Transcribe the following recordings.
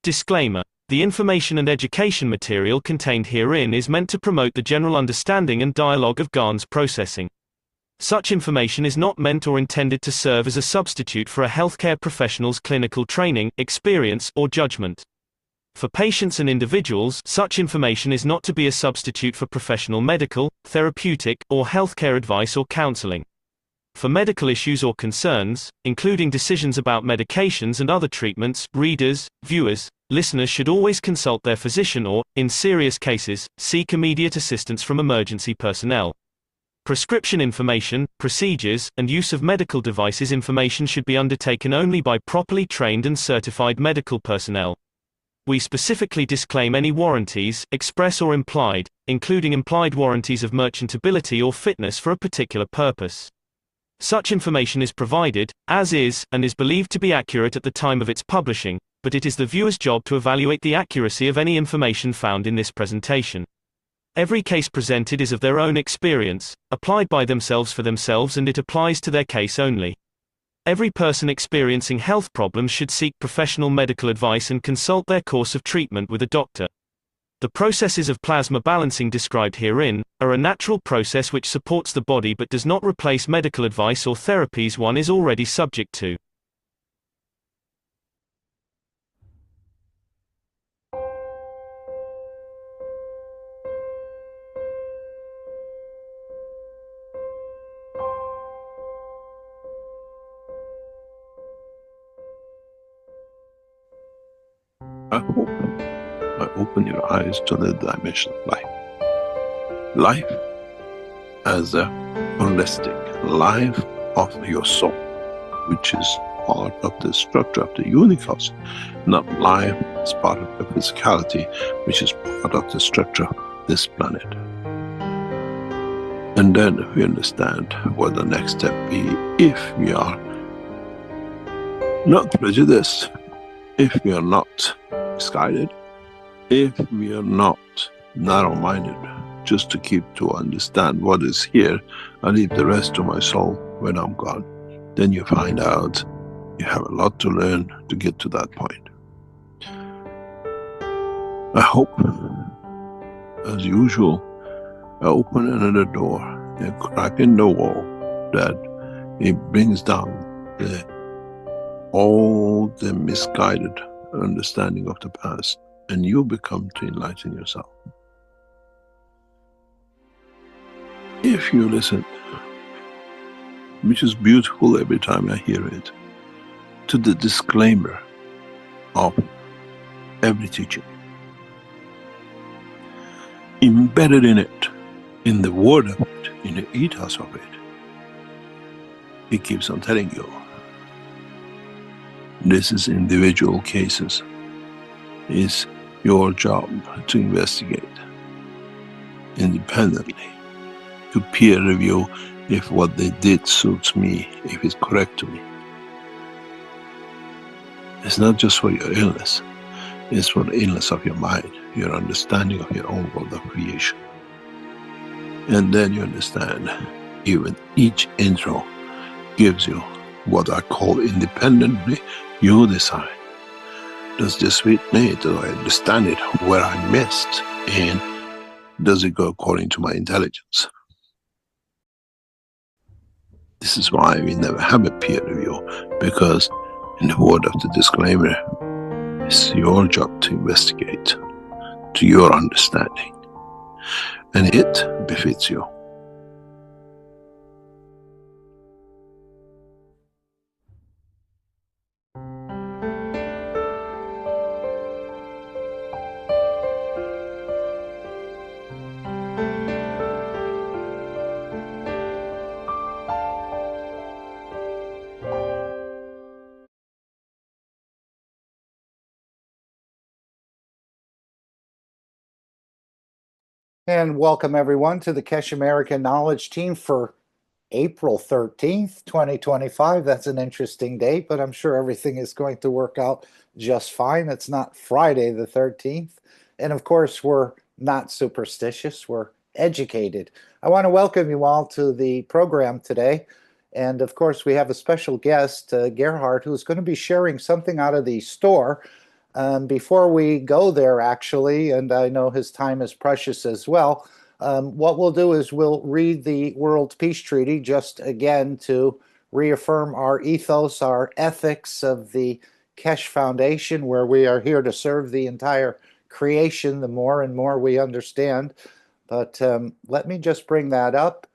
Disclaimer: the information and education material contained herein is meant to promote the general understanding and dialogue of GANs processing. Such information is not meant or intended to serve as a substitute for a healthcare professional's clinical training, experience, or judgment. For patients and individuals, such information is not to be a substitute for professional medical, therapeutic, or healthcare advice or counseling. For medical issues or concerns, including decisions about medications and other treatments, readers, viewers, listeners should always consult their physician or, in serious cases, seek immediate assistance from emergency personnel. Prescription information, procedures, and use of medical devices information should be undertaken only by properly trained and certified medical personnel. We specifically disclaim any warranties, express or implied, including implied warranties of merchantability or fitness for a particular purpose. Such information is provided, as is, and is believed to be accurate at the time of its publishing, but it is the viewer's job to evaluate the accuracy of any information found in this presentation. Every case presented is of their own experience, applied by themselves for themselves, and it applies to their case only. Every person experiencing health problems should seek professional medical advice and consult their course of treatment with a doctor. The processes of plasma balancing described herein are a natural process which supports the body but does not replace medical advice or therapies one is already subject to. I hope I open your eyes to the dimension of life. Life as a holistic life of your soul, which is part of the structure of the universe, not life as part of the physicality, which is part of the structure of this planet. And then we understand what the next step be if we are not prejudiced, if we are not misguided, if we are not narrow-minded, just to keep to understand what is here, I leave the rest to my soul when I'm gone. Then you find out you have a lot to learn to get to that point. I hope, as usual, I open another door, a crack in the wall, that it brings down all the misguided understanding of the past, and you become to enlighten yourself. If you listen, which is beautiful every time I hear it, to the disclaimer of every teaching, embedded in it, in the word of it, in the ethos of it, it keeps on telling you, this is individual cases. It's your job to investigate independently, to peer review if what they did suits me, if it's correct to me. It's not just for your illness, it's for the illness of your mind, your understanding of your own world of creation. And then you understand, even each intro gives you what I call independently, you decide. Does this fit me? Do I understand it? Where I missed? And does it go according to my intelligence? This is why we never have a peer review, because in the word of the disclaimer, it's your job to investigate to your understanding, and it befits you. And welcome everyone to the Keshe American Knowledge Team for April 13th, 2025. That's an interesting date, but I'm sure everything is going to work out just fine. It's not Friday the 13th. And of course, we're not superstitious, we're educated. I want to welcome you all to the program today. And of course, we have a special guest, Gerhard, who's going to be sharing something out of the store. Before we go there, actually, and I know his time is precious as well, what we'll do is we'll read the World Peace Treaty just again to reaffirm our ethos, our ethics of the Keshe Foundation, where we are here to serve the entire creation the more and more we understand. But let me just bring that up,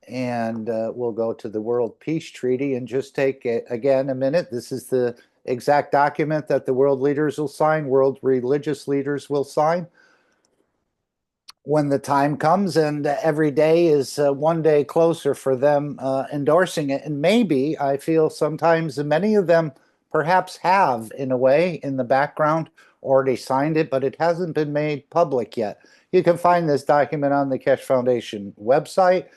and we'll go to the World Peace Treaty and just take, again, a minute. This is the exact document that the world leaders will sign, world religious leaders will sign when the time comes, and every day is one day closer for them endorsing it. And maybe I feel sometimes many of them perhaps have, in a way, in the background already signed it, but it hasn't been made public yet. You can find this document on the Keshe Foundation website.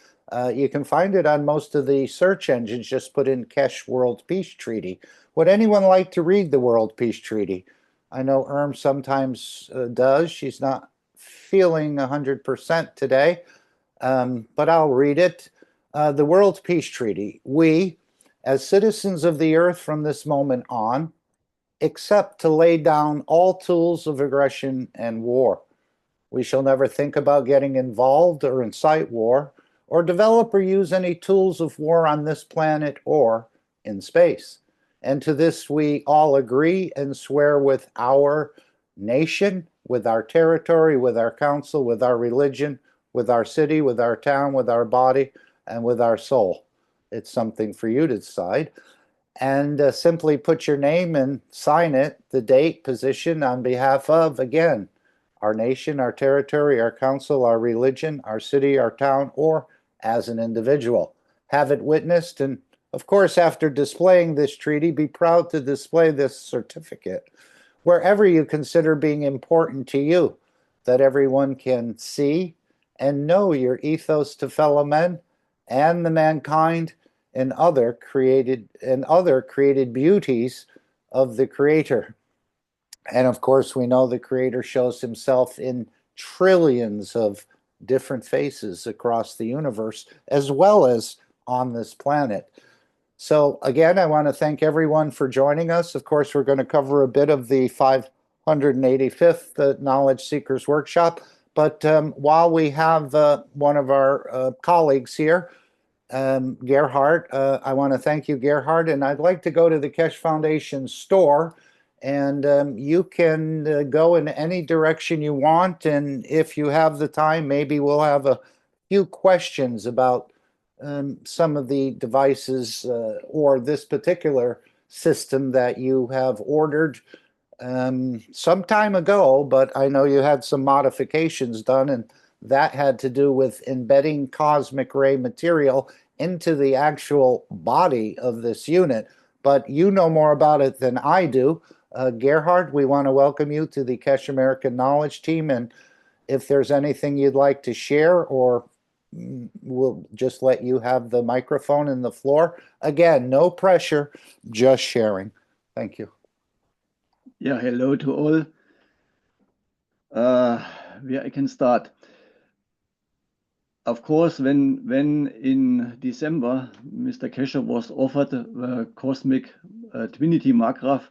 You can find it on most of the search engines. Just put in Keshe World Peace Treaty. Would anyone like to read the World Peace Treaty? I know Erm sometimes does. She's not feeling 100% today, but I'll read it. The World Peace Treaty. We, as citizens of the earth from this moment on, accept to lay down all tools of aggression and war. We shall never think about getting involved or incite war, or develop or use any tools of war on this planet or in space. And to this we all agree and swear with our nation, with our territory, with our council, with our religion, with our city, with our town, with our body, and with our soul. It's something for you to decide. And simply put your name and sign it, the date, position on behalf of, again, our nation, our territory, our council, our religion, our city, our town, or as an individual. Have it witnessed, and of course, after displaying this treaty, be proud to display this certificate wherever you consider being important to you, that everyone can see and know your ethos to fellow men and the mankind and other created beauties of the Creator. And of course, we know the Creator shows himself in trillions of different faces across the universe, as well as on this planet. So again, I want to thank everyone for joining us. Of course, we're going to cover a bit of the 585th Knowledge Seekers Workshop. But while we have one of our colleagues here, Gerhard, I want to thank you, Gerhard. And I'd like to go to the Keshe Foundation store. And you can go in any direction you want. And if you have the time, maybe we'll have a few questions about some of the devices or this particular system that you have ordered some time ago, but I know you had some modifications done, and that had to do with embedding cosmic ray material into the actual body of this unit. But you know more about it than I do. Gerhard, we want to welcome you to the Keshe American Knowledge Team, and if there's anything you'd like to share, or we'll just let you have the microphone and the floor. Again, no pressure, just sharing. Thank you. Yeah, hello to all. Where I can start. Of course, when in December Mr. Keshe was offered the Cosmic Trinity Markgraph,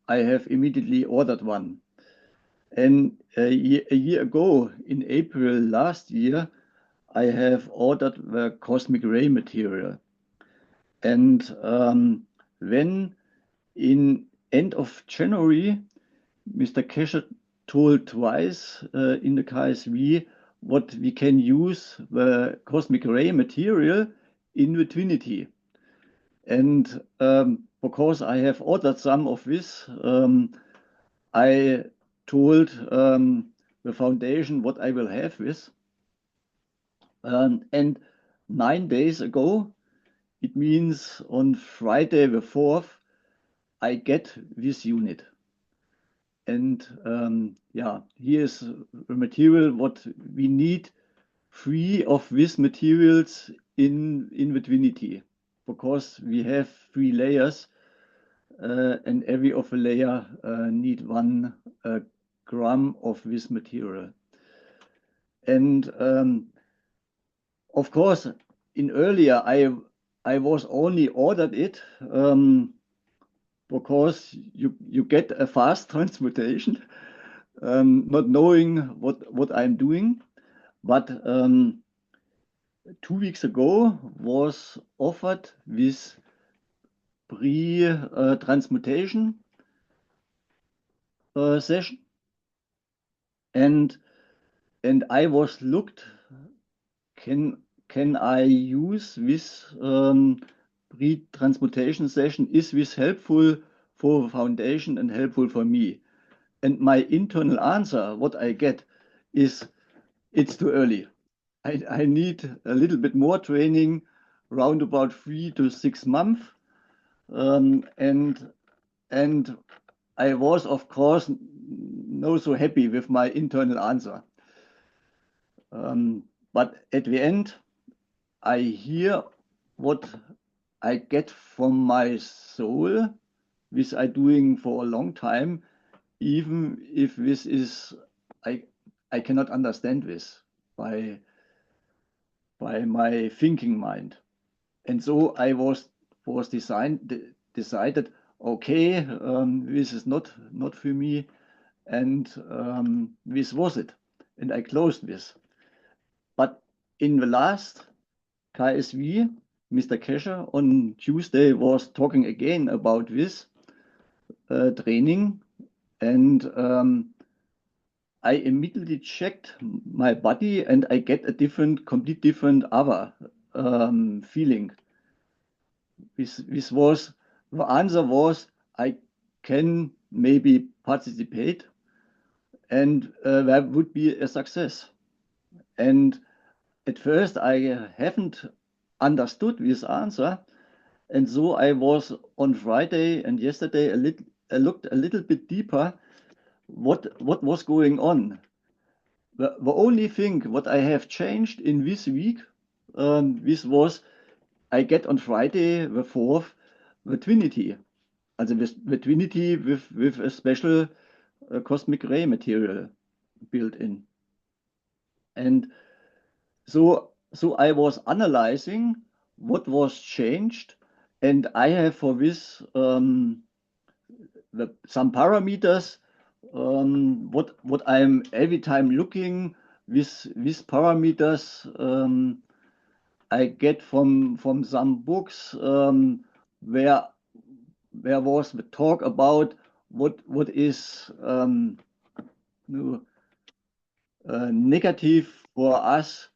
I have immediately ordered one. And a year ago, in April last year, I have ordered the cosmic ray material. And when in end of January, Mr. Keshe told twice in the KSV what we can use the cosmic ray material in the Trinity. And because I have ordered some of this, I told the foundation what I will have with. And 9 days ago, it means on Friday the 4th, I get this unit. And yeah, here's the material what we need, free of these materials in the Trinity, because we have 3 layers, and every of a layer need 1 gram of this material. And of course, in earlier I was only ordered it, because you get a fast transmutation, not knowing what I'm doing. But 2 weeks ago was offered with pre-transmutation session, and I was looked, can I use this pre-transmutation session? Is this helpful for the foundation and helpful for me? And my internal answer, what I get, is it's too early. I need a little bit more training, around about 3 to 6 months. And I was, of course, not so happy with my internal answer. But at the end, I hear what I get from my soul, which I doing for a long time, even if this is, I cannot understand this by my thinking mind. And so I was decided, okay, this is not for me, and this was it, and I closed this. But in the last KSV, Mr. Keshe on Tuesday was talking again about this training, and I immediately checked my body, and I get a complete different other feeling. This was, the answer was, I can maybe participate, and that would be a success. And at first I haven't understood this answer, and so I was on Friday and yesterday I looked a little bit deeper what was going on. The only thing what I have changed in this week, this was I get on Friday the 4th the Trinity, also the Trinity with a special cosmic ray material built in. And so I was analyzing what was changed, and I have for this some parameters what I'm every time looking with these parameters I get from some books where was the talk about what is negative for us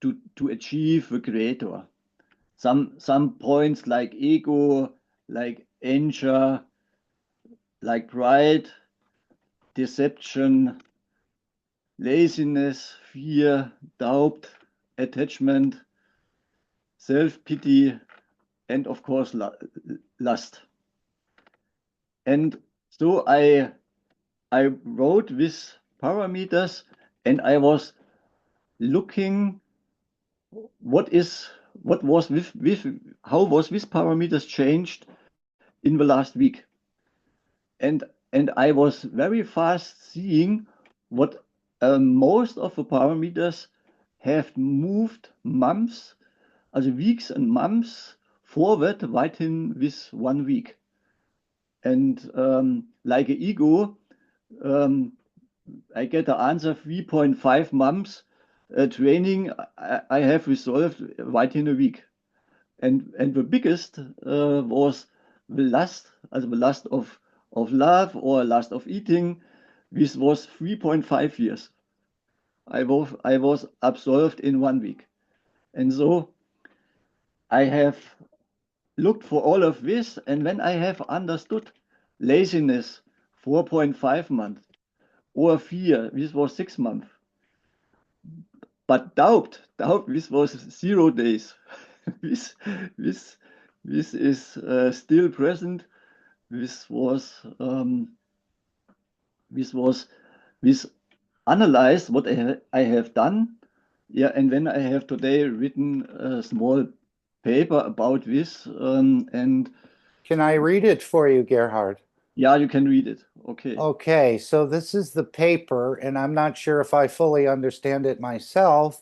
to achieve the creator. Some points like ego, like anger, like pride, deception, laziness, fear, doubt, attachment, self-pity, and of course lust. And so I wrote these parameters, and I was looking how was this parameters changed in the last week. And I was very fast seeing what most of the parameters have moved months, also weeks and months forward within this 1 week. And like an ego, I get the answer 3.5 months training I have resolved within a week. And the biggest was the lust, also the lust of love or lust of eating. This was 3.5 years. I was absolved in 1 week. And so I have looked for all of this, and when I have understood laziness, 4.5 months, or fear, this was 6 months. But doubt, this was 0 days. this is still present. This analyzed what I have done. Yeah, and then I have today written a small paper about this. And Can I read it for you, Gerhard? yeah, you can read it. Okay. Okay, so this is the paper, and I'm not sure if I fully understand it myself.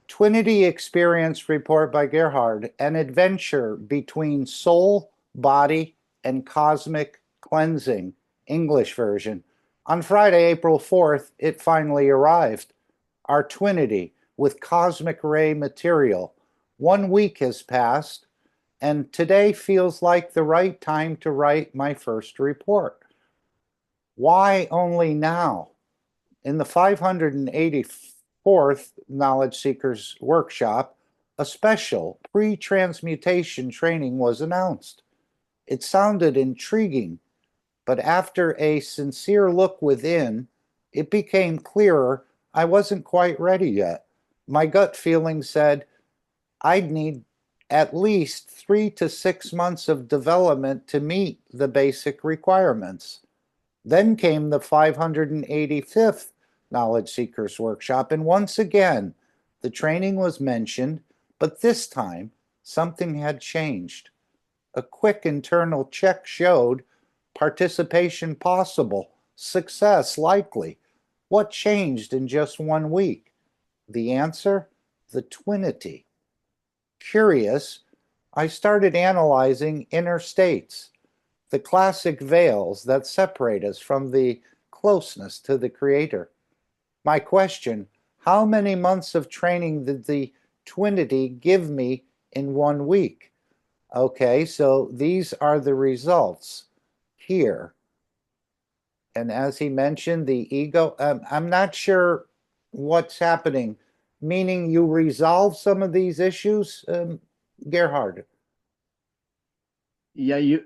Twinity Experience Report by Gerhard, an adventure between soul, body, and cosmic Cleansing, English version. On Friday, April 4th, it finally arrived. Our Twinity with cosmic ray material. 1 week has passed, and today feels like the right time to write my first report. Why only now? In the 584th Knowledge Seekers Workshop, a special pre-transmutation training was announced. It sounded intriguing, but after a sincere look within, it became clearer I wasn't quite ready yet. My gut feeling said I'd need at least 3 to 6 months of development to meet the basic requirements. Then came the 585th Knowledge Seekers Workshop, and once again, the training was mentioned, but this time something had changed. A quick internal check showed participation possible, success likely. What changed in just 1 week? The answer? The Twinity. Curious, I started analyzing inner states, the classic veils that separate us from the closeness to the Creator. My question, how many months of training did the Twinity give me in 1 week? Okay, so these are the results here. And as he mentioned, the ego, I'm not sure what's happening, meaning you resolve some of these issues, Gerhard? Yeah,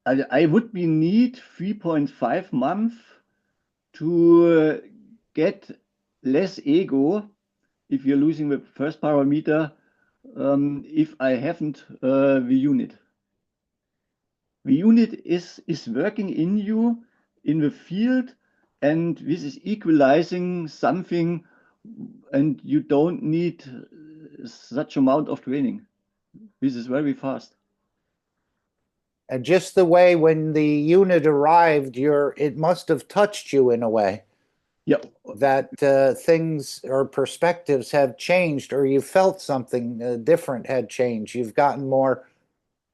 I would be need 3.5 months to get less ego if you're losing the first parameter, if I haven't the unit. The unit is working in you in the field, and this is equalizing something, and you don't need such amount of training. This is very fast. And just the way when the unit arrived, it must have touched you in a way. Yeah. That things or perspectives have changed, or you felt something different had changed. You've gotten more,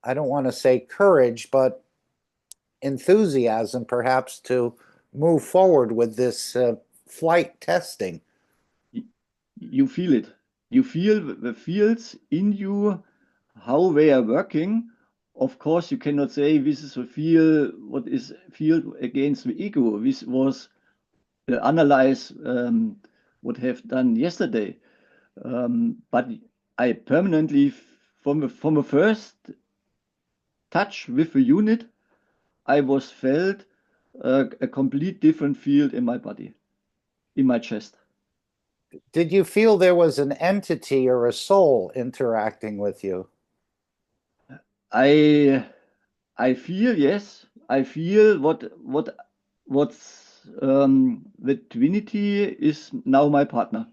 I don't want to say courage, but enthusiasm perhaps to move forward with this flight testing. You feel it. You feel the fields in you, how they are working. Of course, you cannot say this is a field, what is field against the ego. This was the analyze what have done yesterday. But I permanently, from the first touch with the unit, I was felt a complete different field in my body, in my chest. Did you feel there was an entity or a soul interacting with you? I feel, yes, I feel what's the Trinity is now my partner.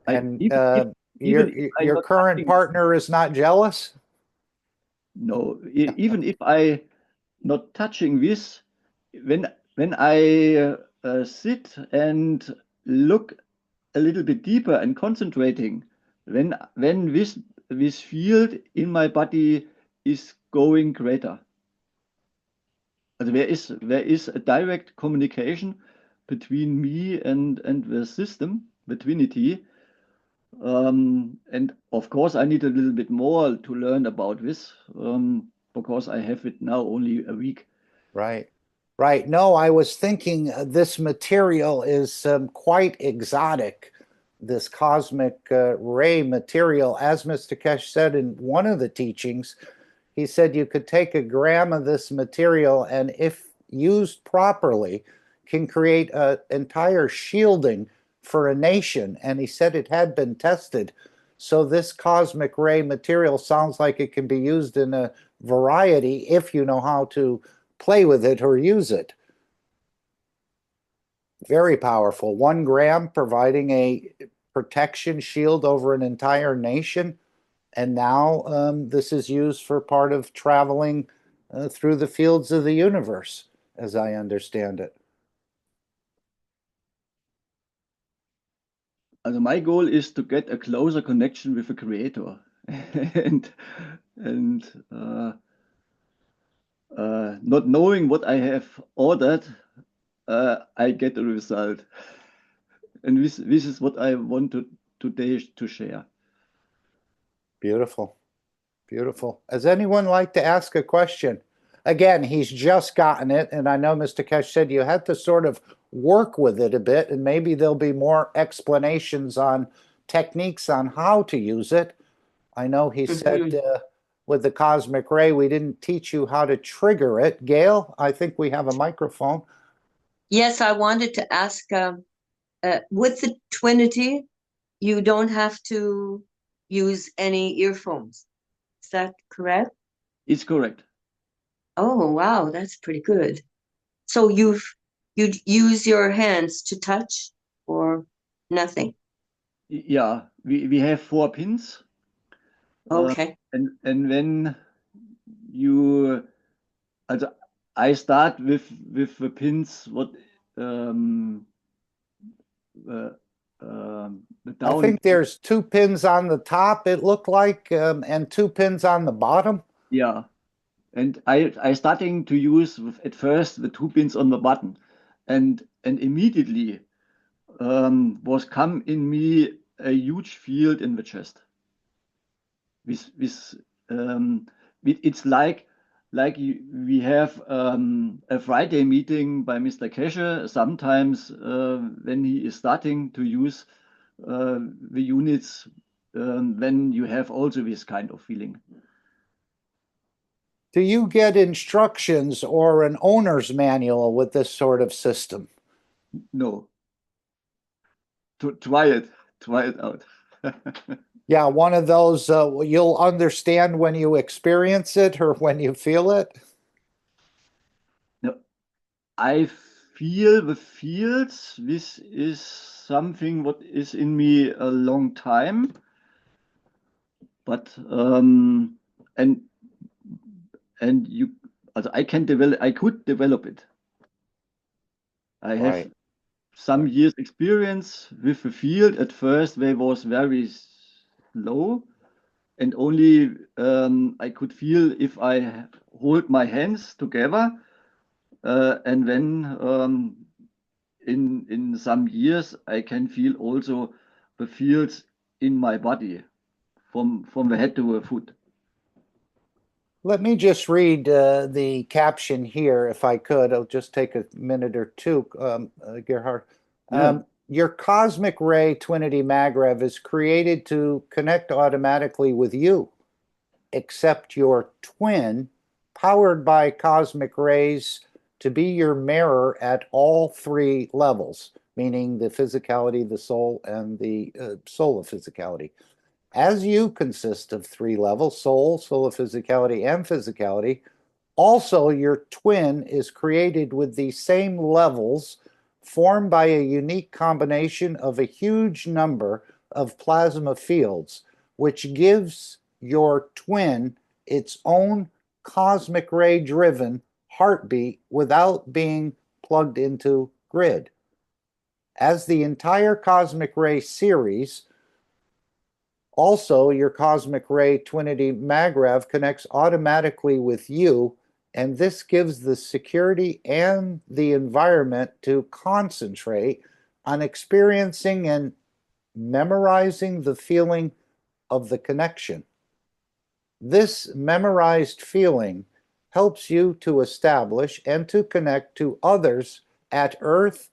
And your current partner is not jealous? No, even if I not touching this, when I sit and look a little bit deeper and concentrating, when this field in my body is going greater. There is a direct communication between me and the system, the Trinity. And of course, I need a little bit more to learn about this because I have it now only a week. Right. Right. No, I was thinking this material is quite exotic, this cosmic ray material. As Mr. Keshe said in one of the teachings, he said you could take 1 gram of this material and if used properly, can create an entire shielding for a nation. And he said it had been tested. So this cosmic ray material sounds like it can be used in a variety if you know how to play with it or use it. Very powerful. 1 gram providing a protection shield over an entire nation. And now this is used for part of traveling through the fields of the universe, as I understand it. My goal is to get a closer connection with the Creator. And and not knowing what I have ordered, I get a result. And this is what I want today to share. Beautiful. Beautiful. Does anyone like to ask a question? Again, he's just gotten it, and I know Mr. Keshe said you had to sort of work with it a bit, and maybe there'll be more explanations on techniques on how to use it. I know he said with the cosmic ray, we didn't teach you how to trigger it. Gail, I think we have a microphone. Yes, I wanted to ask, with the Twinity, you don't have to use any earphones. Is that correct? It's correct. Oh, wow, that's pretty good. So you'd use your hands to touch or nothing? Yeah, we have 4 pins. Okay. And when you, also I start with the pins what the I down. think there's 2 pins on the top, it looked like, and 2 pins on the bottom. Yeah, and I starting to use at first the 2 pins on the button, and immediately was come in me a huge field in the chest. With it's like we have a Friday meeting by Mr. Keshe. Sometimes when he is starting to use the units, then you have also this kind of feeling. Do you get instructions or an owner's manual with this sort of system? No. Try it out. Yeah, one of those you'll understand when you experience it or when you feel it. No, I feel the fields. This is something what is in me a long time, but and you, I can develop. I could develop it. I have some years experience with the field. At first, they was very slow, and only I could feel if I hold my hands together, and then in some years I can feel also the fields in my body from the head to the foot. Let me just read the caption here, if I could. It'll just take a minute or two, Gerhard. Yeah. Your cosmic ray Twinity Magrev is created to connect automatically with you, except your twin, powered by cosmic rays to be your mirror at all 3 levels, meaning the physicality, the soul, and the soul of physicality. As you consist of 3 levels, soul, soul of physicality, and physicality, also your twin is created with the same levels formed by a unique combination of a huge number of plasma fields, which gives your twin its own cosmic ray driven heartbeat without being plugged into grid. As the entire cosmic ray series, also, your cosmic ray Twinity Magrev connects automatically with you, and this gives the security and the environment to concentrate on experiencing and memorizing the feeling of the connection. This memorized feeling helps you to establish and to connect to others at Earth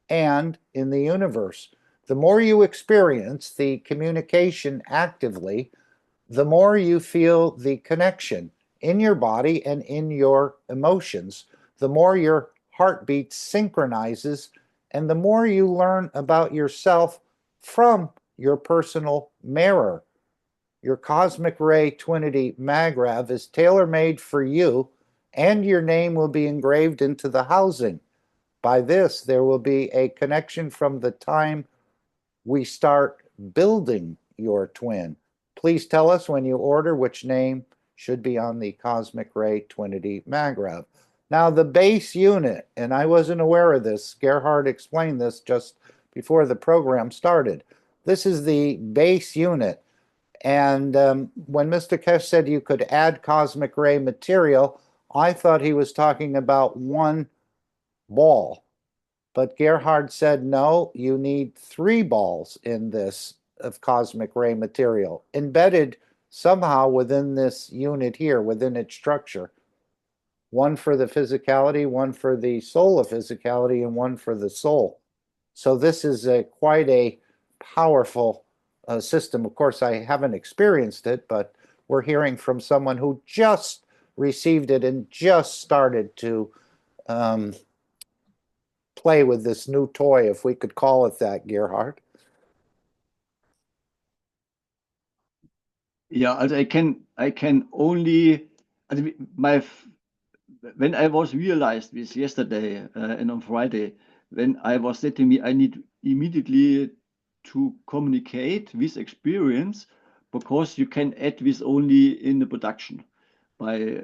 and in the universe. The more you experience the communication actively, the more you feel the connection in your body and in your emotions, the more your heartbeat synchronizes, and the more you learn about yourself from your personal mirror. Your cosmic ray Twinity Magrev is tailor-made for you, and your name will be engraved into the housing. By this, there will be a connection from the time we start building your twin. Please tell us when you order which name should be on the Cosmic Ray Twinity Magrev. Now, the base unit, and I wasn't aware of this, Gerhard explained this just before the program started. This is the base unit. And when Mr. Keshe said you could add cosmic ray material, I thought he was talking about one ball. But Gerhard said, no, you need 3 balls in this of cosmic ray material, embedded somehow within this unit here, within its structure. One for the physicality, one for the soul of physicality, and one for the soul. So this is quite a powerful system. Of course, I haven't experienced it, but we're hearing from someone who just received it and just started to play with this new toy, if we could call it that, Gerhard. Yeah, also I can only, also when I was realized this yesterday and on Friday, when I was said to me, I need immediately to communicate this experience, because you can add this only in the production by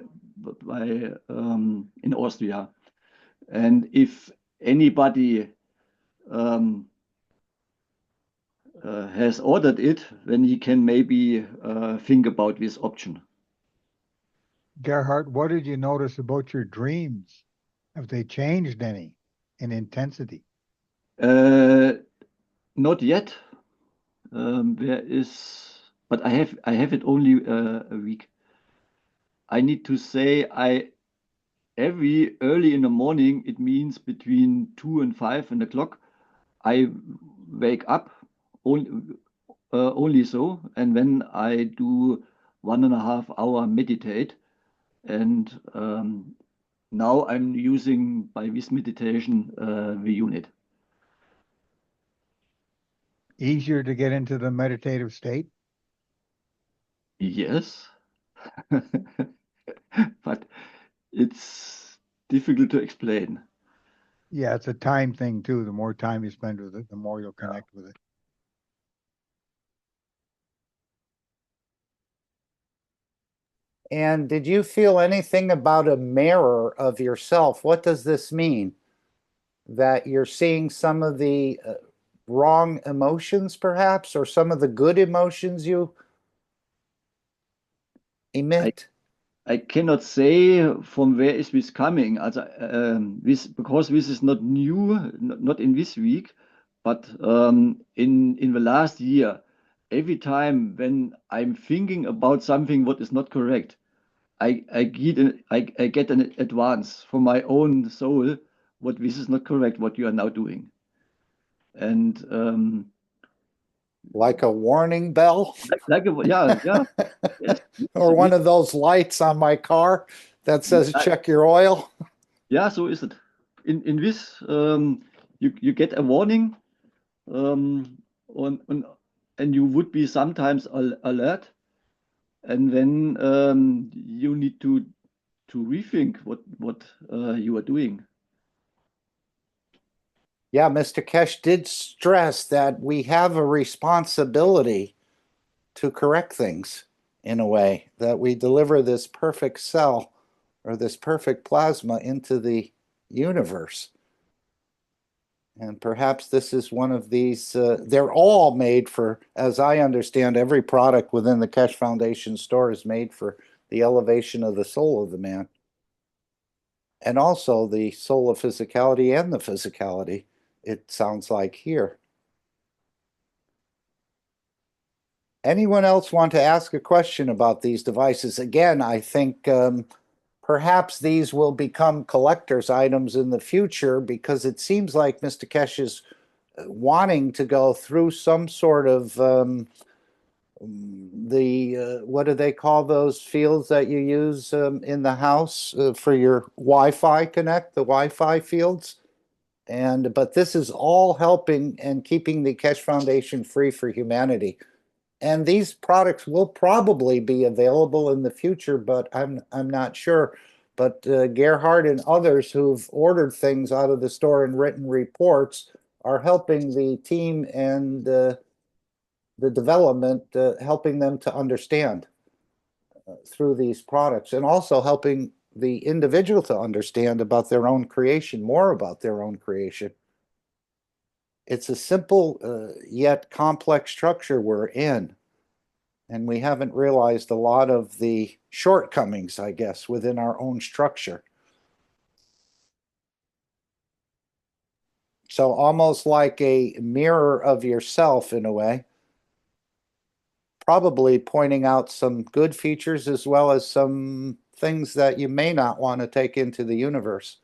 in Austria. And if anybody has ordered it, then he can maybe think about this option. Gerhard, what did you notice about your dreams? Have they changed any in intensity? Not yet. There is, but I have it only a week. I need to say every early in the morning, it means between 2 and 5 o'clock, I wake up only so, and then I do 1.5 hour meditate, and now I'm using by this meditation the unit. Easier to get into the meditative state? Yes, but it's difficult to explain. Yeah, it's a time thing too. The more time you spend with it, the more you'll connect with it. And did you feel anything about a mirror of yourself? What does this mean? That you're seeing some of the wrong emotions, perhaps, or some of the good emotions you emit? I cannot say from where is this coming. Also, because this is not new, not in this week, but in the last year, every time when I'm thinking about something what is not correct, I get an advance from my own soul what this is not correct, what you are now doing. And Like a warning bell? yeah, yes. Or one of those lights on my car that says check your oil? Yeah, so is it. In this, you get a warning, and you would be sometimes alert, and then you need to rethink what you are doing. Yeah, Mr. Keshe did stress that we have a responsibility to correct things in a way, that we deliver this perfect cell or this perfect plasma into the universe. And perhaps this is one of these, they're all made for, as I understand, every product within the Keshe Foundation store is made for the elevation of the soul of the man. And also the soul of physicality and the physicality, it sounds like here. Anyone else want to ask a question about these devices? Again, I think perhaps these will become collector's items in the future, because it seems like Mr. Keshe is wanting to go through some sort of what do they call those fields that you use in the house for your Wi-Fi connect, the Wi-Fi fields? But this is all helping and keeping the Keshe Foundation free for humanity. And these products will probably be available in the future, but I'm not sure. But Gerhard and others who've ordered things out of the store and written reports are helping the team and the development, helping them to understand through these products, and also helping the individual to understand about their own creation, more about their own creation. It's a simple yet complex structure we're in. And we haven't realized a lot of the shortcomings, I guess, within our own structure. So almost like a mirror of yourself in a way, probably pointing out some good features as well as some things that you may not want to take into the universe.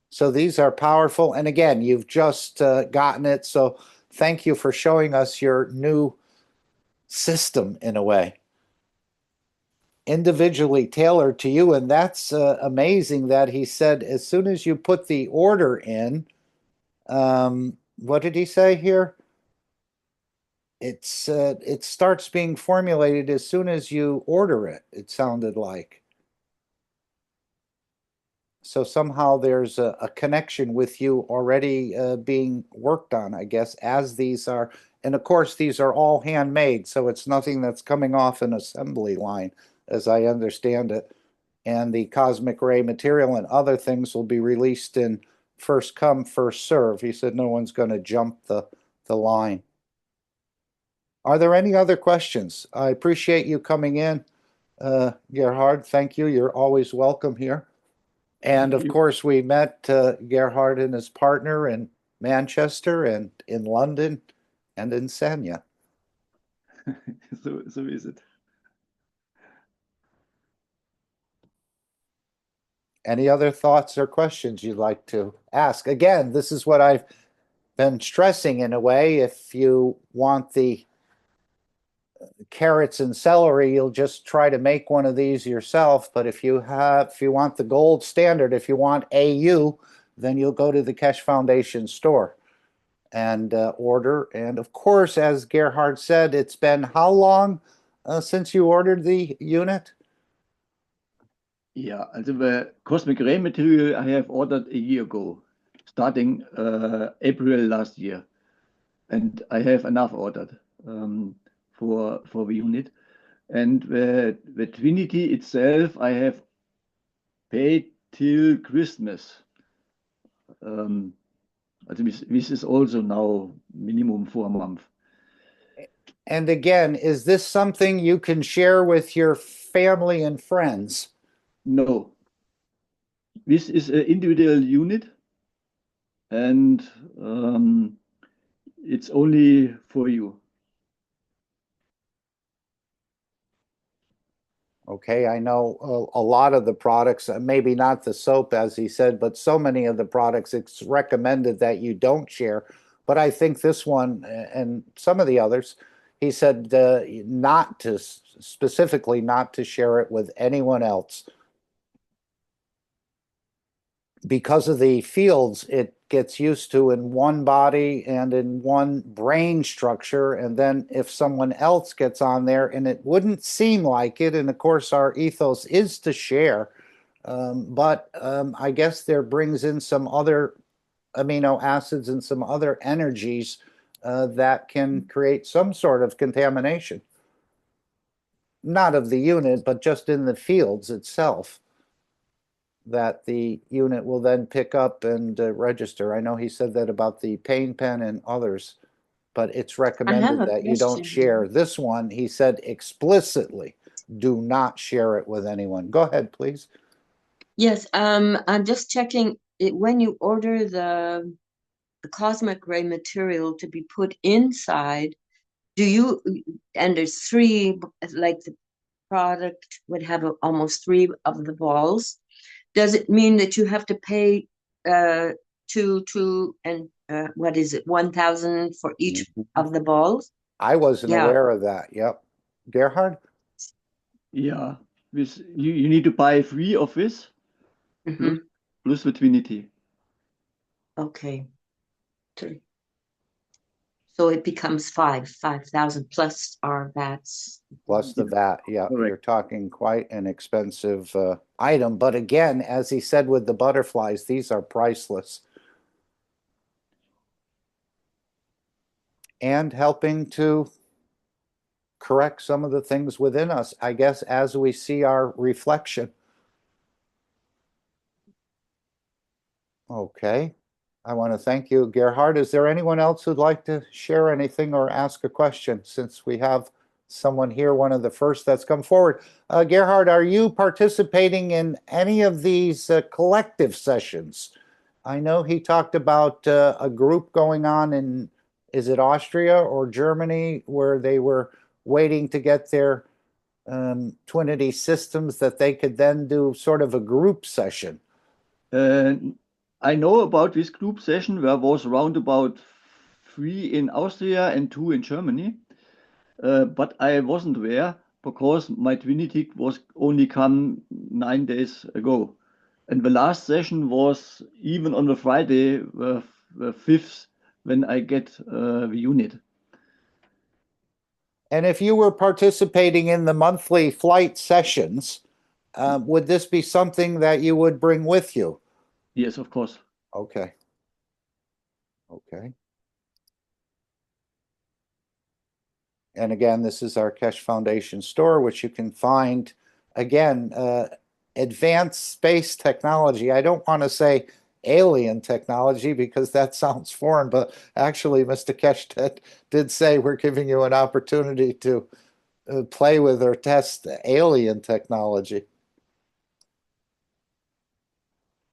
So these are powerful. And again, you've just gotten it. So thank you for showing us your new system in a way, individually tailored to you. And that's amazing that he said as soon as you put the order in, what did he say here? It starts being formulated as soon as you order it, it sounded like. So somehow there's a connection with you already being worked on, I guess, as these are. And of course, these are all handmade, so it's nothing that's coming off an assembly line, as I understand it. And the cosmic ray material and other things will be released in first come, first serve. He said no one's going to jump the line. Are there any other questions? I appreciate you coming in, Gerhard. Thank you. You're always welcome here. And of course, we met Gerhard and his partner in Manchester and in London and in Sanya. So is it. Any other thoughts or questions you'd like to ask? Again, this is what I've been stressing in a way. If you want the carrots and celery, you'll just try to make one of these yourself. But if you want the gold standard, if you want AU, then you'll go to the Keshe Foundation store and order. And of course, as Gerhard said, it's been how long since you ordered the unit? Yeah, also the cosmic ray material I have ordered a year ago, starting April last year, and I have enough ordered for the unit. And the Trinity itself, I have paid till Christmas. This is also now minimum 4 months. And again, is this something you can share with your family and friends? No, this is an individual unit, and it's only for you. Okay, I know a lot of the products, maybe not the soap as he said, but so many of the products, it's recommended that you don't share. But I think this one and some of the others, he said not to, specifically not to share it with anyone else. Because of the fields it gets used to in one body and in one brain structure, and then if someone else gets on there, and it wouldn't seem like it, and of course our ethos is to share, but I guess there brings in some other amino acids and some other energies that can create some sort of contamination, not of the unit but just in the fields itself, that the unit will then pick up and register. I know he said that about the pain pen and others, but it's recommended that you don't share. This one, he said explicitly, do not share it with anyone. Go ahead, please. Yes, I'm just checking it when you order the cosmic ray material to be put inside, and there's 3, like the product would have almost 3 of the balls. Does it mean that you have to pay what is it, 1,000 for each of the balls? I wasn't aware of that. Yep. Gerhard? Yeah, you need to buy 3 of this plus the Trinity. Okay. 3. So it becomes 5,000 plus our VATs. Plus the VAT, yeah. Correct. You're talking quite an expensive item. But again, as he said with the butterflies, these are priceless. And helping to correct some of the things within us, I guess, as we see our reflection. Okay. I want to thank you, Gerhard. Is there anyone else who'd like to share anything or ask a question, since we have someone here, one of the first that's come forward. Gerhard, are you participating in any of these collective sessions? I know he talked about a group going on in, is it Austria or Germany, where they were waiting to get their Twinity systems that they could then do sort of a group session. I know about this group session. There was around about 3 in Austria and 2 in Germany, but I wasn't there because my Twinity was only come 9 days ago, and the last session was even on the Friday, the 5th, when I get the unit. And if you were participating in the monthly flight sessions, would this be something that you would bring with you? Yes, of course. Okay. Okay. And again, this is our Keshe Foundation store, which you can find, again, advanced space technology. I don't want to say alien technology because that sounds foreign, but actually Mr. Keshe did say we're giving you an opportunity to play with or test alien technology.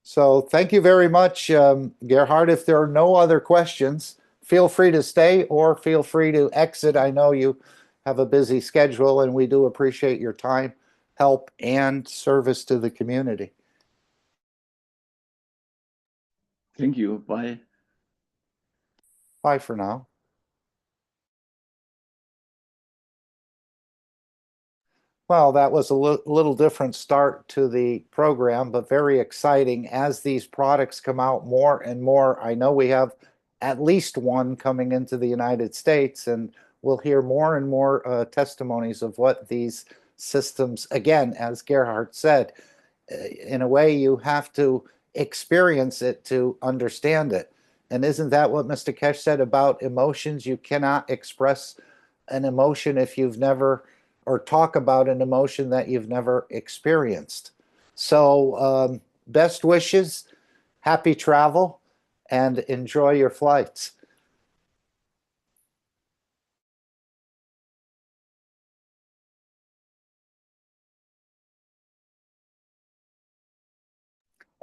So thank you very much, Gerhard. If there are no other questions, feel free to stay or feel free to exit. I know you have a busy schedule and we do appreciate your time, help, and service to the community. Thank you. Bye. Bye for now. Well, that was a little different start to the program, but very exciting as these products come out more and more. I know we have at least one coming into the United States, and we'll hear more and more testimonies of what these systems, again, as Gerhard said, in a way you have to experience it to understand it. And isn't that what Mr. Keshe said about emotions? You cannot express an emotion if you've never, or talk about an emotion that you've never experienced. So best wishes, happy travel, and enjoy your flights.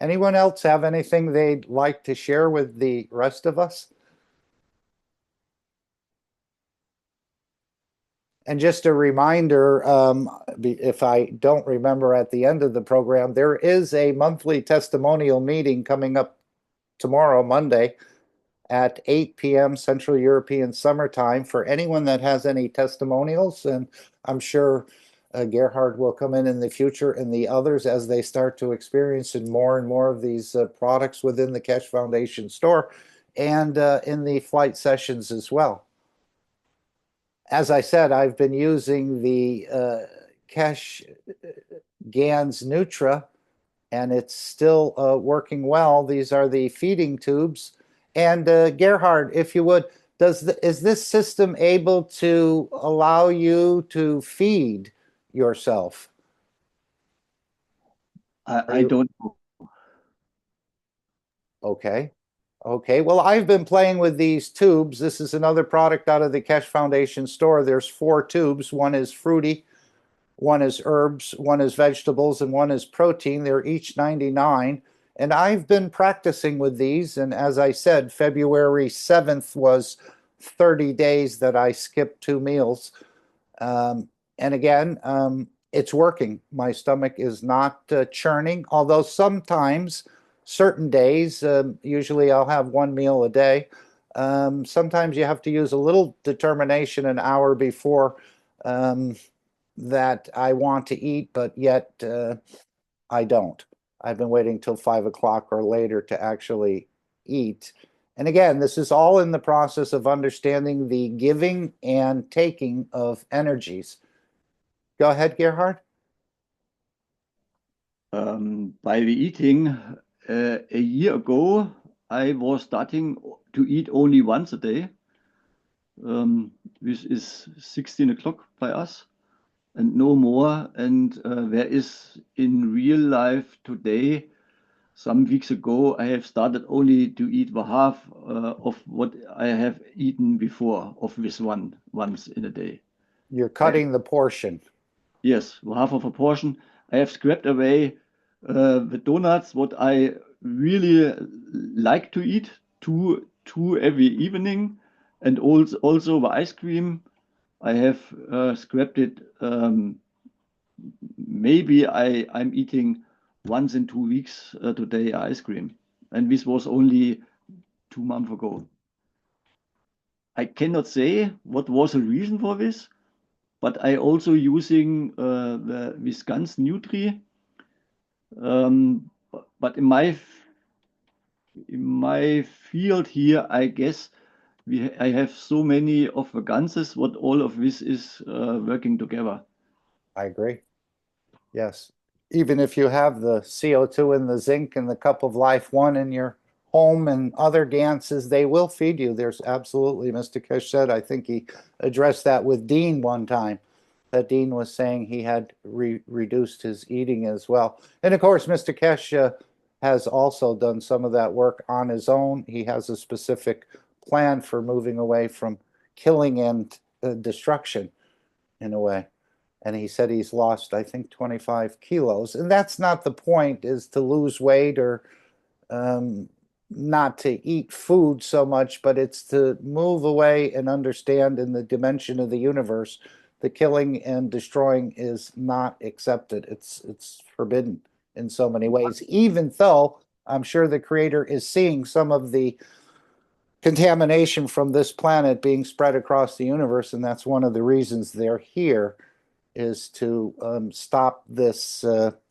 Anyone else have anything they'd like to share with the rest of us? And just a reminder, if I don't remember at the end of the program, there is a monthly testimonial meeting coming up tomorrow, Monday, at 8 p.m. Central European Summer Time for anyone that has any testimonials. And I'm sure Gerhard will come in the future and the others as they start to experience more and more of these products within the Keshe Foundation store and in the flight sessions as well. As I said, I've been using the Keshe GANS Nutra, and it's still working well. These are the feeding tubes. And Gerhard, if you would, is this system able to allow you to feed yourself? I don't know. Okay. Okay, well, I've been playing with these tubes. This is another product out of the Keshe Foundation store. There's 4 tubes. One is fruity, one is herbs, one is vegetables, and one is protein. They're each 99. And I've been practicing with these. And as I said, February 7th was 30 days that I skipped 2 meals. And again, it's working. My stomach is not churning, although sometimes certain days, usually I'll have 1 meal a day. Sometimes you have to use a little determination an hour before that I want to eat, but yet I don't. I've been waiting till 5 o'clock or later to actually eat. And again, this is all in the process of understanding the giving and taking of energies. Go ahead, Gerhard. By the eating, a year ago, I was starting to eat only once a day. This is 16 o'clock by us, and no more. And there is in real life today, some weeks ago, I have started only to eat the half of what I have eaten before of this once in a day. You're cutting the portion. Yes, half of a portion. I have scrapped away the donuts, what I really like to eat, two every evening, and also the ice cream. I have scrapped it. Maybe I'm eating once in 2 weeks today ice cream, and this was only 2 months ago. I cannot say what was the reason for this, but I also using the Viscans Nutri. But in my field here, I guess I have so many of the ganses. What all of this is working together. I agree. Yes. Even if you have the CO2 and the zinc and the cup of life one in your home and other ganses, they will feed you. There's absolutely, Mr. Keshe said, I think he addressed that with Dean one time, that Dean was saying he had reduced his eating as well. And of course, Mr. Keshe has also done some of that work on his own. He has a specific plan for moving away from killing and destruction in a way. And he said he's lost, I think, 25 kilos. And that's not the point, is to lose weight or not to eat food so much, but it's to move away and understand in the dimension of the universe, the killing and destroying is not accepted. It's forbidden in so many ways, even though I'm sure the Creator is seeing some of the contamination from this planet being spread across the universe, and that's one of the reasons they're here, is to stop this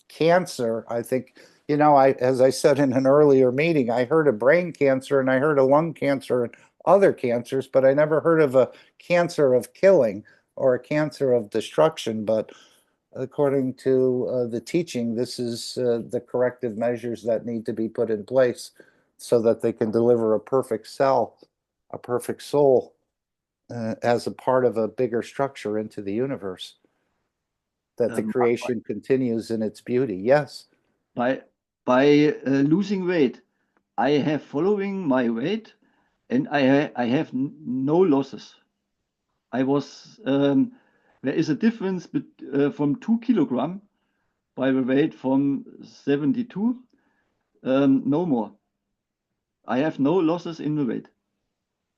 cancer. I think, as I said in an earlier meeting, I heard of brain cancer and I heard of lung cancer and other cancers, but I never heard of a cancer of killing or a cancer of destruction. But according to the teaching, this is the corrective measures that need to be put in place so that they can deliver a perfect cell, a perfect soul as a part of a bigger structure into the universe, that the creation continues in its beauty. Yes. By losing weight, I have following my weight, and I have no losses. I was there is a difference from 2 kilogram by the weight from 72. No more. I have no losses in the weight,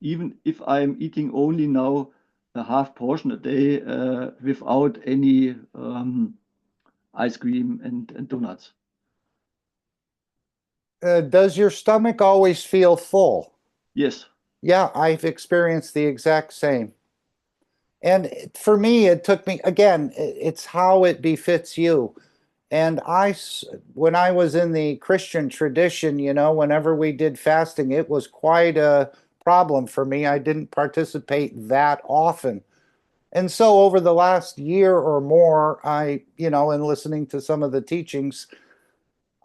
even if I'm eating only now a half portion a day without any ice cream and donuts. Does your stomach always feel full? Yes. Yeah, I've experienced the exact same. And for me, it took me, again, it's how it befits you. And when I was in the Christian tradition, whenever we did fasting, it was quite a problem for me. I didn't participate that often. And so over the last year or more, in listening to some of the teachings,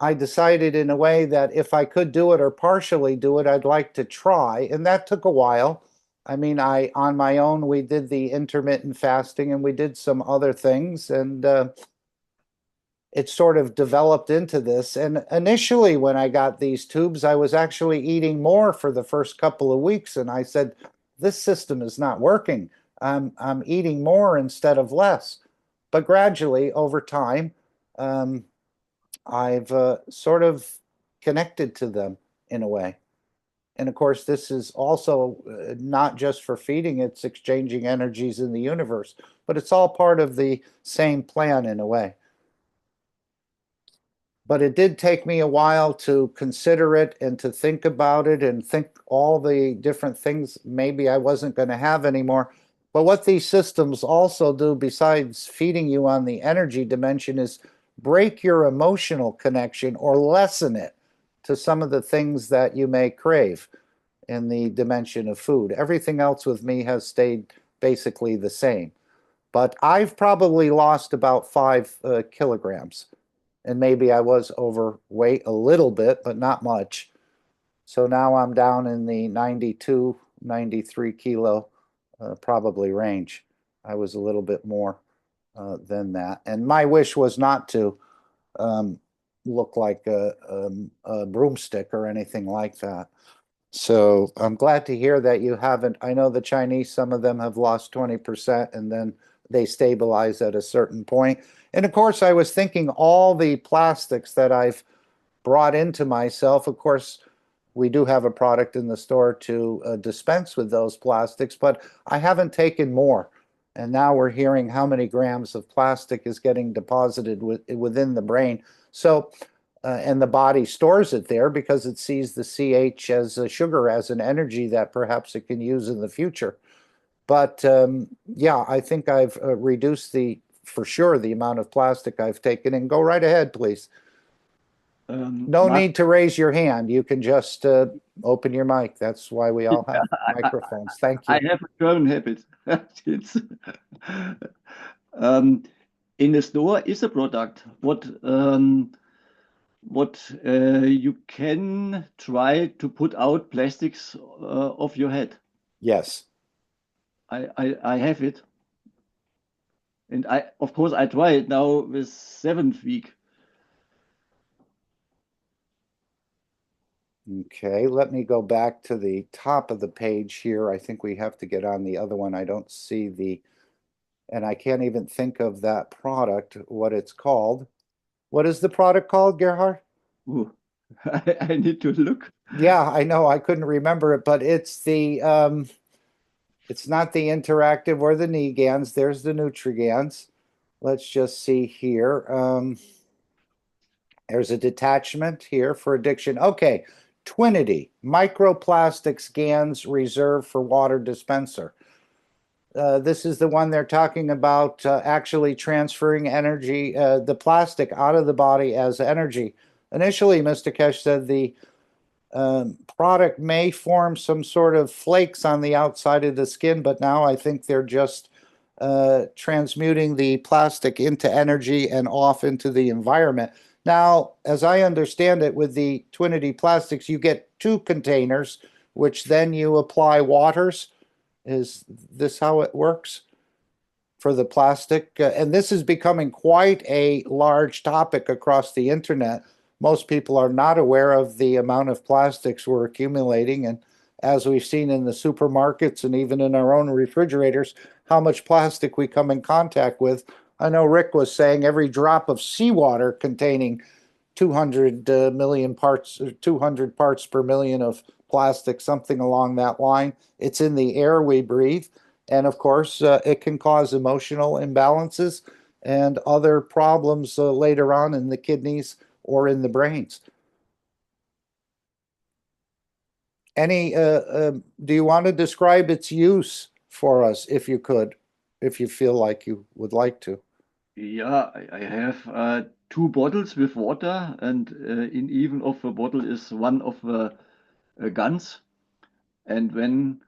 I decided in a way that if I could do it or partially do it, I'd like to try. And that took a while. I mean, on my own, we did the intermittent fasting and we did some other things. And it sort of developed into this. And initially, when I got these tubes, I was actually eating more for the first couple of weeks. And I said, this system is not working. I'm eating more instead of less. But gradually, over time, I've sort of connected to them in a way. And of course, this is also not just for feeding, it's exchanging energies in the universe, but it's all part of the same plan in a way. But it did take me a while to consider it and to think about it and think all the different things maybe I wasn't going to have anymore. But what these systems also do, besides feeding you on the energy dimension, is break your emotional connection or lessen it to some of the things that you may crave in the dimension of food. Everything else with me has stayed basically the same. But I've probably lost about 5 kilograms. And maybe I was overweight a little bit, but not much. So now I'm down in the 92, 93 kilo probably range. I was a little bit more than that. And my wish was not to look like a broomstick or anything like that. So I'm glad to hear that you haven't. I know the Chinese, some of them have lost 20%, and then they stabilize at a certain point. And of course, I was thinking all the plastics that I've brought into myself. Of course, we do have a product in the store to dispense with those plastics, but I haven't taken more. And now we're hearing how many grams of plastic is getting deposited within the brain. So, and the body stores it there because it sees the CH as a sugar, as an energy that perhaps it can use in the future. But yeah, I think I've reduced for sure, the amount of plastic I've taken. And go right ahead, please. No Mark, need to raise your hand. You can just open your mic. That's why we all have microphones. Thank I you. have a German habit. It's, in the store is a product what you can try to put out plastics of your head. Yes. I have it, and of course I try it now with 7th week. Okay, let me go back to the top of the page here. I think we have to get on the other one. I don't see and I can't even think of that product, what it's called. What is the product called, Gerhard? Ooh, I need to look. Yeah, I know. I couldn't remember it, but it's it's not the interactive or the Negans. There's the Nutrigans. Let's just see here. There's a detachment here for addiction. Okay, Twinity, microplastics GANs reserved for water dispenser. This is the one they're talking about actually transferring energy, the plastic out of the body as energy. Initially, Mr. Keshe said the product may form some sort of flakes on the outside of the skin, but now I think they're just transmuting the plastic into energy and off into the environment. Now, as I understand it, with the Twinity plastics, you get 2 containers, which then you apply waters. Is this how it works for the plastic? And this is becoming quite a large topic across the internet. Most people are not aware of the amount of plastics we're accumulating. And as we've seen in the supermarkets and even in our own refrigerators, how much plastic we come in contact with. I know Rick was saying every drop of seawater containing 200 million parts, 200 parts per million of plastic, something along that line. It's in the air we breathe. And of course, it can cause emotional imbalances and other problems later on in the kidneys or in the brains. Do you want to describe its use for us, if you could, if you feel like you would like to? Yeah, I have 2 bottles with water, and in even of a bottle is one of the guns. And when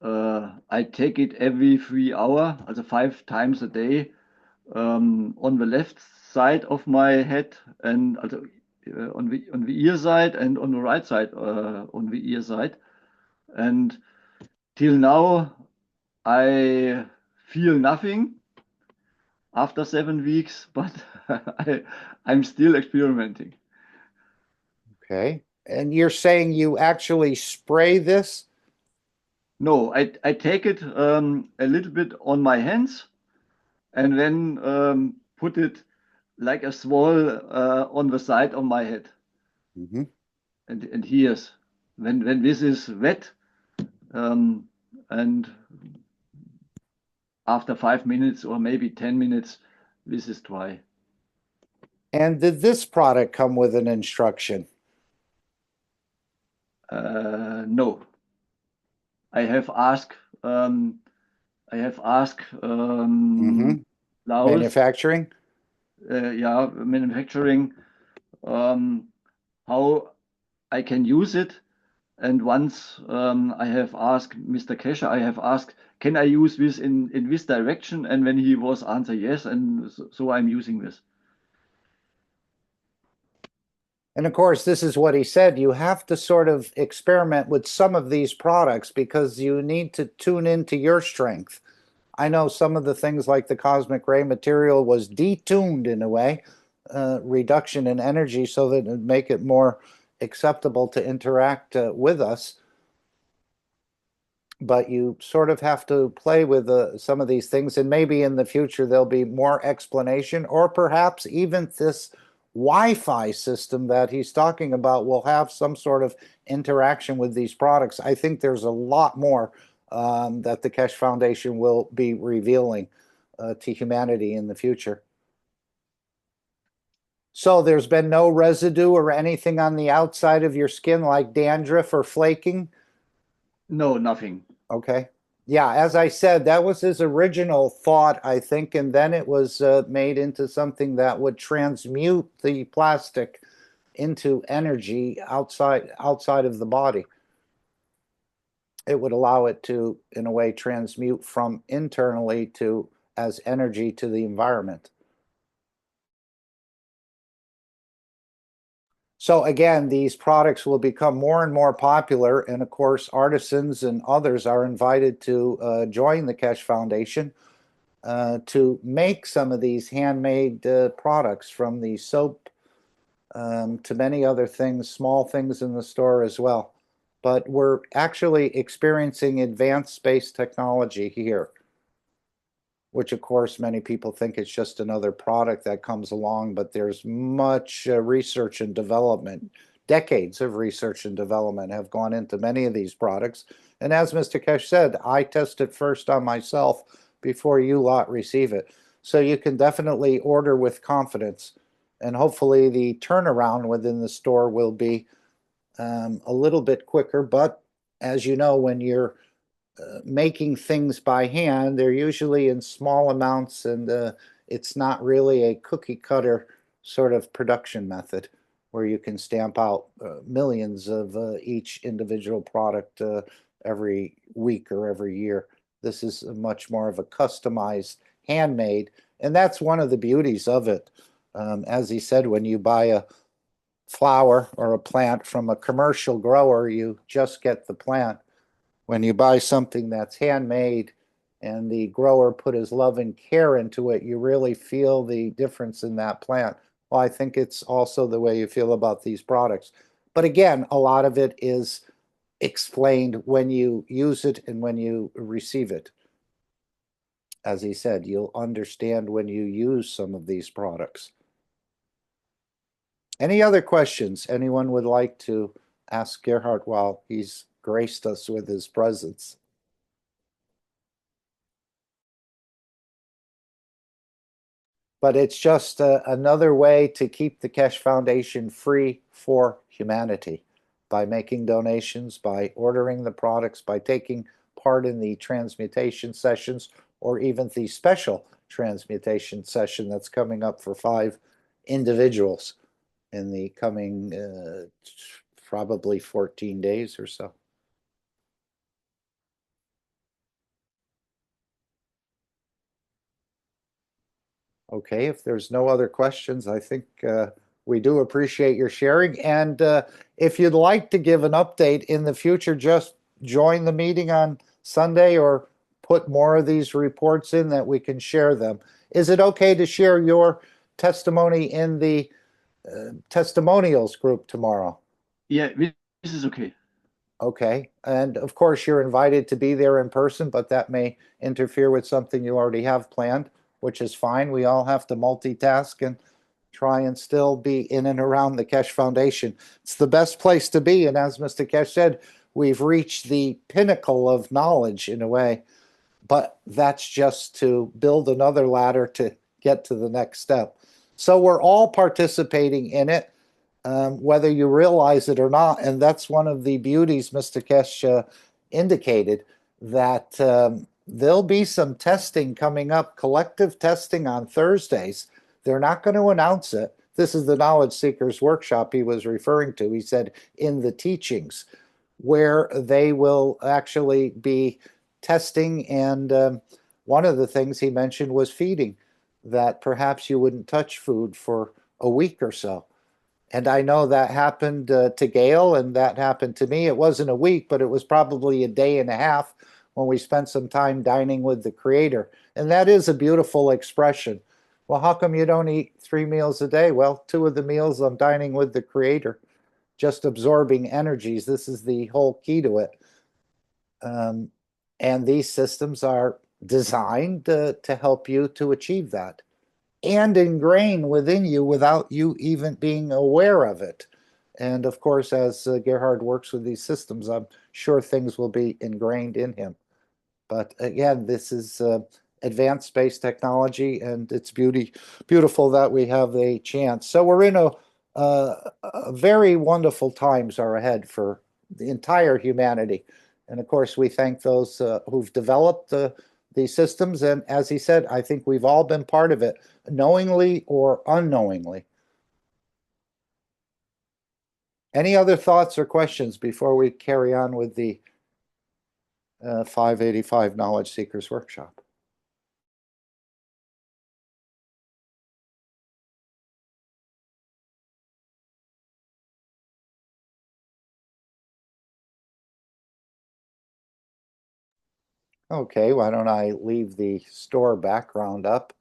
I take it every 3 hours, also 5 times a day, on the left side of my head, and also, on the ear side, and on the right side on the ear side. And till now, I feel nothing after 7 weeks, but I'm still experimenting. Okay. And you're saying you actually spray this? No, I take it a little bit on my hands and then put it like a swirl on the side of my head. Mm-hmm. And here's when this is wet, and after 5 minutes or maybe 10 minutes, this is dry. And did this product come with an instruction? No. I have asked Mm-hmm. Laos, Manufacturing? yeah, manufacturing, how I can use it. And once I have asked Mr. Keshe, I have asked, can I use this in this direction? And when he was answer yes, and so I'm using this. And of course, this is what he said. You have to sort of experiment with some of these products because you need to tune into your strength. I know some of the things like the cosmic ray material was detuned in a way, reduction in energy so that it would make it more acceptable to interact with us. but you sort of have to play with some of these things, and maybe in the future there'll be more explanation, or perhaps even this Wi-Fi system that he's talking about will have some sort of interaction with these products. I think there's a lot more that the Keshe Foundation will be revealing to humanity in the future. So there's been no residue or anything on the outside of your skin like dandruff or flaking? No, nothing. Okay. Yeah, as I said, that was his original thought, I think, and then it was made into something that would transmute the plastic into energy outside of the body. It would allow it to, in a way, transmute from internally to as energy to the environment. So again, these products will become more and more popular, and of course, artisans and others are invited to join the Keshe Foundation to make some of these handmade products, from the soap to many other things, small things in the store as well. But we're actually experiencing advanced space technology here, which of course many people think it's just another product that comes along, but there's much research and development. Decades of research and development have gone into many of these products. And as Mr. Keshe said, I test it first on myself before you lot receive it. So you can definitely order with confidence. And hopefully the turnaround within the store will be a little bit quicker. But as you know, when you're making things by hand, they're usually in small amounts, and it's not really a cookie cutter sort of production method where you can stamp out millions of each individual product every week or every year. This is much more of a customized, handmade, and that's one of the beauties of it. As he said, when you buy a flower or a plant from a commercial grower, you just get the plant. When you buy something that's handmade and the grower put his love and care into it, you really feel the difference in that plant. Well, I think it's also the way you feel about these products. But again, a lot of it is explained when you use it and when you receive it. As he said, you'll understand when you use some of these products. Any other questions anyone would like to ask Gerhard while he's graced us with his presence? But it's just another way to keep the Keshe Foundation free for humanity by making donations, by ordering the products, by taking part in the transmutation sessions, or even the special transmutation session that's coming up for 5 individuals in the coming probably 14 days or so. Okay, if there's no other questions, I think we do appreciate your sharing. And if you'd like to give an update in the future, just join the meeting on Sunday or put more of these reports in that we can share them. Is it okay to share your testimony in the testimonials group tomorrow? Yeah, this is okay. Okay, and of course you're invited to be there in person, but that may interfere with something you already have planned, which is fine. We all have to multitask and try and still be in and around the Keshe Foundation. It's the best place to be, and as Mr. Keshe said, we've reached the pinnacle of knowledge in a way, but that's just to build another ladder to get to the next step. So we're all participating in it. Whether you realize it or not. And that's one of the beauties Mr. Keshe indicated, that there'll be some testing coming up, collective testing on Thursdays. They're not going to announce it. This is the Knowledge Seekers Workshop he was referring to. He said in the teachings, where they will actually be testing. And one of the things he mentioned was feeding, that perhaps you wouldn't touch food for a week or so. And I know that happened to Gail, and that happened to me. It wasn't a week, but it was probably a day and a half when we spent some time dining with the Creator. And that is a beautiful expression. Well, how come you don't eat 3 meals a day? Well, 2 of the meals I'm dining with the Creator, just absorbing energies. This is the whole key to it. And these systems are designed to help you to achieve that and ingrain within you without you even being aware of it. And of course, as Gerhard works with these systems, I'm sure things will be ingrained in him. But again, this is advanced space technology, and it's beautiful that we have a chance. So we're in a very wonderful times are ahead for the entire humanity. And of course, we thank those who've developed these systems. And as he said, I think we've all been part of it, knowingly or unknowingly. Any other thoughts or questions before we carry on with the 585 Knowledge Seekers Workshop? Okay, why don't I leave the store background up?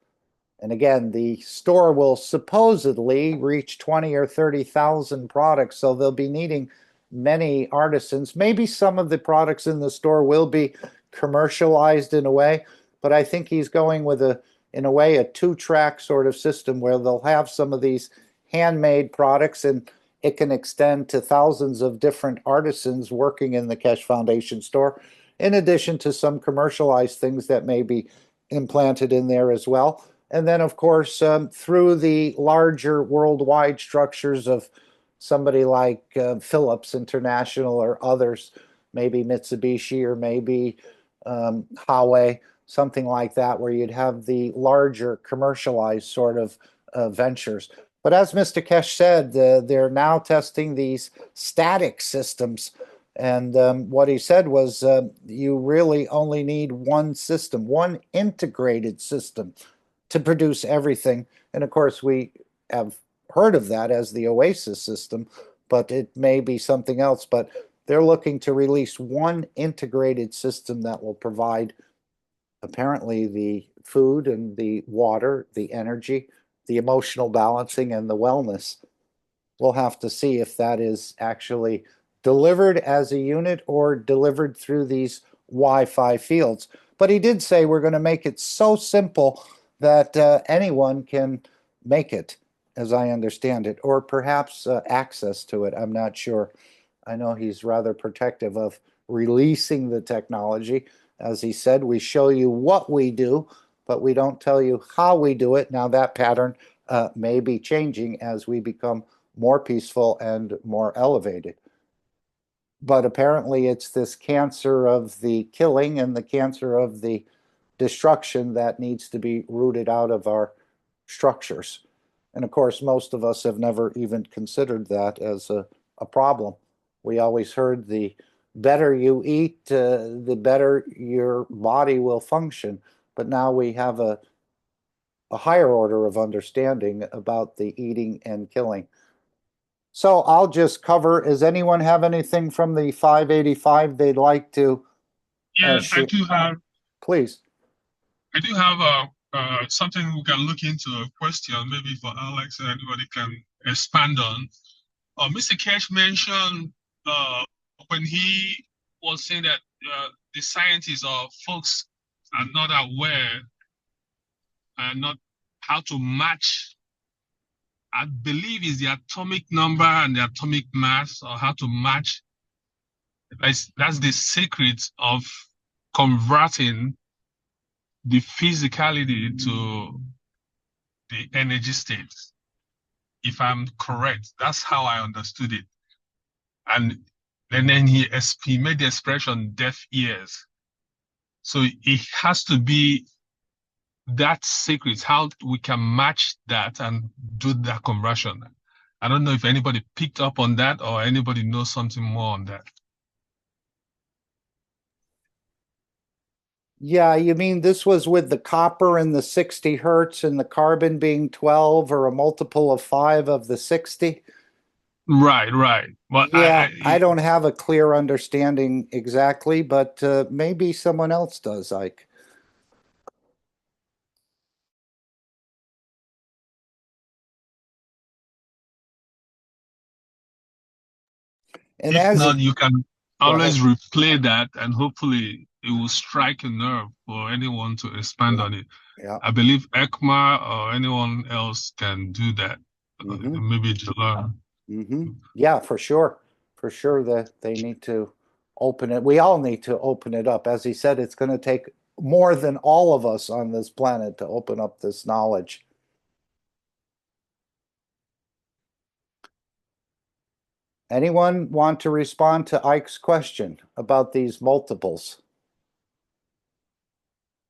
And again, the store will supposedly reach 20 or 30,000 products, so they'll be needing many artisans. Maybe some of the products in the store will be commercialized in a way, but I think he's going with in a way, a two-track sort of system where they'll have some of these handmade products, and it can extend to thousands of different artisans working in the Keshe Foundation store, in addition to some commercialized things that may be implanted in there as well. And then, of course, through the larger worldwide structures of somebody like Philips International or others, maybe Mitsubishi or maybe Huawei, something like that, where you'd have the larger commercialized sort of ventures. But as Mr. Keshe said, they're now testing these static systems. And what he said was you really only need one system, one integrated system to produce everything. And of course, we have heard of that as the Oasis system, but it may be something else. But they're looking to release one integrated system that will provide apparently the food and the water, the energy, the emotional balancing, and the wellness. We'll have to see if that is actually delivered as a unit or delivered through these Wi-Fi fields. But he did say we're going to make it so simple that anyone can make it, as I understand it, or perhaps access to it. I'm not sure. I know he's rather protective of releasing the technology. As he said, we show you what we do, but we don't tell you how we do it. Now that pattern may be changing as we become more peaceful and more elevated. But apparently it's this cancer of the killing and the cancer of the destruction that needs to be rooted out of our structures. And of course, most of us have never even considered that as a problem. We always heard the better you eat, the better your body will function. But now we have a higher order of understanding about the eating and killing. So I'll just cover, does anyone have anything from the 585 they'd like to Yes, share? Please. I do have something we can look into, a question maybe for Alex and anybody can expand on. Mr. Keshe mentioned when he was saying that the scientists or folks are not aware and not how to match, I believe is the atomic number and the atomic mass, or how to match. That's the secret of converting the physicality to the energy state. If I'm correct, that's how I understood it. And then he made the expression deaf ears. So it has to be that secret, how we can match that and do that conversion. I don't know if anybody picked up on that or anybody knows something more on that. Yeah, you mean this was with the copper and the 60 hertz and the carbon being 12 or a multiple of 5 of the 60? Right. Well, yeah, I don't have a clear understanding exactly, but maybe someone else does, Ike. And if not, you can always replay that and hopefully it will strike a nerve for anyone to expand Yeah. on it. Yeah. I believe ECMA or anyone else can do that. Mm-hmm. Maybe July. Mm-hmm. Yeah, for sure. For sure that they need to open it. We all need to open it up. As he said, it's going to take more than all of us on this planet to open up this knowledge. Anyone want to respond to Ike's question about these multiples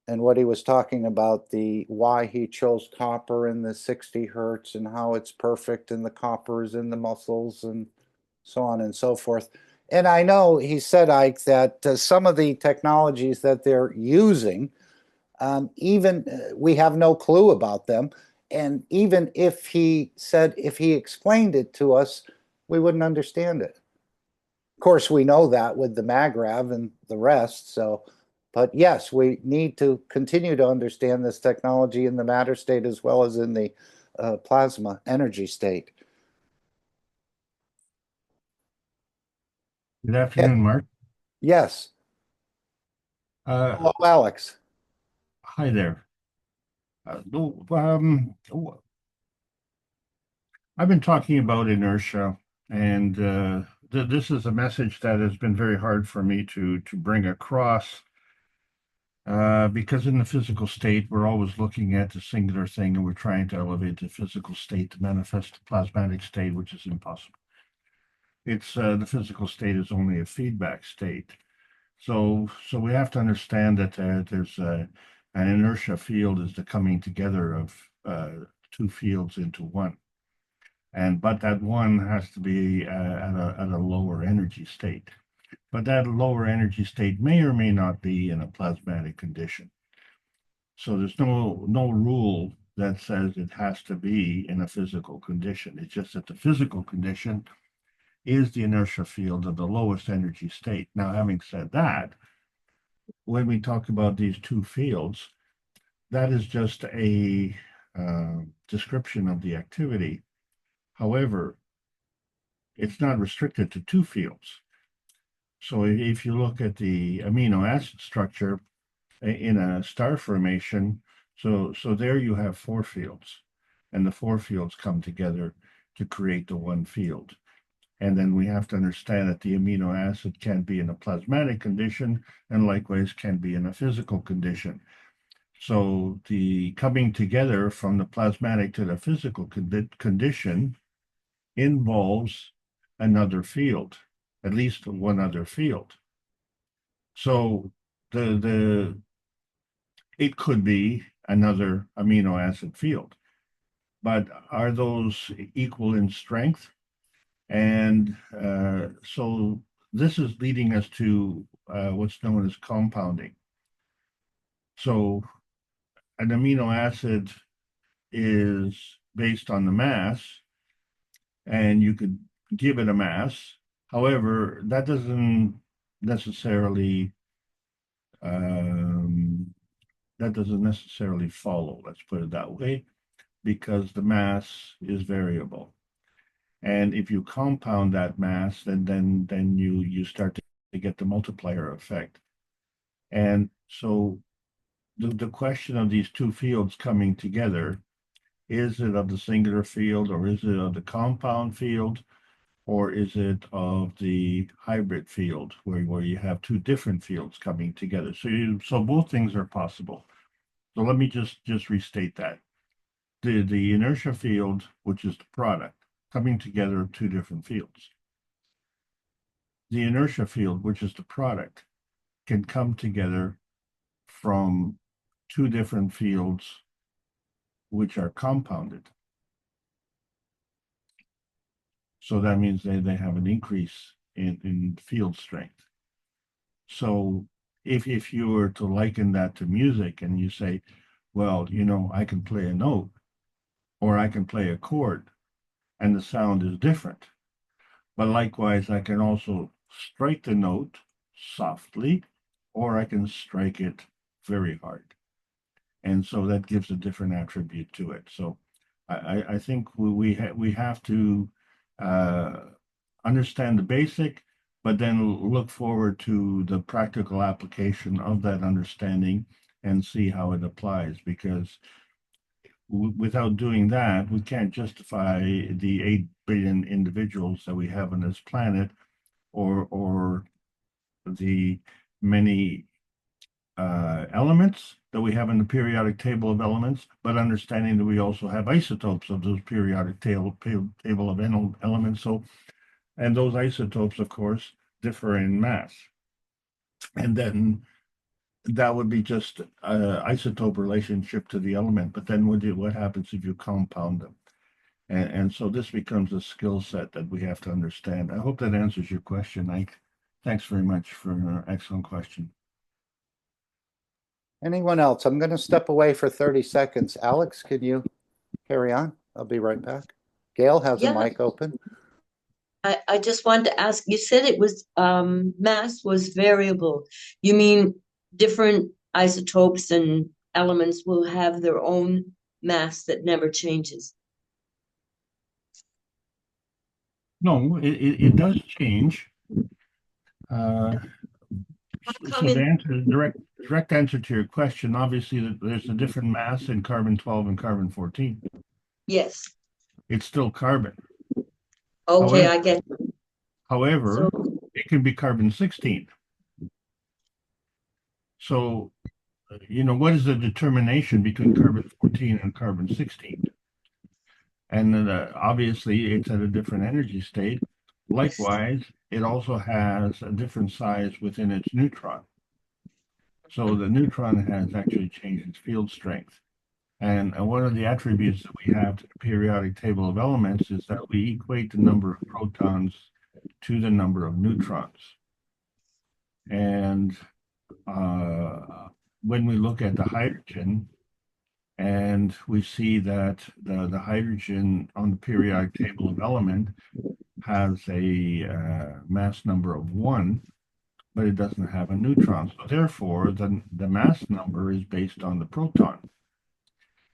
and what he was talking about, the why he chose copper in the 60 hertz and how it's perfect and the copper is in the muscles and so on and so forth. And I know he said, Ike, that some of the technologies that they're using, even we have no clue about them. And even if he said, if he explained it to us, we wouldn't understand it. Of course, we know that with the MAGRAV and the rest. So, but yes, we need to continue to understand this technology in the matter state as well as in the plasma energy state. Good afternoon, Mark. Yes. Hello, Alex. Hi there. I've been talking about inertia, and this is a message that has been very hard for me to bring across, because in the physical state, we're always looking at the singular thing, and we're trying to elevate the physical state to manifest the plasmatic state, which is impossible. It's the physical state is only a feedback state. So we have to understand that there's an inertia field is the coming together of two fields into one, but that one has to be at a lower energy state. But that lower energy state may or may not be in a plasmatic condition. So there's no rule that says it has to be in a physical condition. It's just that the physical condition is the inertia field of the lowest energy state. Now, having said that, when we talk about these two fields, that is just a description of the activity. However, it's not restricted to two fields. So if you look at the amino acid structure in a star formation, so there you have four fields, and the four fields come together to create the one field. And then we have to understand that the amino acid can be in a plasmatic condition and likewise can be in a physical condition. So the coming together from the plasmatic to the physical condition involves another field, at least one other field. So it could be another amino acid field, but are those equal in strength? And so this is leading us to what's known as compounding. So an amino acid is based on the mass, and you could give it a mass. However, that doesn't necessarily follow, let's put it that way, because the mass is variable. And if you compound that mass, then you start to get the multiplier effect. And so the question of these two fields coming together, is it of the singular field, or is it of the compound field, or is it of the hybrid field where you have two different fields coming together? So both things are possible. So let me just restate that. The inertia field, which is the product, coming together of two different fields. The inertia field, which is the product, can come together from two different fields which are compounded. So that means they have an increase in field strength. So if you were to liken that to music and you say, well, I can play a note or I can play a chord and the sound is different. But likewise, I can also strike the note softly, or I can strike it very hard. And so that gives a different attribute to it. So I think we have to understand the basic, but then look forward to the practical application of that understanding and see how it applies, because without doing that, we can't justify the 8 billion individuals that we have on this planet, or the many elements that we have in the periodic table of elements, but understanding that we also have isotopes of those periodic table of elements. So, and those isotopes, of course, differ in mass. And then that would be just isotope relationship to the element. But then what happens if you compound them? And so this becomes a skill set that we have to understand. I hope that answers your question, Ike. Thanks very much for an excellent question. Anyone else? I'm going to step away for 30 seconds. Alex, can you carry on? I'll be right back. Gail has a mic open. I just wanted to ask, you said it was mass was variable. You mean different isotopes and elements will have their own mass that never changes? No, it does change. So the answer, direct answer to your question, obviously there's a different mass in carbon-12 and carbon-14. Yes. It's still carbon. Okay, However, I get. However, it can be carbon-16. So, what is the determination between carbon-14 and carbon-16? And obviously, it's at a different energy state. Likewise, it also has a different size within its neutron. So the neutron has actually changed its field strength. And one of the attributes that we have to the periodic table of elements is that we equate the number of protons to the number of neutrons. And when we look at the hydrogen, and we see that the hydrogen on the periodic table of element has a mass number of 1, but it doesn't have a neutron. So therefore, the mass number is based on the proton.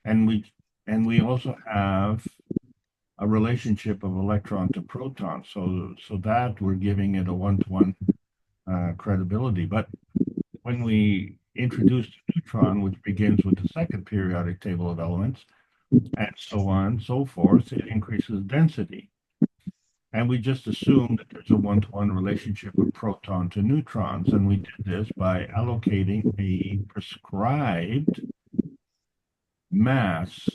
And we also have a relationship of electron to proton. So that we're giving it a 1-to-1 credibility. But when we introduce the neutron, which begins with the second periodic table of elements, and so on and so forth, it increases density. And we just assume that there's a 1-to-1 relationship of proton to neutrons. And we did this by allocating a prescribed mass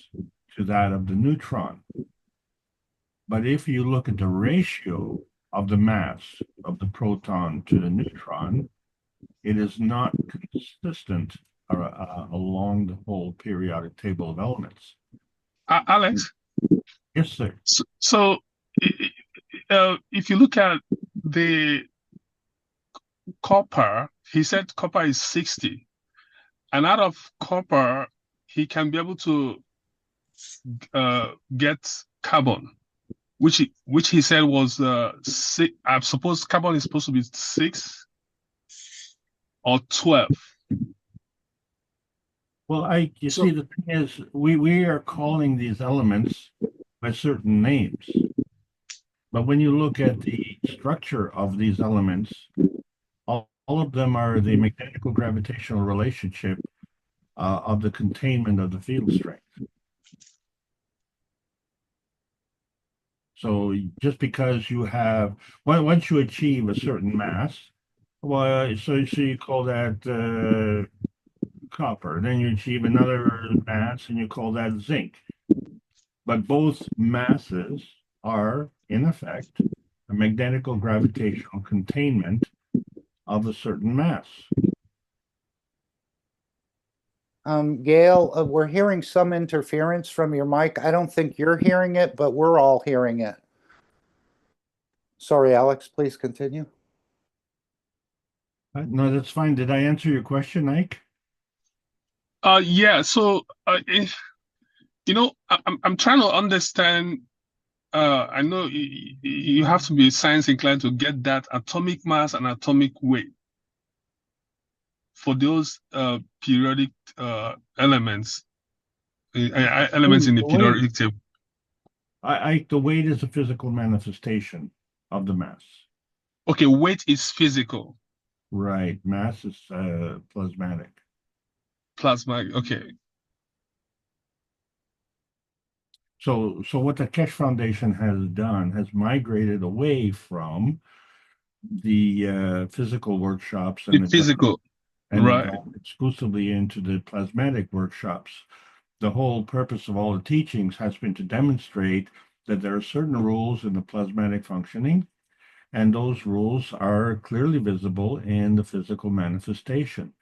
to that of the neutron. But if you look at the ratio of the mass of the proton to the neutron, it is not consistent along the whole periodic table of elements. Alex? Yes, sir. So if you look at the copper, he said copper is 60. And out of copper, he can be able to get carbon, which he said was 6. I suppose carbon is supposed to be 6 or 12. Well, you see, the thing is, we are calling these elements by certain names. But when you look at the structure of these elements, all of them are the mechanical gravitational relationship of the containment of the field strength. So just because you have, once you achieve a certain mass, well, so you call that copper. Then you achieve another mass and you call that zinc. But both masses are, in effect, a magnetical gravitational containment of a certain mass. Gail, we're hearing some interference from your mic. I don't think you're hearing it, but we're all hearing it. Sorry, Alex, please continue. No, that's fine. Did I answer your question, Ike? Yeah. So, I'm trying to understand. I know you have to be science inclined to get that atomic mass and atomic weight for those periodic elements in the periodic table. The weight is a physical manifestation of the mass. Okay, weight is physical. Right. Mass is plasmatic. Plasma. Okay. So what the Keshe Foundation has done has migrated away from the physical workshops The and physical. have Right. gone exclusively into the plasmatic workshops. The whole purpose of all the teachings has been to demonstrate that there are certain rules in the plasmatic functioning, and those rules are clearly visible in the physical manifestation.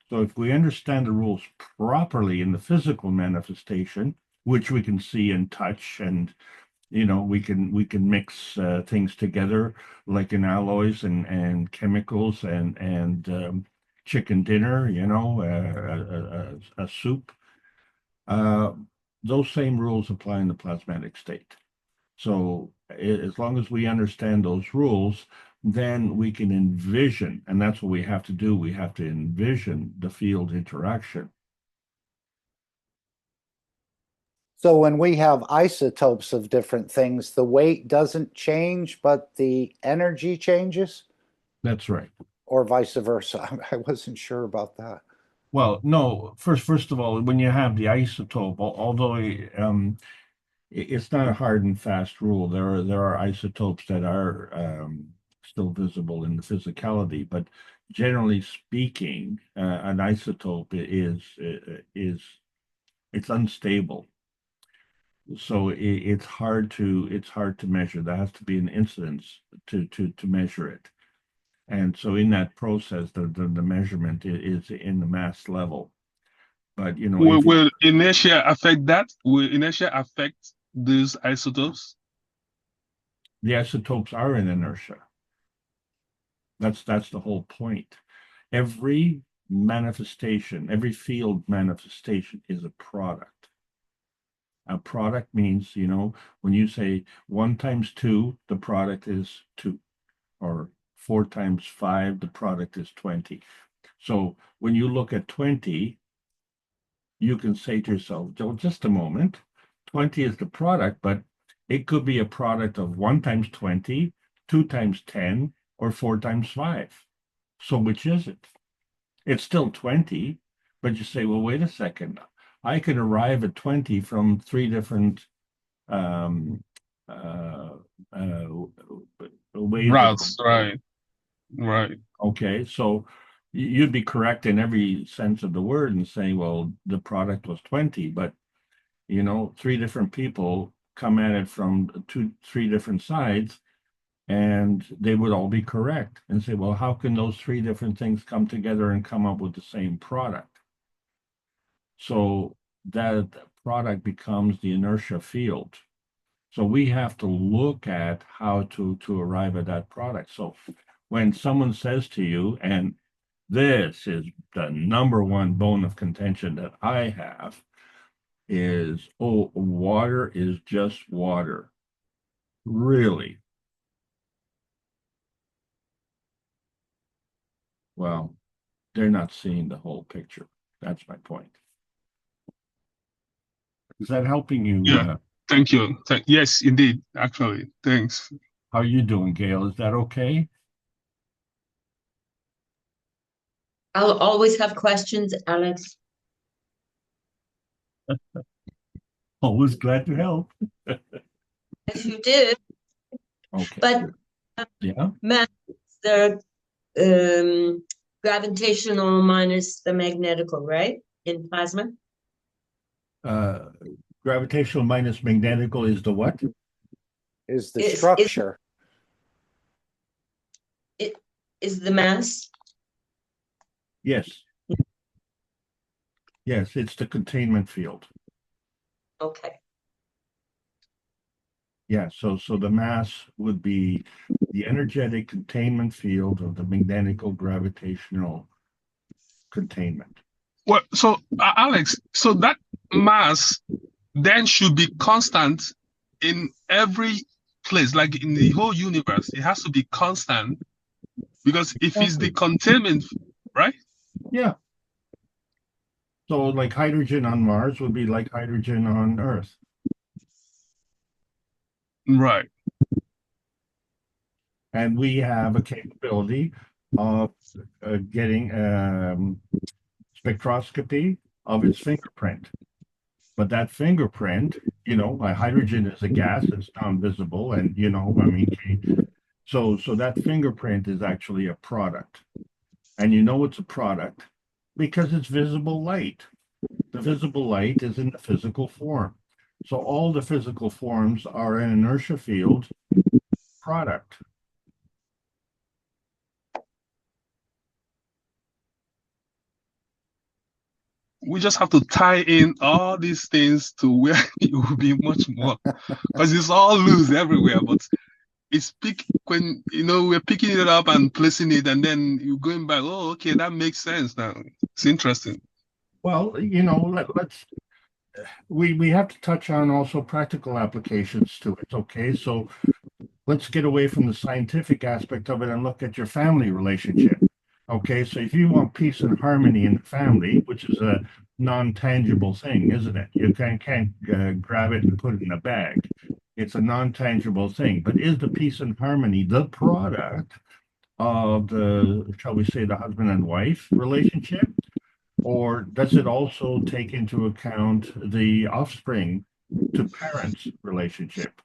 So if we understand the rules properly in the physical manifestation, which we can see and touch, and we can mix things together like in alloys and chemicals and chicken dinner, a soup. Uh, those same rules apply in the plasmatic state. So as long as we understand those rules, then we can envision, and that's what we have to do. We have to envision the field interaction. So when we have isotopes of different things, the weight doesn't change, but the energy changes, That's right. or vice versa. I wasn't sure about that. Well, no, first of all, when you have the isotope, although it's not a hard and fast rule, there are isotopes that are still visible in the physicality, but generally speaking, an isotope is it's unstable. So it's hard to measure. There has to be an incidence to measure it. And so in that process, the measurement is in the mass level. But Will inertia affect that? Will inertia affect these isotopes? the isotopes are in inertia. That's the whole point. Every manifestation, every field manifestation is a product. A product means, when you say 1 times 2, the product is 2, or 4 times 5, the product is 20. So when you look at 20, you can say to yourself, just a moment, 20 is the product, but it could be a product of 1 times 20, 2 times 10, or 4 times 5. So which is it? It's still 20, but you say, well, wait a second. I can arrive at 20 from 3 different um, uh, uh, ways of. Routes, right, right. Okay, so you'd be correct in every sense of the word and saying, well, the product was 20, but 3 different people come at it from 3 different sides, and they would all be correct and say, well, how can those 3 different things come together and come up with the same product? So that product becomes the inertia field. So we have to look at how to arrive at that product. So when someone says to you, and this is the number one bone of contention that I have, is, oh, water is just water. Really? Well, they're not seeing the whole picture. That's my point. Is that helping you? Yeah. Thank you. Yes, indeed. Actually, thanks. How are you doing, Gail? Is that okay? I'll always have questions, Alex. Always glad to help. Yes, you did. Okay. But yeah, Matt, the gravitational minus the magnetical, right? In plasma? gravitational minus magnetical is the what? Is the structure. It is the mass? Yes. Yes, it's the containment field. Okay. Yeah, so the mass would be the energetic containment field of the magnetical gravitational containment. Well, so Alex, so that mass then should be constant in every place, like in the whole universe. It has to be constant because if it's the containment, right? Yeah. So like hydrogen on Mars would be like hydrogen on Earth. Right. And we have a capability of getting spectroscopy of its fingerprint. But that fingerprint, my hydrogen is a gas, it's non-visible, and so that fingerprint is actually a product. And it's a product because it's visible light. The visible light is in the physical form. So all the physical forms are an inertia field product. We just have to tie in all these things to where it will be much more, because it's all loose everywhere. But it's when we're picking it up and placing it, and then you're going back. Oh, okay, that makes sense now. It's interesting. Well, we have to touch on also practical applications to it. Okay, so let's get away from the scientific aspect of it and look at your family relationship. Okay, so if you want peace and harmony in the family, which is a non-tangible thing, isn't it? You can't grab it and put it in a bag. It's a non-tangible thing. But is the peace and harmony the product of the, shall we say, the husband and wife relationship? Or does it also take into account the offspring to parents relationship?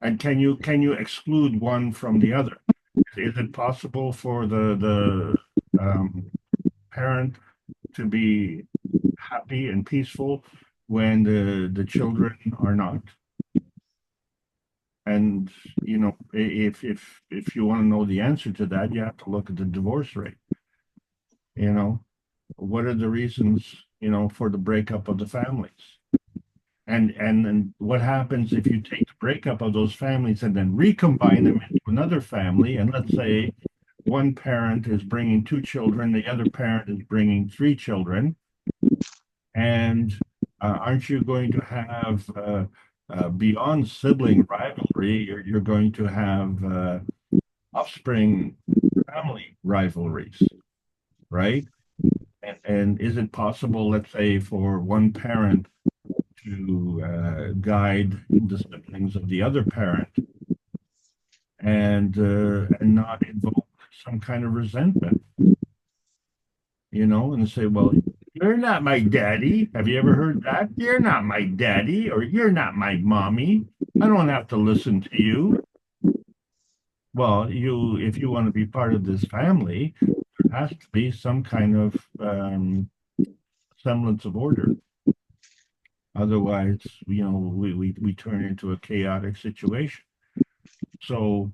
And can you exclude one from the other? Is it possible for the parent to be happy and peaceful when the children are not? And if you want to know the answer to that, you have to look at the divorce rate. What are the reasons for the breakup of the families? And what happens if you take the breakup of those families and then recombine them into another family? And let's say one parent is bringing 2 children, the other parent is bringing 3 children. And aren't you going to have, beyond sibling rivalry, you're going to have offspring family rivalries, right? And is it possible, let's say, for one parent to guide the siblings of the other parent and not invoke some kind of resentment, and say, well, you're not my daddy. Have you ever heard that? You're not my daddy, or you're not my mommy. I don't have to listen to you. Well, if you want to be part of this family, there has to be some kind of semblance of order. Otherwise, we turn into a chaotic situation. So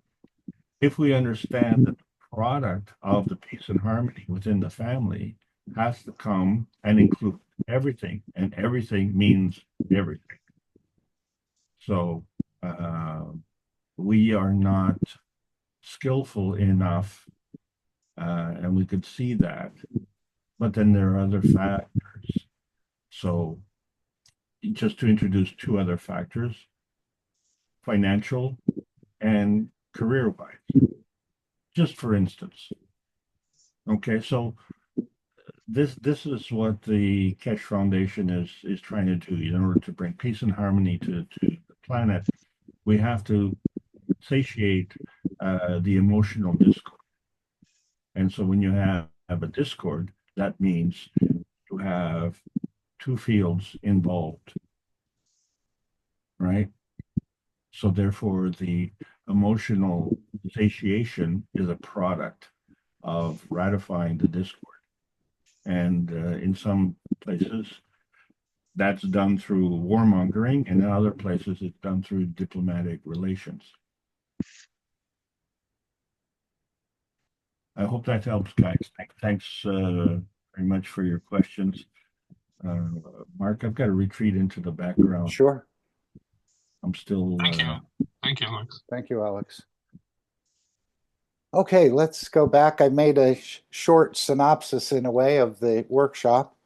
if we understand that the product of the peace and harmony within the family has to come and include everything, and everything means everything. So we are not skillful enough, and we could see that, but then there are other factors. So just to introduce 2 other factors, financial and career-wise, just for instance. Okay, so this is what the Keshe Foundation is trying to do. In order to bring peace and harmony to the planet, we have to satiate the emotional discord. And so when you have a discord, that means you have 2 fields involved, right? So therefore, the emotional satiation is a product of ratifying the discord. And in some places, that's done through warmongering, and in other places, it's done through diplomatic relations. I hope that helps, guys. Thanks very much for your questions. Mark, I've got to retreat into the background. Sure. Thank you. Thank you, Alex. Thank you, Alex. Okay, let's go back. I made a short synopsis in a way of the workshop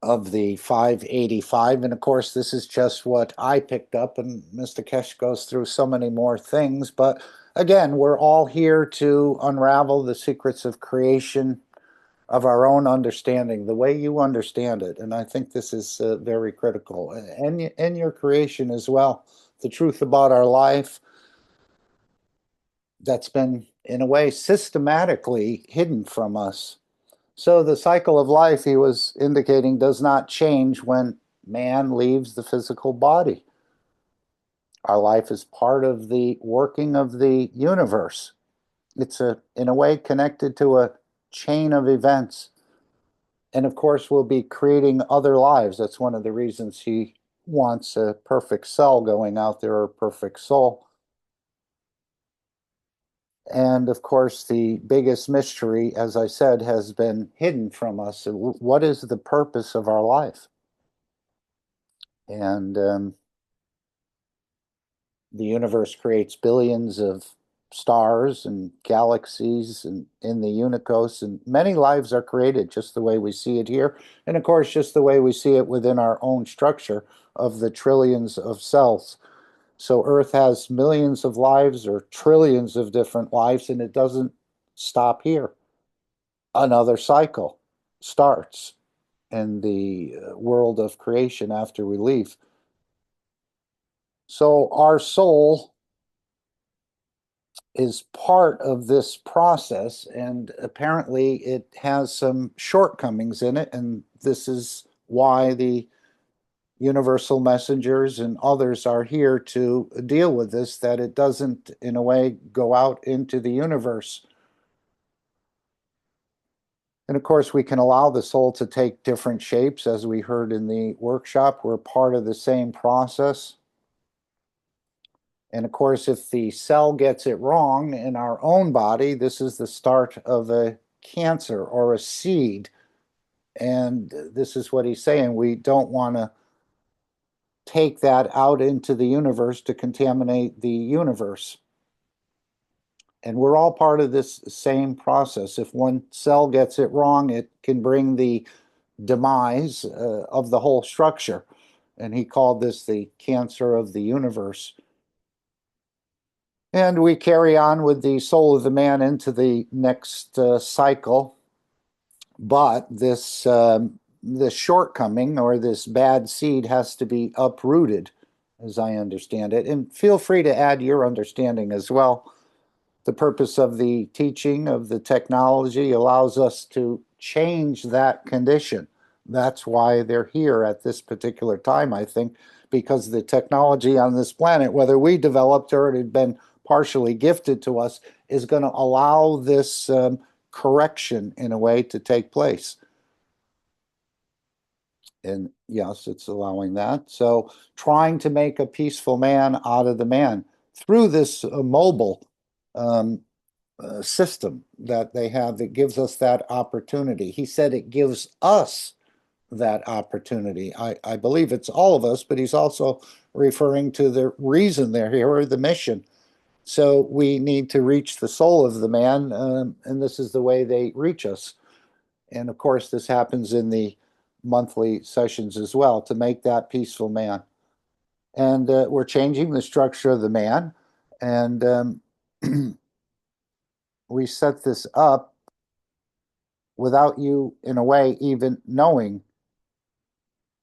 of the 585. And of course, this is just what I picked up, and Mr. Keshe goes through so many more things. But again, we're all here to unravel the secrets of creation, of our own understanding, the way you understand it. And I think this is very critical. And your creation as well, the truth about our life, that's been, in a way, systematically hidden from us. So the cycle of life, he was indicating, does not change when man leaves the physical body. Our life is part of the working of the universe. It's in a way connected to a chain of events. And of course, we'll be creating other lives. That's one of the reasons he wants a perfect cell going out there, or a perfect soul. And of course, the biggest mystery, as I said, has been hidden from us. What is the purpose of our life? And the universe creates billions of stars and galaxies and in the unicos, and many lives are created just the way we see it here, and of course just the way we see it within our own structure of the trillions of cells. So Earth has millions of lives, or trillions of different lives, and it doesn't stop here. Another cycle starts in the world of creation after we leave. So our soul is part of this process, and apparently it has some shortcomings in it, and this is why the universal messengers and others are here to deal with this, that it doesn't, in a way, go out into the universe. And of course, we can allow the soul to take different shapes, as we heard in the workshop. We're part of the same process. And of course, if the cell gets it wrong in our own body, this is the start of a cancer or a seed. And this is what he's saying. We don't want to take that out into the universe to contaminate the universe. And we're all part of this same process. If one cell gets it wrong, it can bring the demise of the whole structure. And he called this the cancer of the universe. And we carry on with the soul of the man into the next cycle. But this shortcoming, or this bad seed, has to be uprooted, as I understand it. And feel free to add your understanding as well. The purpose of the teaching of the technology allows us to change that condition. That's why they're here at this particular time, I think, because the technology on this planet, whether we developed or it had been partially gifted to us, is going to allow this correction, in a way, to take place. And yes, it's allowing that. So trying to make a peaceful man out of the man through this mobile system that they have, that gives us that opportunity. He said it gives us that opportunity. I believe it's all of us, but he's also referring to the reason they're here, or the mission. So we need to reach the soul of the man, and this is the way they reach us. And of course, this happens in the monthly sessions as well, to make that peaceful man. And we're changing the structure of the man, and we set this up without you, in a way, even knowing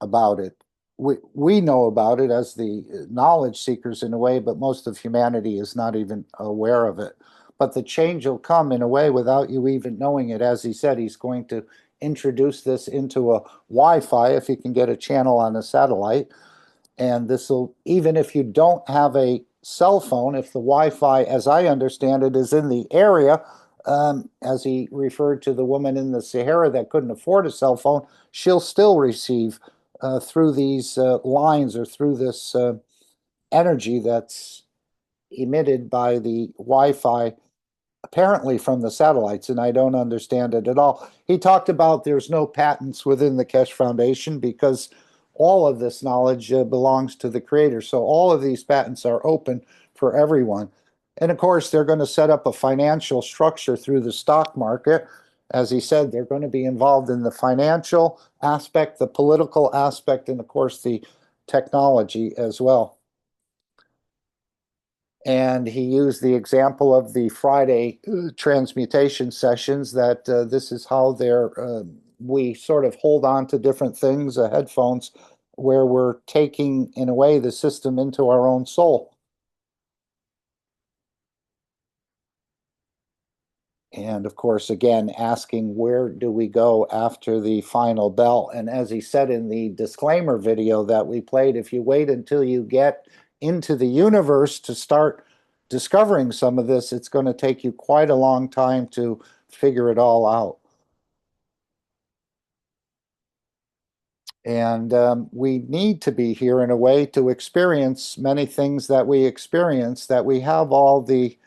about it. We know about it as the knowledge seekers, in a way, but most of humanity is not even aware of it. But the change will come, in a way, without you even knowing it. As he said, he's going to introduce this into a Wi-Fi, if you can get a channel on a satellite. And this will, even if you don't have a cell phone, if the Wi-Fi, as I understand it, is in the area, as he referred to the woman in the Sahara that couldn't afford a cell phone, she'll still receive through these lines, or through this energy that's emitted by the Wi-Fi, apparently from the satellites, and I don't understand it at all. He talked about there's no patents within the Keshe Foundation, because all of this knowledge belongs to the creator. So all of these patents are open for everyone. And of course, they're going to set up a financial structure through the stock market. As he said, they're going to be involved in the financial aspect, the political aspect, and of course, the technology as well. And he used the example of the Friday transmutation sessions, that this is how we sort of hold on to different things, headphones, where we're taking, in a way, the system into our own soul. And of course, again, asking where do we go after the final bell? And as he said in the disclaimer video that we played, if you wait until you get into the universe to start discovering some of this, it's going to take you quite a long time to figure it all out. And we need to be here in a way to experience many things that we experience, that we have all the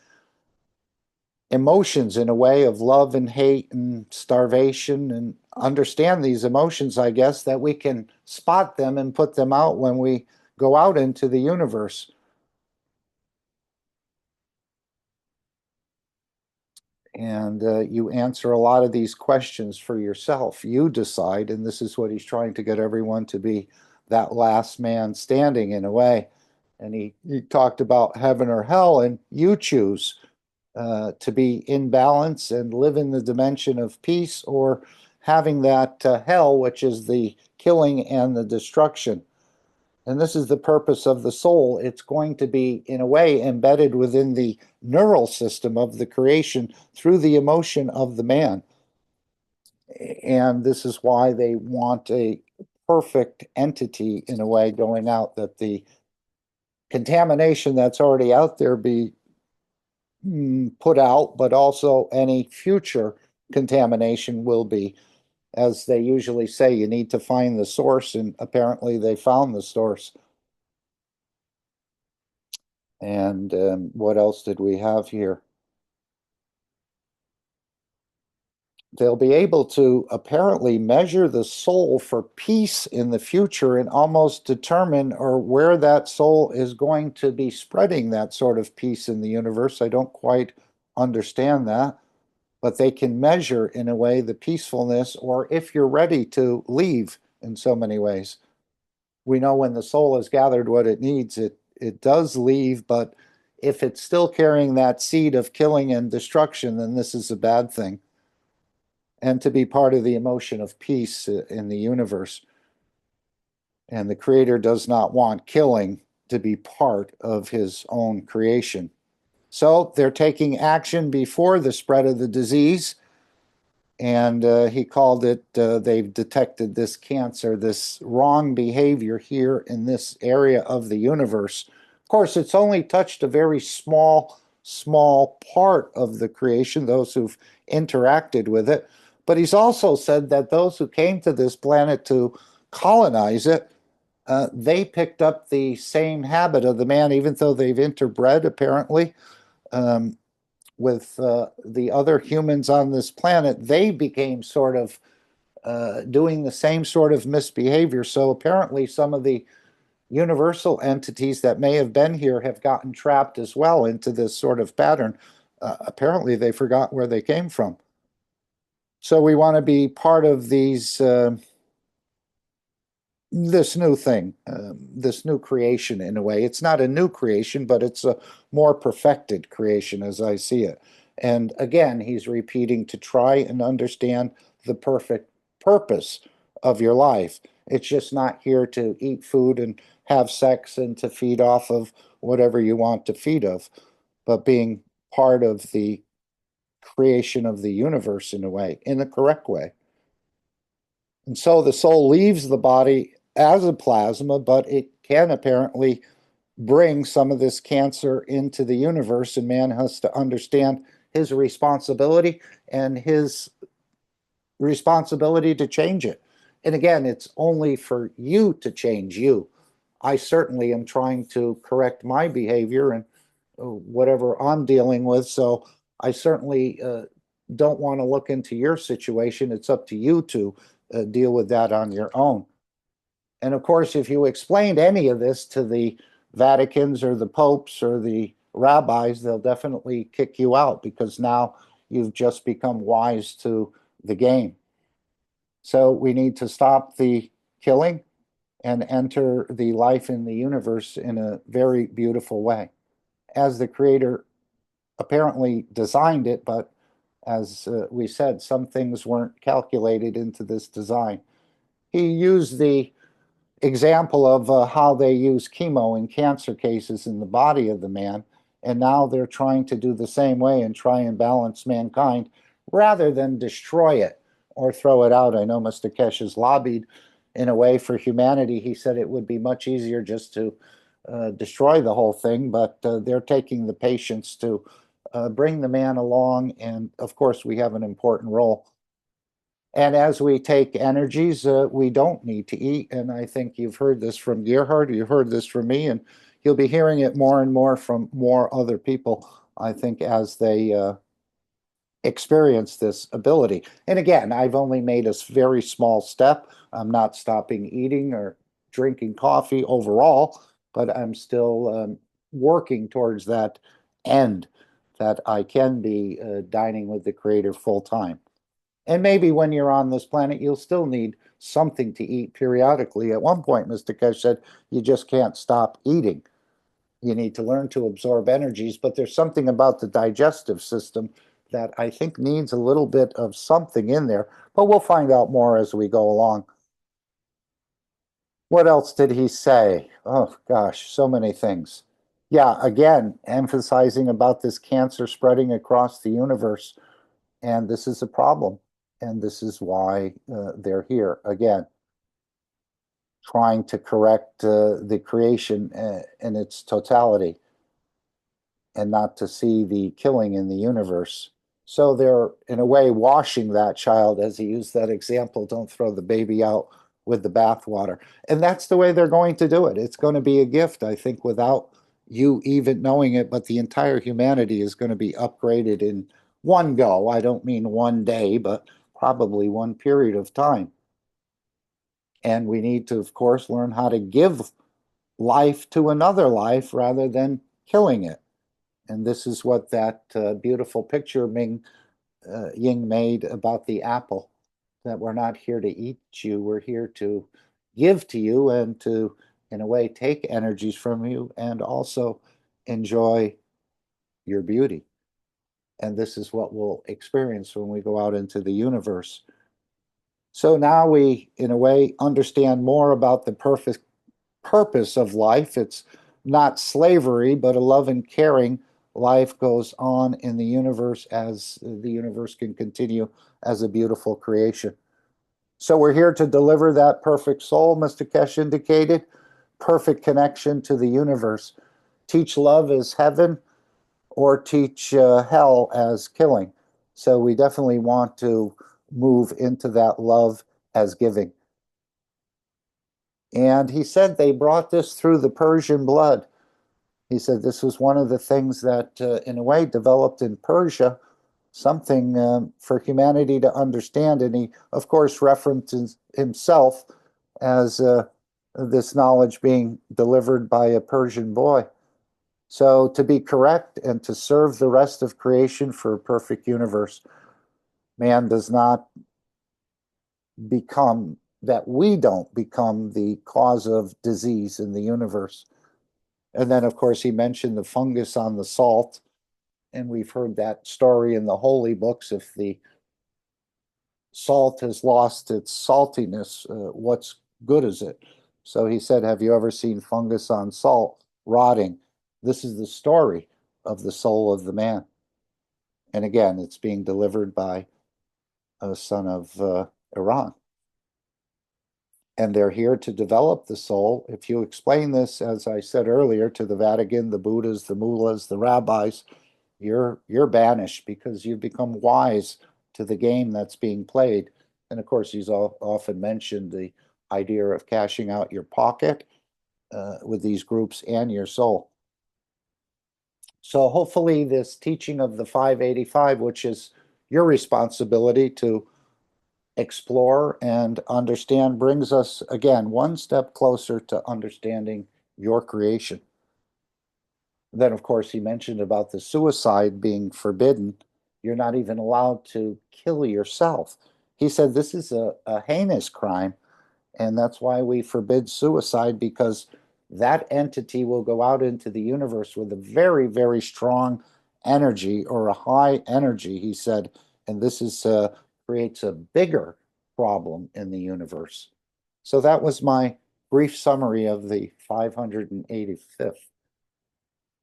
emotions in a way of love and hate and starvation, and understand these emotions, I guess, that we can spot them and put them out when we go out into the universe. And you answer a lot of these questions for yourself. You decide, and this is what he's trying to get everyone to be, that last man standing in a way. And he talked about heaven or hell, and you choose to be in balance and live in the dimension of peace, or having that hell, which is the killing and the destruction. And this is the purpose of the soul. It's going to be, in a way, embedded within the neural system of the creation through the emotion of the man. And this is why they want a perfect entity, in a way, going out, that the contamination that's already out there be put out, but also any future contamination will be. As they usually say, you need to find the source, and apparently they found the source. And what else did we have here? They'll be able to apparently measure the soul for peace in the future, and almost determine or where that soul is going to be spreading that sort of peace in the universe. I don't quite understand that, but they can measure, in a way, the peacefulness, or if you're ready to leave, in so many ways. We know when the soul has gathered what it needs, it does leave, but if it's still carrying that seed of killing and destruction, then this is a bad thing. And to be part of the emotion of peace in the universe. And the Creator does not want killing to be part of his own creation. So they're taking action before the spread of the disease. And he called it, they've detected this cancer, this wrong behavior here in this area of the universe. Of course, it's only touched a very small part of the creation, those who've interacted with it. But he's also said that those who came to this planet to colonize it, they picked up the same habit of the man, even though they've interbred, apparently. With the other humans on this planet, they became sort of doing the same sort of misbehavior. So apparently some of the universal entities that may have been here have gotten trapped as well into this sort of pattern. Apparently they forgot where they came from. So we want to be part of these this new thing, this new creation, in a way. It's not a new creation, but it's a more perfected creation as I see it. And again, he's repeating to try and understand the perfect purpose of your life. It's just not here to eat food and have sex and to feed off of whatever you want to feed of, but being part of the creation of the universe, in a way, in the correct way. And so the soul leaves the body as a plasma, but it can apparently bring some of this cancer into the universe, and man has to understand his responsibility and his responsibility to change it. And again, it's only for you to change you. I certainly am trying to correct my behavior and whatever I'm dealing with, so I certainly don't want to look into your situation. It's up to you to deal with that on your own. And of course, if you explained any of this to the Vaticans or the popes or the rabbis, they'll definitely kick you out, because now you've just become wise to the game. So we need to stop the killing and enter the life in the universe in a very beautiful way, as the Creator apparently designed it, but as we said, some things weren't calculated into this design. He used the example of how they use chemo in cancer cases in the body of the man, And now they're trying to do the same way and try and balance mankind rather than destroy it or throw it out. I know Mr. Keshe has lobbied in a way for humanity. He said it would be much easier just to destroy the whole thing, but they're taking the patience to bring the man along. And of course, we have an important role. And as we take energies, we don't need to eat. And I think you've heard this from Gerhard, you've heard this from me, and you'll be hearing it more and more from more other people, I think, as they experience this ability. And again, I've only made a very small step. I'm not stopping eating or drinking coffee overall, but I'm still working towards that end, that I can be dining with the Creator full time. And maybe when you're on this planet, you'll still need something to eat periodically. At one point, Mr. Keshe said, you just can't stop eating. You need to learn to absorb energies, but there's something about the digestive system that I think needs a little bit of something in there, but we'll find out more as we go along. What else did he say? Oh gosh, so many things. Yeah, again, emphasizing about this cancer spreading across the universe, and this is a problem, and this is why they're here again, trying to correct the creation in its totality and not to see the killing in the universe. So they're, in a way, washing that child, as he used that example, don't throw the baby out with the bathwater. And that's the way they're going to do it. It's going to be a gift, I think, without you even knowing it, but the entire humanity is going to be upgraded in one go. I don't mean one day, but probably one period of time. And we need to, of course, learn how to give life to another life rather than killing it. And this is what that beautiful picture Ming Ying made about the apple, that we're not here to eat you, we're here to give to you and to, in a way, take energies from you and also enjoy your beauty. And this is what we'll experience when we go out into the universe. So now we, in a way, understand more about the perfect purpose of life. It's not slavery, but a love and caring life goes on in the universe as the universe can continue as a beautiful creation. So we're here to deliver that perfect soul, Mr. Keshe indicated, perfect connection to the universe. Teach love as heaven or teach hell as killing. So we definitely want to move into that love as giving. And he said they brought this through the Persian blood. He said this was one of the things that, in a way, developed in Persia, something for humanity to understand. And he, of course, references himself as this knowledge being delivered by a Persian boy. So to be correct and to serve the rest of creation for a perfect universe, man does not become, that we don't become the cause of disease in the universe. And then, of course, he mentioned the fungus on the salt. And we've heard that story in the holy books. If the salt has lost its saltiness, what's good is it? So he said, have you ever seen fungus on salt rotting? This is the story of the soul of the man. And again, it's being delivered by a son of Iran. And they're here to develop the soul. If you explain this, as I said earlier, to the Vatican, the Buddhas, the mullahs, the rabbis, you're banished because you've become wise to the game that's being played. And of course, he's often mentioned the idea of cashing out your pocket with these groups and your soul. So hopefully this teaching of the 585, which is your responsibility to explore and understand, brings us, again, one step closer to understanding your creation. Then, of course, he mentioned about the suicide being forbidden. You're not even allowed to kill yourself. He said this is a heinous crime, and that's why we forbid suicide, because that entity will go out into the universe with a very, very strong energy, or a high energy, he said, and this is creates a bigger problem in the universe. So that was my brief summary of the 585th.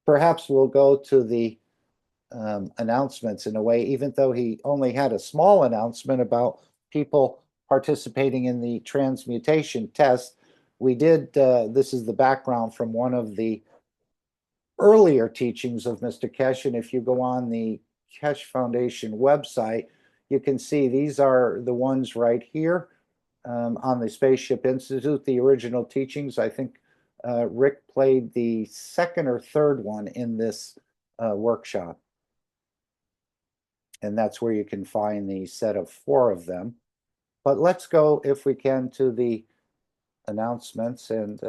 perhaps we'll go to the announcements in a way, even though he only had a small announcement about people participating in the transmutation test. We did, this is the background from one of the earlier teachings of Mr. Keshe, and if you go on the Keshe Foundation website, you can see these are the ones right here on the Spaceship Institute, the original teachings. I think Rick played the second or third one in this workshop. And that's where you can find the set of 4 of them. But let's go, if we can, to the announcements. And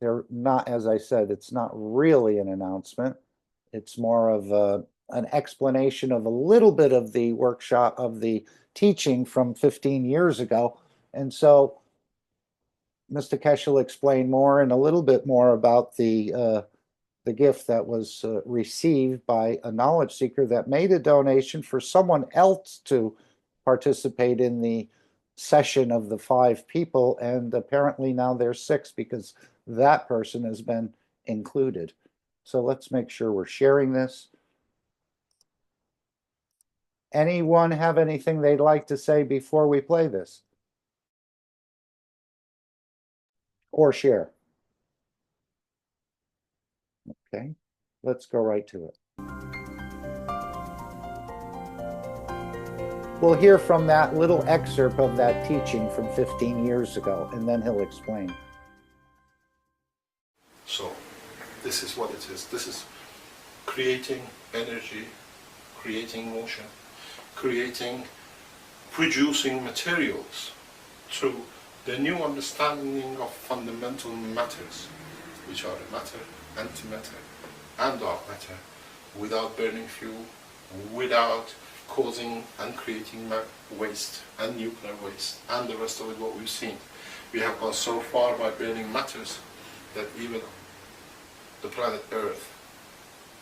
they're not, as I said, it's not really an announcement. It's more of an explanation of a little bit of the workshop, of the teaching from 15 years ago. And so Mr. Keshe will explain more and a little bit more about the gift that was received by a knowledge seeker that made a donation for someone else to participate in the session of the 5 people, and apparently now there's 6 because that person has been included. So let's make sure we're sharing this. Anyone have anything they'd like to say before we play this? Or share? Okay, let's go right to it. We'll hear from that little excerpt of that teaching from 15 years ago, and then he'll explain. So, this is what it is. This is creating energy, creating motion, producing materials through the new understanding of fundamental matters, which are the matter, antimatter, and dark matter, without burning fuel, without causing and creating waste and nuclear waste, and the rest of it, what we've seen. We have gone so far by burning matters that even the planet Earth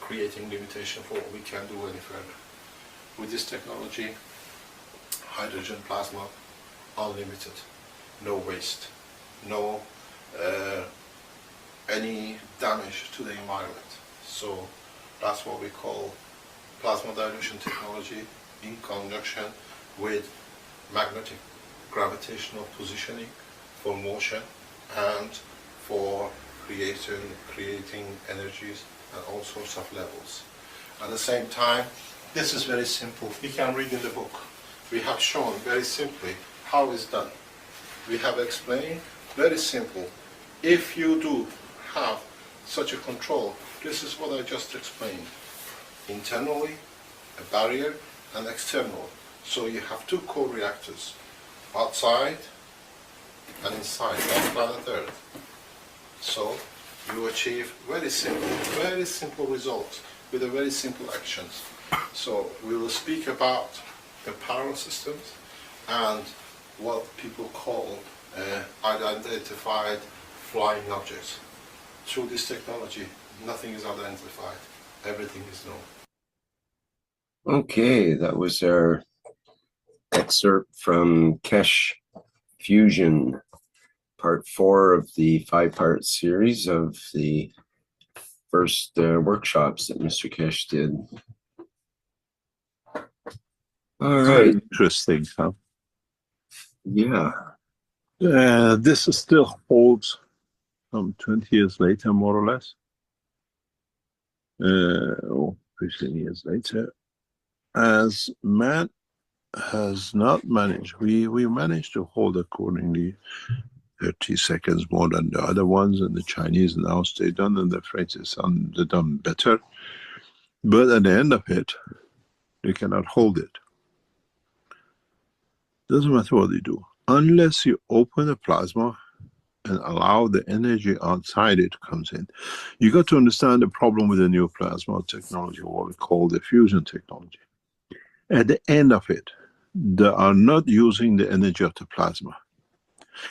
creating limitation for what we can do any further. With this technology, hydrogen plasma, unlimited, no waste, no any damage to the environment. So that's what we call plasma dilution technology in conjunction with magnetic gravitational positioning for motion and for creating energies at all sorts of levels. At the same time, this is very simple. We can read in the book. We have shown very simply how it's done. We have explained very simple. If you do have such a control, this is what I just explained. Internally, a barrier, and external. So you have 2 core reactors, outside and inside on planet Earth. So you achieve very simple results with a very simple actions. So we will speak about the power systems and what people call unidentified flying objects. Through this technology, nothing is identified, everything is known. Okay, that was our excerpt from Keshe Fusion, part 4 of the 5-part series of the first workshops that Mr. Keshe did. All right. Interesting, huh? Yeah. This still holds 20 years later, more or less. 15 years later. As man has not managed, we managed to hold accordingly 30 seconds more than the other ones, and the Chinese now stay done, and the French is they're done better. But at the end of it, they cannot hold it. Doesn't matter what they do. Unless you open the plasma and allow the energy outside it comes in. You got to understand the problem with the new plasma technology, what we call the fusion technology. At the end of it, they are not using the energy of the plasma.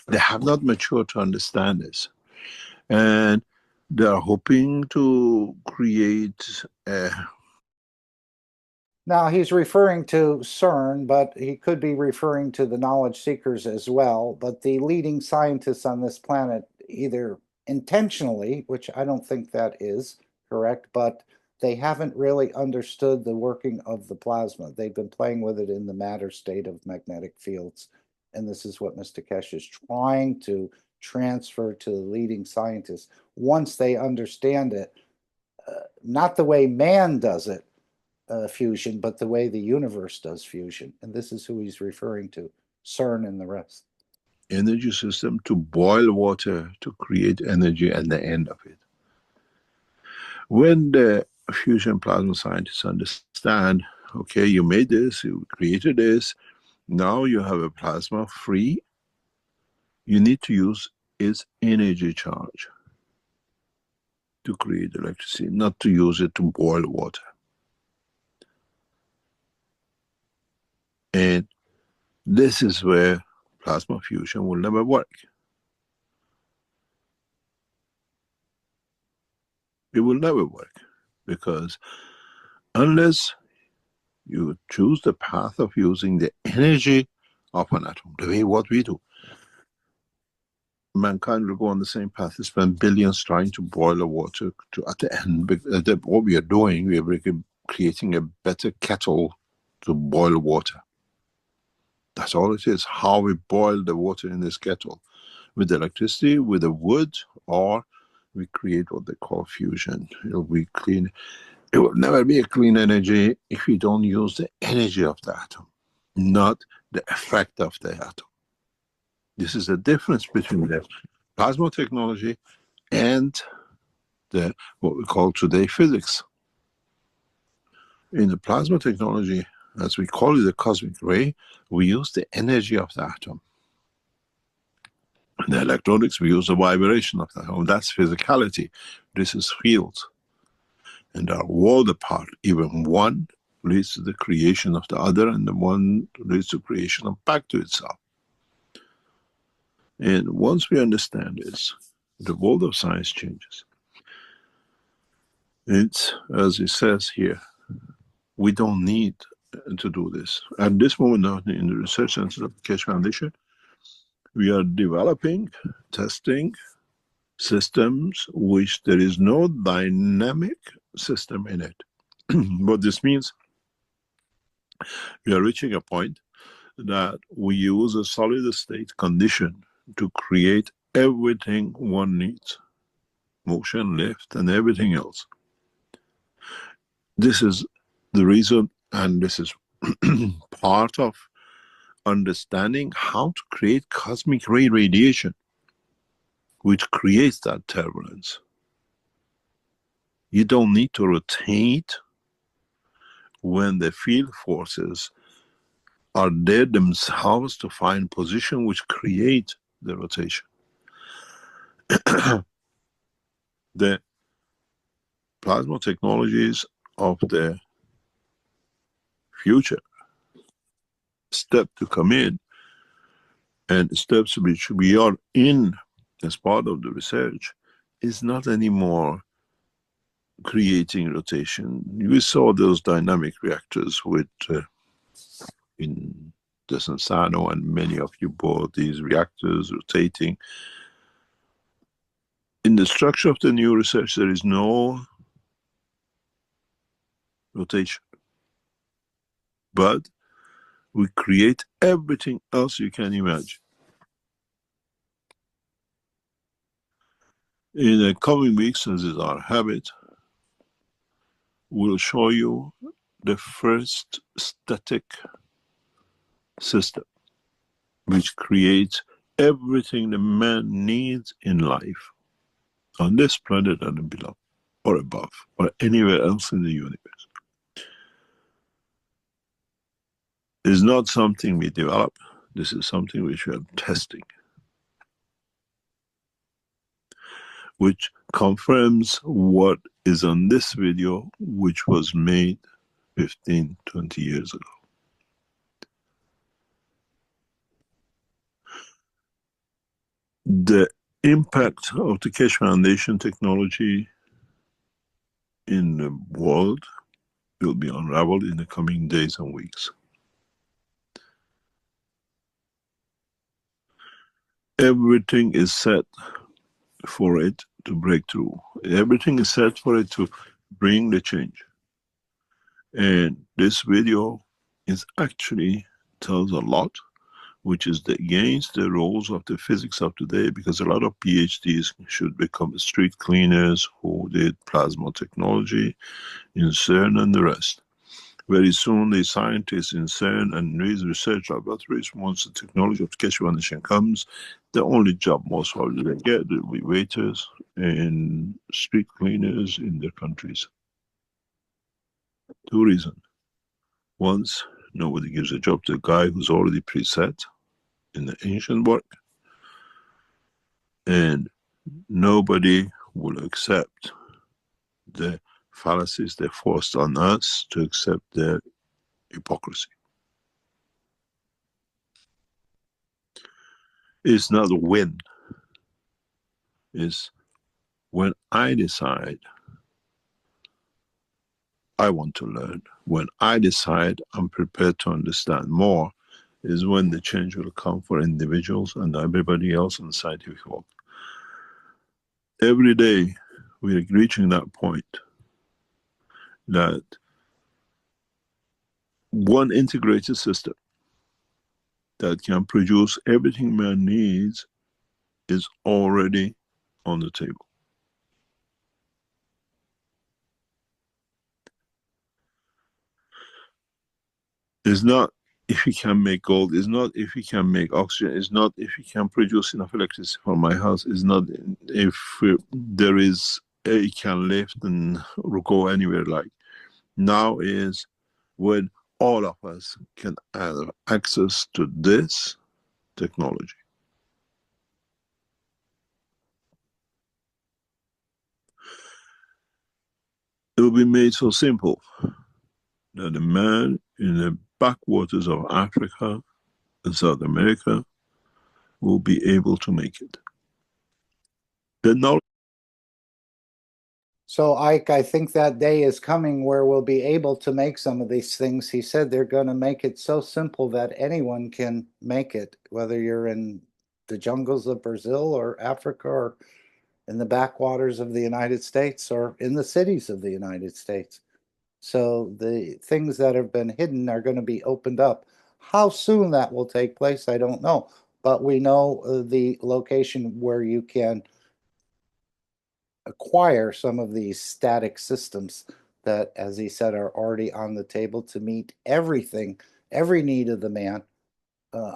They have not matured to understand this. And they are hoping to create a... Now he's referring to CERN, but he could be referring to the knowledge seekers as well. But the leading scientists on this planet, either intentionally, which I don't think that is, correct? But they haven't really understood the working of the plasma. They've been playing with it in the matter state of magnetic fields. And this is what Mr. Keshe is trying to transfer to the leading scientists. Once they understand it, not the way man does it, fusion, but the way the universe does fusion. And this is who he's referring to, CERN and the rest. Energy system to boil water to create energy at the end of it. When the fusion plasma scientists understand, okay, you made this, you created this, now you have a plasma free, you need to use its energy charge to create electricity, not to use it to boil water. And this is where plasma fusion will never work. It will never work, because unless you choose the path of using the energy of an atom, the way what we do, mankind will go on the same path. They spend billions trying to boil the water to, at the end, what we are doing, we are creating a better kettle to boil water. That's all it is, how we boil the water in this kettle. With electricity, with the wood, or we create what they call fusion. It'll be clean. It will never be a clean energy if you don't use the energy of the atom, not the effect of the atom. This is the difference between the plasma technology and the what we call today physics. In the plasma technology, as we call it the cosmic ray, we use the energy of the atom. In the electronics, we use the vibration of the atom. That's physicality. This is fields. And they are worlds apart. Even one leads to the creation of the other, and the one leads to creation of back to itself. And once we understand this, the world of science changes. It's, as it says here, we don't need to do this. At this moment in the Research Center of the Keshe Foundation, we are developing, testing systems which there is no dynamic system in it. What this means, we are reaching a point that we use a solid state condition to create everything one needs. Motion, lift, and everything else. This is the reason, and this is part of understanding how to create cosmic ray radiation, which creates that turbulence. You don't need to rotate when the field forces are there themselves to find position which create the rotation. The plasma technologies of the future step to come in, and steps which we are in as part of the research, is not anymore creating rotation. We saw those dynamic reactors with in Desensano, and many of you bought these reactors rotating. In the structure of the new research, there is no rotation, but we create everything else you can imagine. In the coming weeks, as is our habit, we'll show you the first static system which creates everything the man needs in life on this planet and below, or above, or anywhere else in the universe. It's not something we develop. This is something which we are testing, which confirms what is on this video, which was made 15, 20 years ago. The impact of the Keshe Foundation technology in the world will be unraveled in the coming days and weeks. Everything is set for it to break through. Everything is set for it to bring the change. And this video is actually tells a lot, which is against the rules of the physics of today, because a lot of PhDs should become street cleaners who did plasma technology in CERN and the rest. Very soon the scientists in CERN and these research laboratories, once the technology of Keshe Foundation comes, the only job most probably they get will be waiters and street cleaners in their countries. Two reasons. Once, nobody gives a job to a guy who's already preset in the ancient work, and nobody will accept the fallacies they forced on us to accept their hypocrisy. It's not a win. It's when I decide I want to learn, when I decide I'm prepared to understand more, is when the change will come for individuals and everybody else in the scientific world. Every day we are reaching that point that one integrated system that can produce everything man needs is already on the table. It's not if you can make gold, it's not if you can make oxygen, it's not if you can produce enough electricity for my house, it's not if there is you can lift and go anywhere. Like now is when all of us can have access to this technology. It will be made so simple that a man in the backwaters of Africa and South America will be able to make it. The knowledge. So, Ike, I think that day is coming where we'll be able to make some of these things. He said they're going to make it so simple that anyone can make it, whether you're in the jungles of Brazil or Africa or in the backwaters of the United States or in the cities of the United States. So the things that have been hidden are going to be opened up. How soon that will take place, I don't know. But we know the location where you can acquire some of these static systems that, as he said, are already on the table to meet everything, every need of the man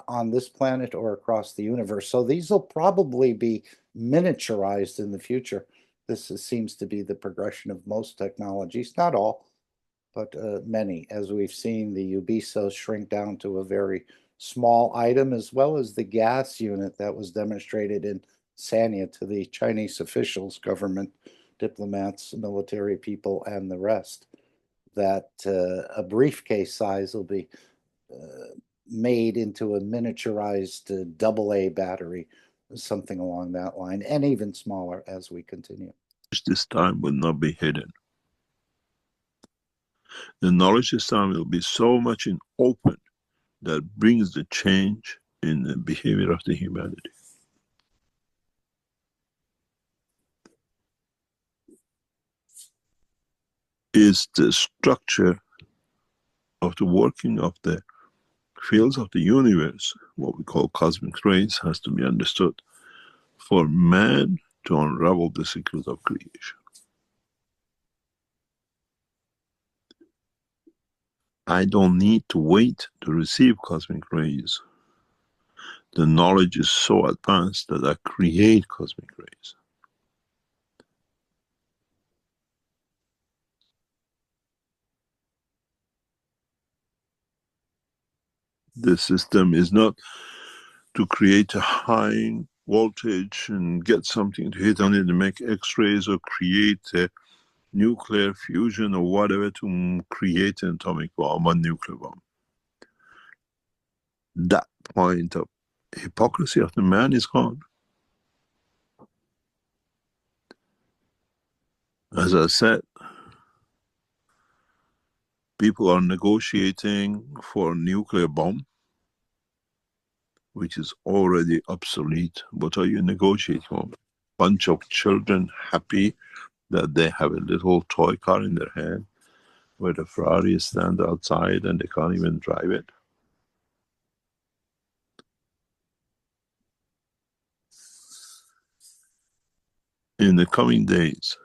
on this planet or across the universe. So these will probably be miniaturized in the future. Seems to be the progression of most technologies, not all, but many, as we've seen the UBISOs shrink down to a very small item, as well as the gas unit that was demonstrated in Sanya to the Chinese officials, government, diplomats, military people, and the rest. That a briefcase size will be made into a miniaturized AA battery, something along that line, and even smaller as we continue. This time will not be hidden. The knowledge this time will be so much in open that brings the change in the behavior of the humanity. Is the structure of the working of the fields of the universe, what we call cosmic rays, has to be understood for man to unravel the secret of creation. I don't need to wait to receive cosmic rays. The knowledge is so advanced that I create cosmic rays. The system is not to create a high voltage and get something to hit on it and make X-rays or create a nuclear fusion or whatever to create an atomic bomb or nuclear bomb. That point of hypocrisy of the man is gone. As I said, people are negotiating for a nuclear bomb, which is already obsolete. What are you negotiating for? bunch of children happy that they have a little toy car in their hand where the Ferrari stands outside and they can't even drive it? In the coming days,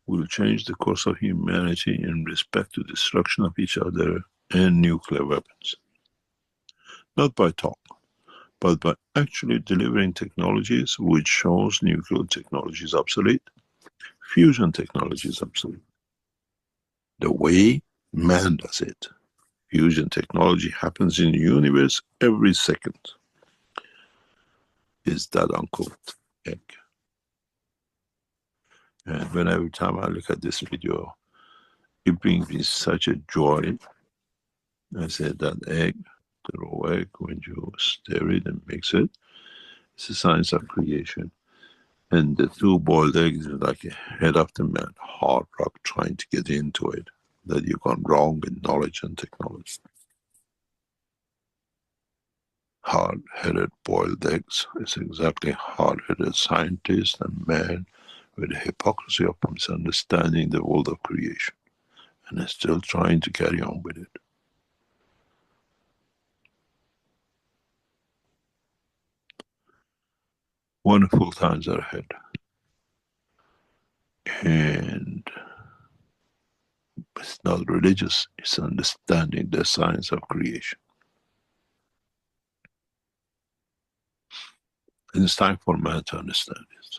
we'll change the course of humanity in respect to destruction of each other and nuclear weapons. Not by talk, but by actually delivering technologies which shows nuclear technology is obsolete, fusion technology is obsolete. The way man does it. Fusion technology happens in the universe every second. Is that unquote egg? And whenever time I look at this video, it brings me such a joy. I said that egg, the raw egg, when you stir it and mix it, it's a science of creation. And the two boiled eggs are like a head of the man, hard rock trying to get into it, that you've gone wrong with knowledge and technology. Hard-headed boiled eggs is exactly hard-headed scientist and man with the hypocrisy of misunderstanding the world of creation and is still trying to carry on with it. Wonderful times are ahead. And it's not religious, it's understanding the science of creation. And it's time for man to understand it.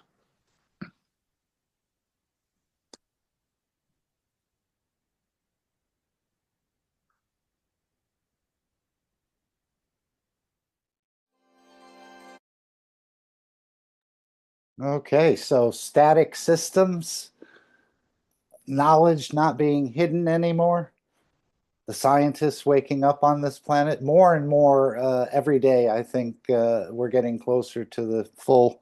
Okay, so static systems, knowledge not being hidden anymore, the scientists waking up on this planet more and more every day. I think we're getting closer to the full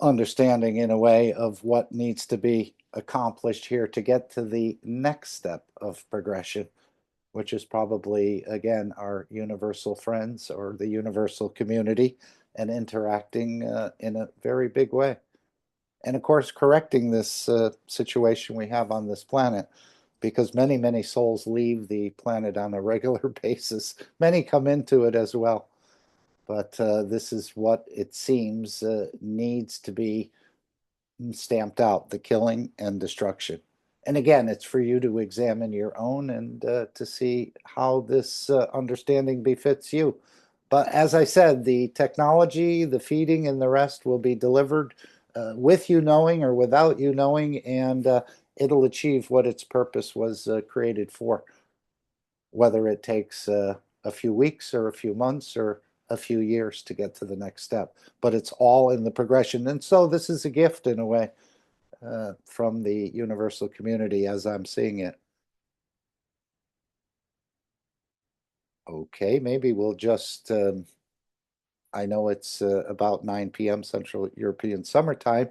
understanding in a way of what needs to be accomplished here to get to the next step of progression, which is probably, again, our universal friends or the universal community and interacting in a very big way. And of course, correcting this situation we have on this planet, because many, many souls leave the planet on a regular basis. Many come into it as well. But this is what it seems needs to be stamped out, the killing and destruction. And again, it's for you to examine your own and to see how this understanding befits you. But as I said, the technology, the feeding, and the rest will be delivered with you knowing or without you knowing, and it'll achieve what its purpose was created for, whether it takes a few weeks or a few months or a few years to get to the next step. But it's all in the progression. And so this is a gift in a way from the universal community as I'm seeing it. Okay, maybe we'll just, I know it's about 9 p.m. Central European Summertime,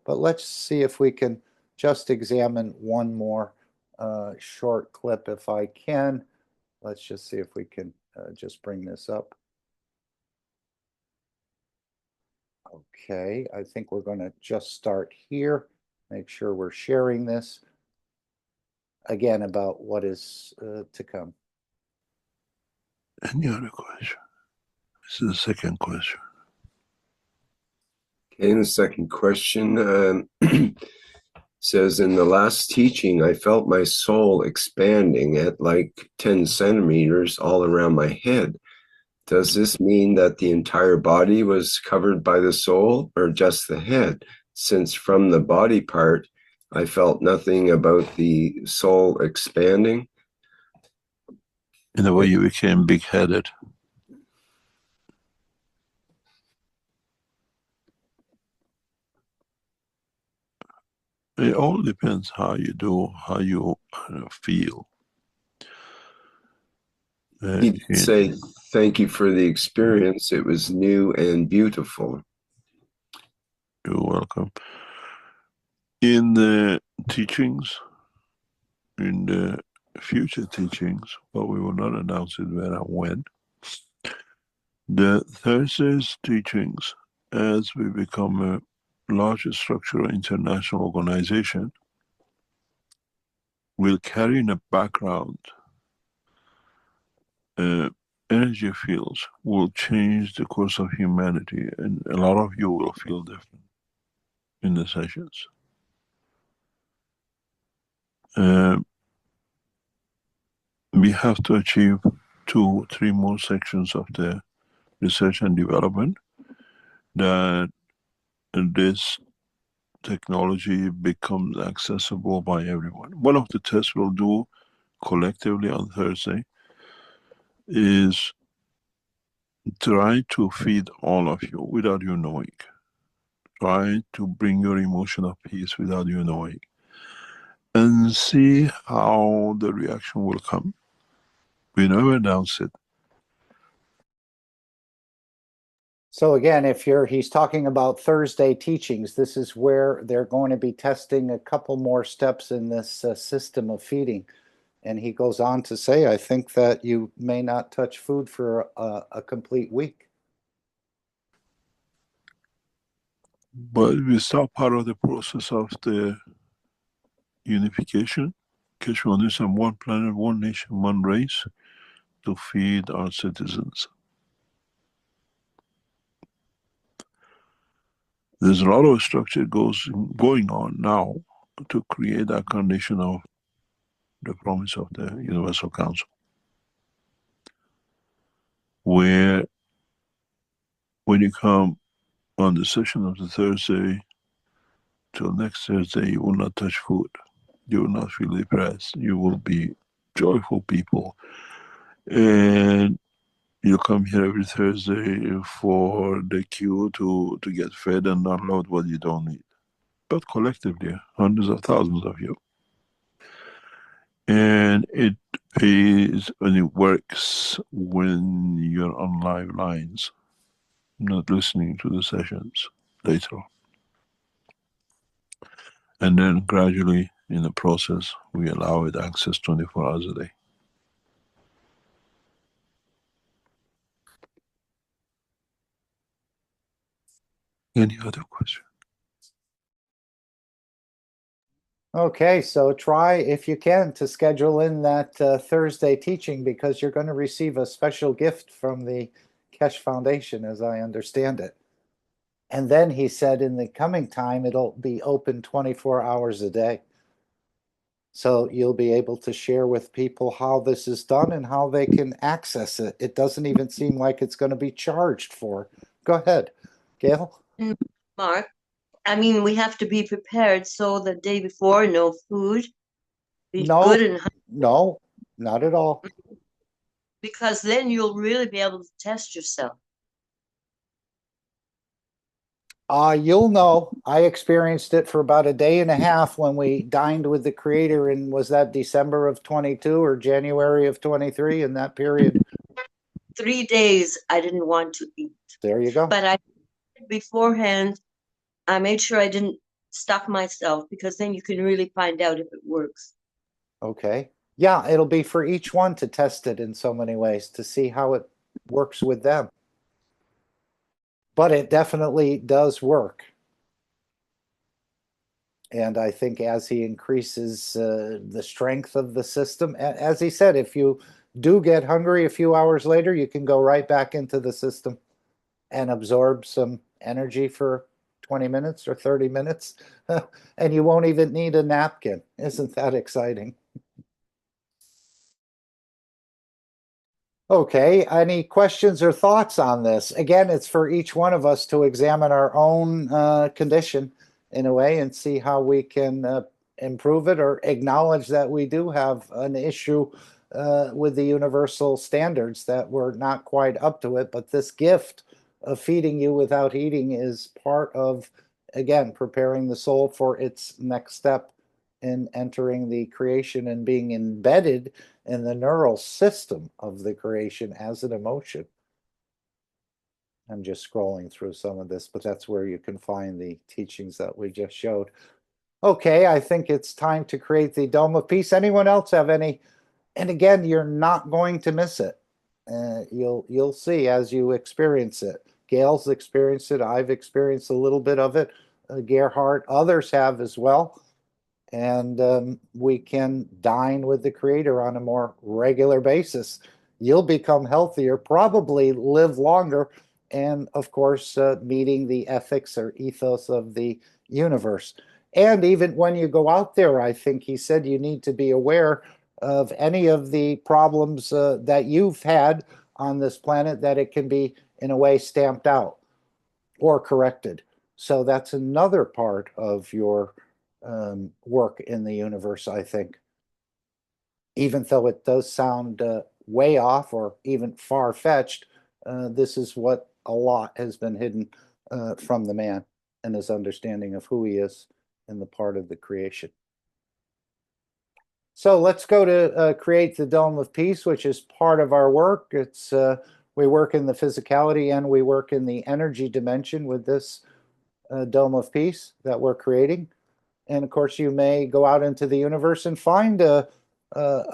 but let's see if we can just examine one more short clip if I can. Let's just see if we can just bring this up. Okay, I think we're going to just start here. Make sure we're sharing this again about what is to come. Any other question? This is the second question. Okay, and the second question says, in the last teaching, I felt my soul expanding at like 10 centimeters all around my head. Does this mean that the entire body was covered by the soul or just the head? Since from the body part, I felt nothing about the soul expanding. In a way, you became big-headed. It all depends how you do, how you feel. He'd say, thank you for the experience. It was new and beautiful. You're welcome. In the teachings, in the future teachings, but we will not announce it where and when, the Thursday's teachings, as we become large structural international organization will carry in a background energy fields will change the course of humanity, and a lot of you will feel different in the sessions. We have to achieve 2, 3 more sections of the research and development, that this technology becomes accessible by everyone. One of the tests we'll do collectively on Thursday is try to feed all of you without you knowing. Try to bring your emotion of peace without you knowing, and see how the reaction will come. We never announce it. So again, he's talking about Thursday teachings, this is where they're going to be testing a couple more steps in this system of feeding. And he goes on to say, I think that you may not touch food for a complete week. But we start part of the process of the unification. Keshe Foundation, one planet, one nation, one race, to feed our citizens. There's a lot of structure going on now to create that condition of the promise of the Universal Council, where when you come on the session of the Thursday till next Thursday, you will not touch food. You will not feel depressed. You will be joyful people. And you come here every Thursday for the queue to get fed and not load what you don't need. But collectively, hundreds of thousands of you. And it pays and it works when you're on live lines, not listening to the sessions later on. And then gradually in the process, we allow it access 24 hours a day. Any other question? Okay, so try, if you can, to schedule in that Thursday teaching, because you're going to receive a special gift from the Keshe Foundation, as I understand it. And then he said in the coming time, it'll be open 24 hours a day. So you'll be able to share with people how this is done and how they can access it. It doesn't even seem like it's going to be charged for. Go ahead, Gail. Mark, I mean, we have to be prepared. So the day before, no food. Be good and no, not at all. Because then you'll really be able to test yourself. You'll know. I experienced it for about a day and a half when we dined with the creator in, was that December of 22 or January of 23, in that period? 3 days I didn't want to eat. There you go. But I beforehand, I made sure I didn't stuff myself, because then you can really find out if it works. Okay. Yeah, it'll be for each one to test it in so many ways to see how it works with them. But it definitely does work. And I think as he increases the strength of the system, as he said, if you do get hungry a few hours later, you can go right back into the system and absorb some energy for 20 minutes or 30 minutes, and you won't even need a napkin. Isn't that exciting? Okay, any questions or thoughts on this? Again, it's for each one of us to examine our own condition in a way and see how we can improve it, or acknowledge that we do have an issue with the universal standards, that we're not quite up to it. But this gift of feeding you without eating is part of, again, preparing the soul for its next step in entering the creation and being embedded in the neural system of the creation as an emotion. I'm just scrolling through some of this, but that's where you can find the teachings that we just showed. Okay, I think it's time to create the Dome of Peace. Anyone else have any? And again, you're not going to miss it. You'll see as you experience it. Gail's experienced it. I've experienced a little bit of it. Gerhard. Others have as well. And we can dine with the Creator on a more regular basis. You'll become healthier, probably live longer, and of course, meeting the ethics or ethos of the universe. And even when you go out there, I think he said you need to be aware of any of the problems that you've had on this planet, that it can be, in a way, stamped out or corrected. So that's another part of your work in the universe, I think. Even though it does sound way off or even far-fetched, this is what a lot has been hidden from the man and his understanding of who he is in the part of the creation. So let's go to create the Dome of Peace, which is part of our work. It's we work in the physicality and we work in the energy dimension with this Dome of Peace that we're creating. And of course, you may go out into the universe and find a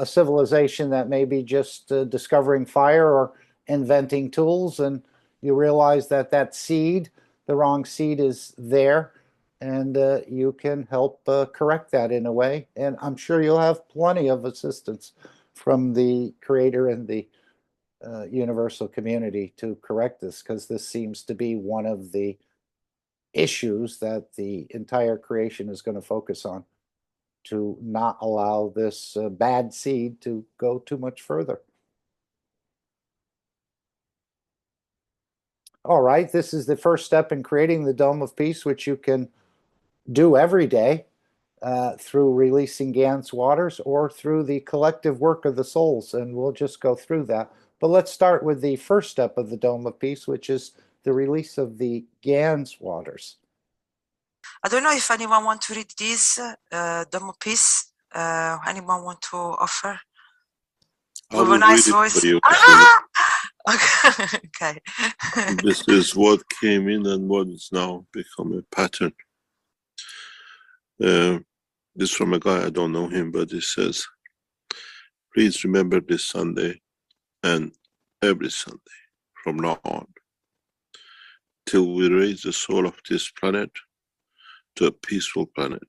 civilization that may be just discovering fire or inventing tools, and you realize that that seed, the wrong seed, is there, and you can help correct that in a way. And I'm sure you'll have plenty of assistance from the Creator and the universal community to correct this, because this seems to be one of the issues that the entire creation is going to focus on, to not allow this bad seed to go too much further. All right, this is the first step in creating the Dome of Peace, which you can do every day through releasing Gans waters or through the collective work of the souls, and we'll just go through that. But let's start with the first step of the Dome of Peace, which is the release of the Gans waters. I don't know if anyone want to read this Dome of Peace. Anyone want to offer? I will With a nice read it voice. for you. Okay. This is what came in and what is now become a pattern. This from a guy, I don't know him, but he says, please remember this Sunday and every Sunday from now on, till we raise the soul of this planet to a peaceful planet.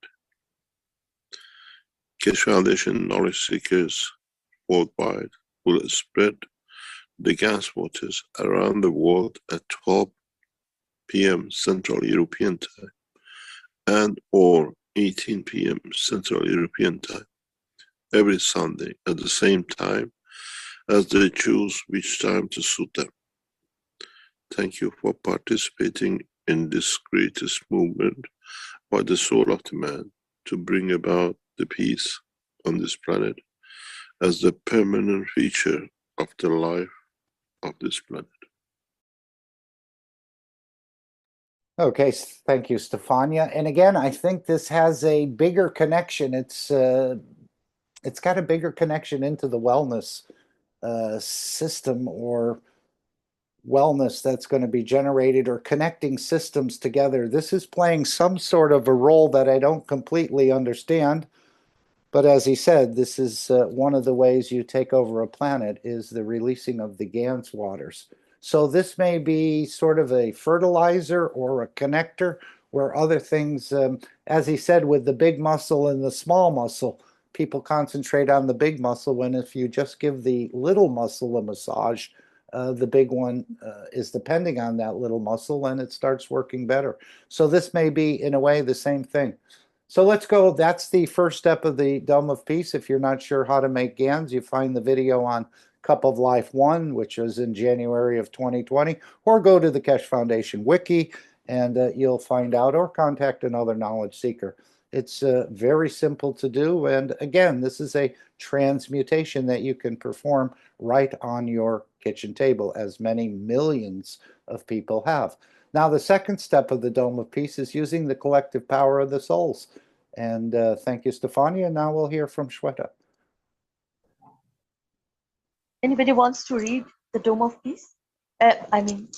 Keshe Foundation knowledge seekers worldwide will spread the gas waters around the world at 12 p.m. Central European Time and or 18 p.m. Central European Time every Sunday at the same time as they choose which time to suit them. Thank you for participating in this greatest movement by the soul of the man to bring about the peace on this planet as the permanent feature of the life of this planet. Okay, thank you, Stefania. And again, I think this has a bigger connection. It's got a bigger connection into the wellness system or wellness that's going to be generated, or connecting systems together. This is playing some sort of a role that I don't completely understand. But as he said, this is one of the ways you take over a planet, is the releasing of the Gans waters. So this may be sort of a fertilizer or a connector where other things, as he said, with the big muscle and the small muscle, people concentrate on the big muscle, when if you just give the little muscle a massage, the big one is depending on that little muscle, and it starts working better. So this may be, in a way, the same thing. So let's go. That's the first step of the Dome of Peace. If you're not sure how to make Gans, you find the video on Cup of Life 1, which was in January of 2020, or go to the Keshe Foundation Wiki, and you'll find out, or contact another knowledge seeker. It's very simple to do. And again, this is a transmutation that you can perform right on your kitchen table, as many millions of people have. Now, the second step of the Dome of Peace is using the collective power of the souls. And thank you, Stefania. Now we'll hear from Shweta. Anybody wants to read the Dome of Peace? I mean,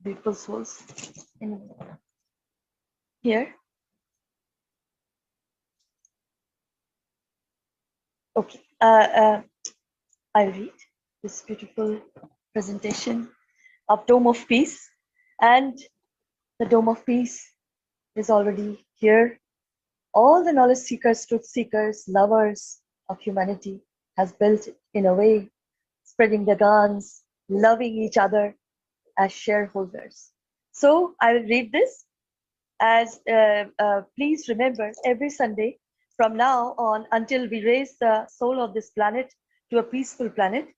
beautiful souls in here. Okay, I'll read this beautiful presentation of Dome of Peace. And the Dome of Peace is already here. All the knowledge seekers, truth seekers, lovers of humanity has built it in a way, spreading the guns, loving each other as shareholders. So I will read this as please remember every Sunday from now on until we raise the soul of this planet to a peaceful planet,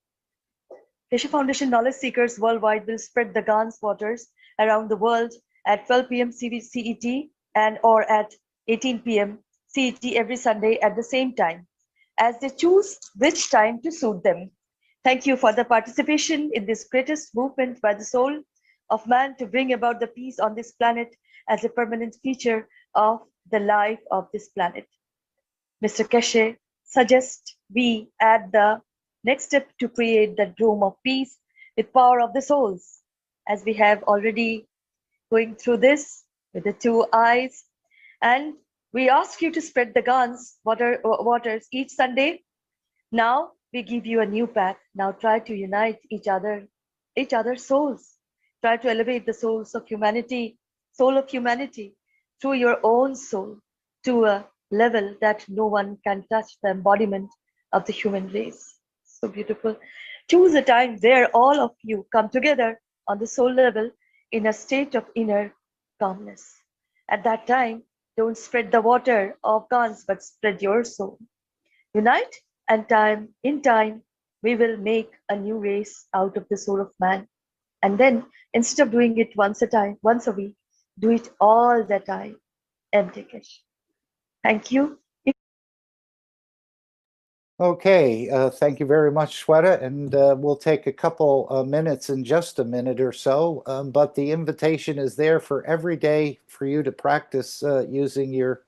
Keshe Foundation knowledge seekers worldwide will spread the Gans waters around the world at 12 p.m. CET and or at 18 p.m. CET every Sunday at the same time, as they choose which time to suit them. Thank you for the participation in this greatest movement by the soul of man to bring about the peace on this planet as a permanent feature of the life of this planet. Mr. Keshe suggests we add the next step to create the dome of peace with power of the souls, as we have already going through this with the 2 eyes. And we ask you to spread the Gans waters each Sunday. Now we give you a new path. Now try to unite each other's souls. Try to elevate the soul of humanity through your own soul to a level that no one can touch, the embodiment of the human race. So beautiful. Choose a time where all of you come together on the soul level in a state of inner calmness. At that time, don't spread the water of Gans, but spread your soul. Unite, and in time, we will make a new race out of the soul of man. And then, instead of doing it once a week, do it all the time. MT Keshe. Thank you. Okay, thank you very much, Shweta, and we'll take a couple minutes in just a minute or so, but the invitation is there for every day for you to practice using your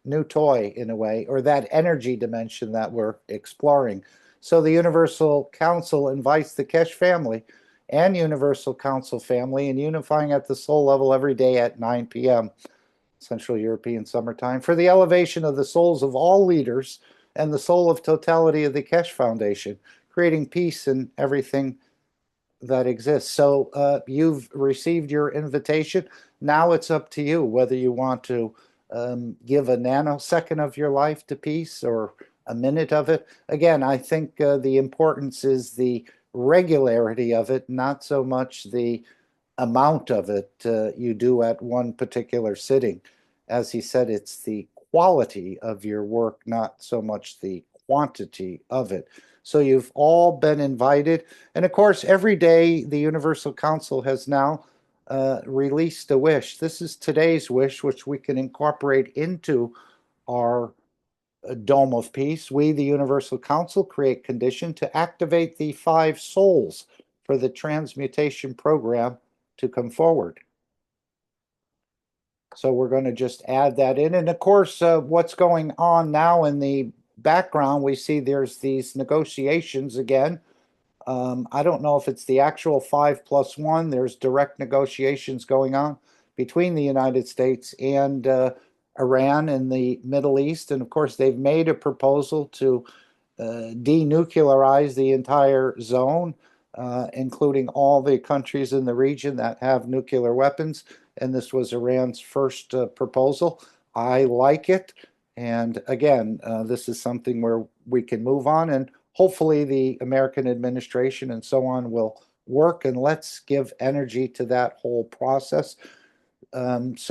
new toy in a way, or that energy dimension that we're exploring. So the Universal Council invites the Keshe family and Universal Council family in unifying at the soul level every day at 9 p.m. Central European Summertime for the elevation of the souls of all leaders and the soul of totality of the Keshe Foundation, creating peace in everything that exists. So you've received your invitation. Now it's up to you whether you want to give a nanosecond of your life to peace or a minute of it. Again, I think the importance is the regularity of it, not so much the amount of it you do at one particular sitting. As he said, it's the quality of your work, not so much the quantity of it. So you've all been invited. And of course, every day the Universal Council has now released a wish. This is today's wish, which we can incorporate into our Dome of Peace. We, the Universal Council, create condition to activate the 5 souls for the transmutation program to come forward. So we're going to just add that in. And of course, what's going on now in the background, we see there's these negotiations again. I don't know if it's the actual 5+1. There's direct negotiations going on between the United States and Iran in the Middle East. And of course, they've made a proposal to denuclearize the entire zone, including all the countries in the region that have nuclear weapons. And this was Iran's first proposal. I like it. And again, this is something where we can move on, and hopefully the American administration and so on will work, and let's give energy to that whole process. This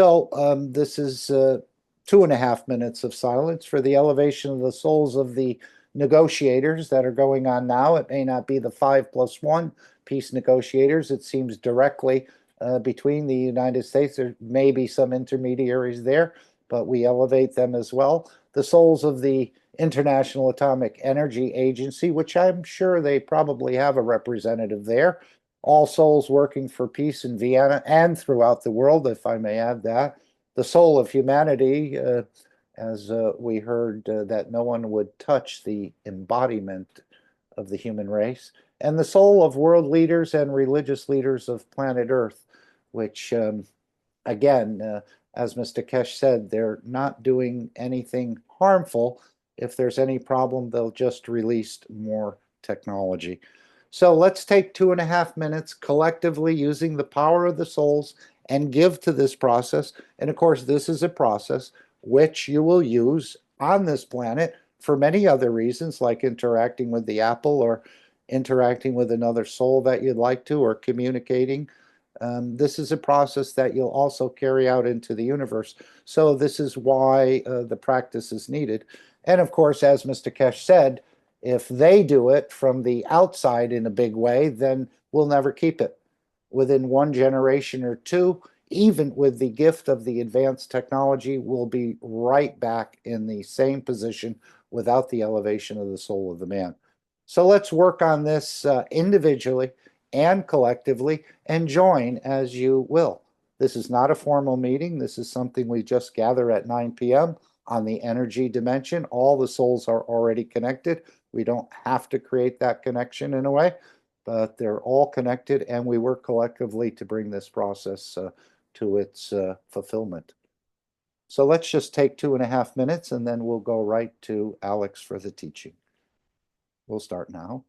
is 2.5 minutes of silence for the elevation of the souls of the negotiators that are going on now. It may not be the 5+1 peace negotiators. It seems directly between the United States. There may be some intermediaries there, but we elevate them as well. The souls of the International Atomic Energy Agency, which I'm sure they probably have a representative there. All souls working for peace in Vienna and throughout the world, if I may add that. The soul of humanity, as we heard that no one would touch the embodiment of the human race. And the soul of world leaders and religious leaders of planet Earth, which, again, as Mr. Keshe said, they're not doing anything harmful. If there's any problem, they'll just release more technology. So let's take 2.5 minutes collectively using the power of the souls and give to this process. And of course, this is a process which you will use on this planet for many other reasons, like interacting with the apple or interacting with another soul that you'd like to, or communicating. This is a process that you'll also carry out into the universe. So this is why the practice is needed. And of course, as Mr. Keshe said, if they do it from the outside in a big way, then we'll never keep it. Within one generation or two, even with the gift of the advanced technology, we'll be right back in the same position without the elevation of the soul of the man. So let's work on this individually and collectively, and join as you will. This is not a formal meeting. This is something we just gather at 9 p.m. on the energy dimension. All the souls are already connected. We don't have to create that connection in a way, but they're all connected, and we work collectively to bring this process to its fulfillment. So let's just take 2.5 minutes, and then we'll go right to Alex for the teaching. We'll start now.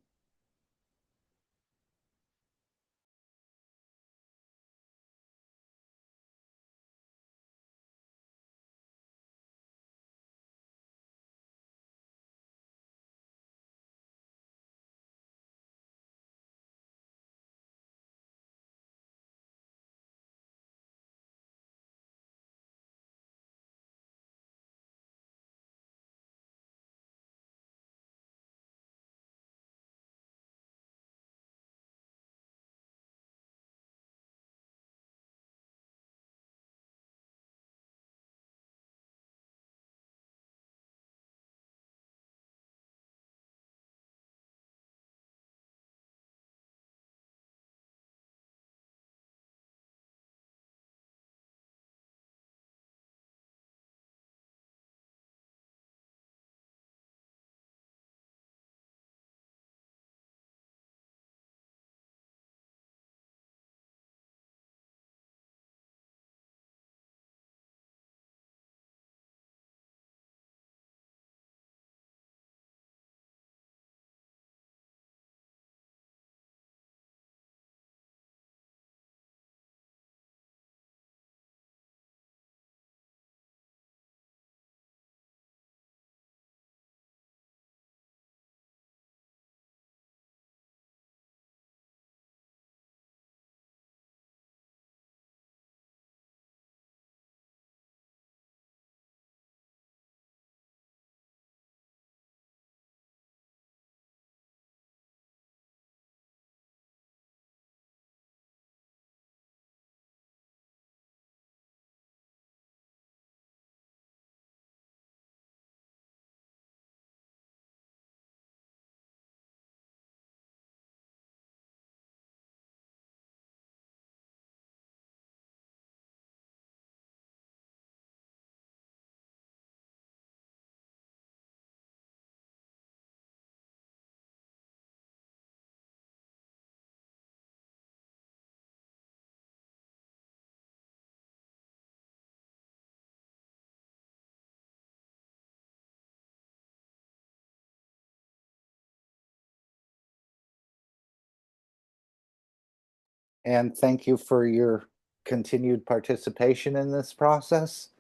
And thank you for your continued participation in this process.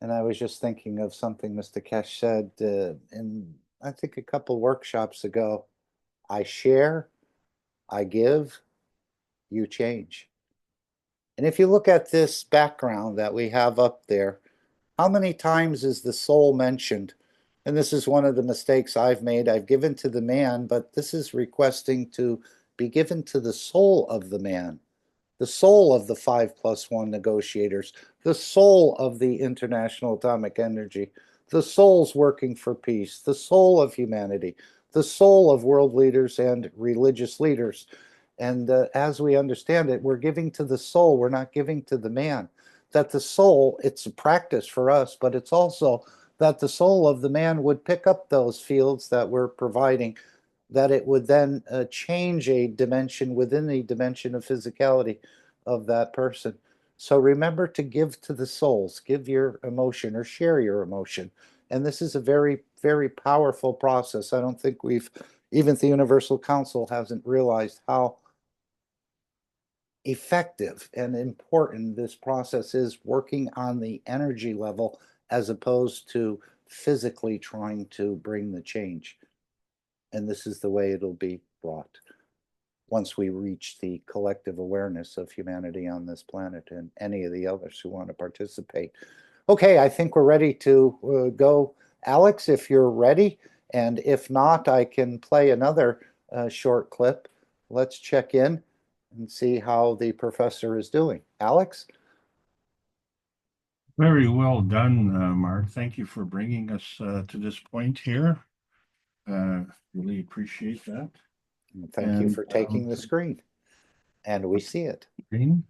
And I was just thinking of something Mr. Keshe said in, I think, a couple workshops ago. I share, I give, you change. And if you look at this background that we have up there, how many times is the soul mentioned? And this is one of the mistakes I've made. I've given to the man, but this is requesting to be given to the soul of the man, the soul of the 5+1 negotiators, the soul of the International Atomic Energy, the souls working for peace, the soul of humanity, the soul of world leaders and religious leaders. And as we understand it, we're giving to the soul, we're not giving to the man. That the soul, it's a practice for us, but it's also that the soul of the man would pick up those fields that we're providing, that it would then change a dimension within the dimension of physicality of that person. So remember to give to the souls, give your emotion or share your emotion. And this is a very, very powerful process. I don't think even the Universal Council hasn't realized how effective and important this process is working on the energy level as opposed to physically trying to bring the change. And this is the way it'll be brought once we reach the collective awareness of humanity on this planet and any of the others who want to participate. Okay, I think we're ready to go. Alex, if you're ready, and if not, I can play another short clip. Let's check in and see how the professor is doing. Alex? Very well done, Mark. Thank you for bringing us to this point here. Really appreciate that. Thank you for taking the screen. And we see it. Screen.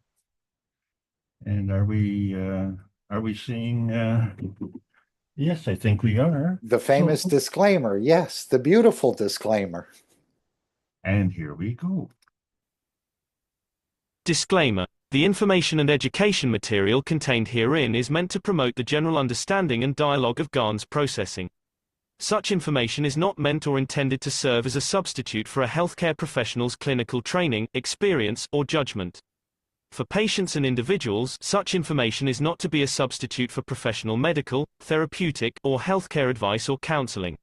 And are we seeing? Yes, I think we are. The famous disclaimer. Yes, the beautiful disclaimer. And here we go. Disclaimer. The information and education material contained herein is meant to promote the general understanding and dialogue of GAN's processing. Such information is not meant or intended to serve as a substitute for a healthcare professional's clinical training, experience, or judgment. For patients and individuals, such information is not to be a substitute for professional medical, therapeutic, or healthcare advice or counseling.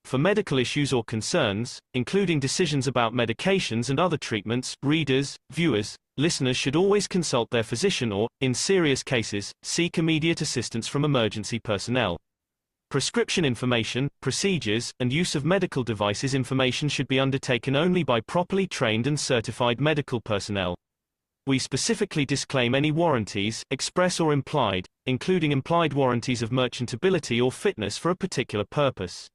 For medical issues or concerns, including decisions about medications and other treatments, readers, viewers, listeners should always consult their physician or, in serious cases, seek immediate assistance from emergency personnel. Prescription information, procedures, and use of medical devices information should be undertaken only by properly trained and certified medical personnel. We specifically disclaim any warranties, express or implied, including implied warranties of merchantability or fitness for a particular purpose.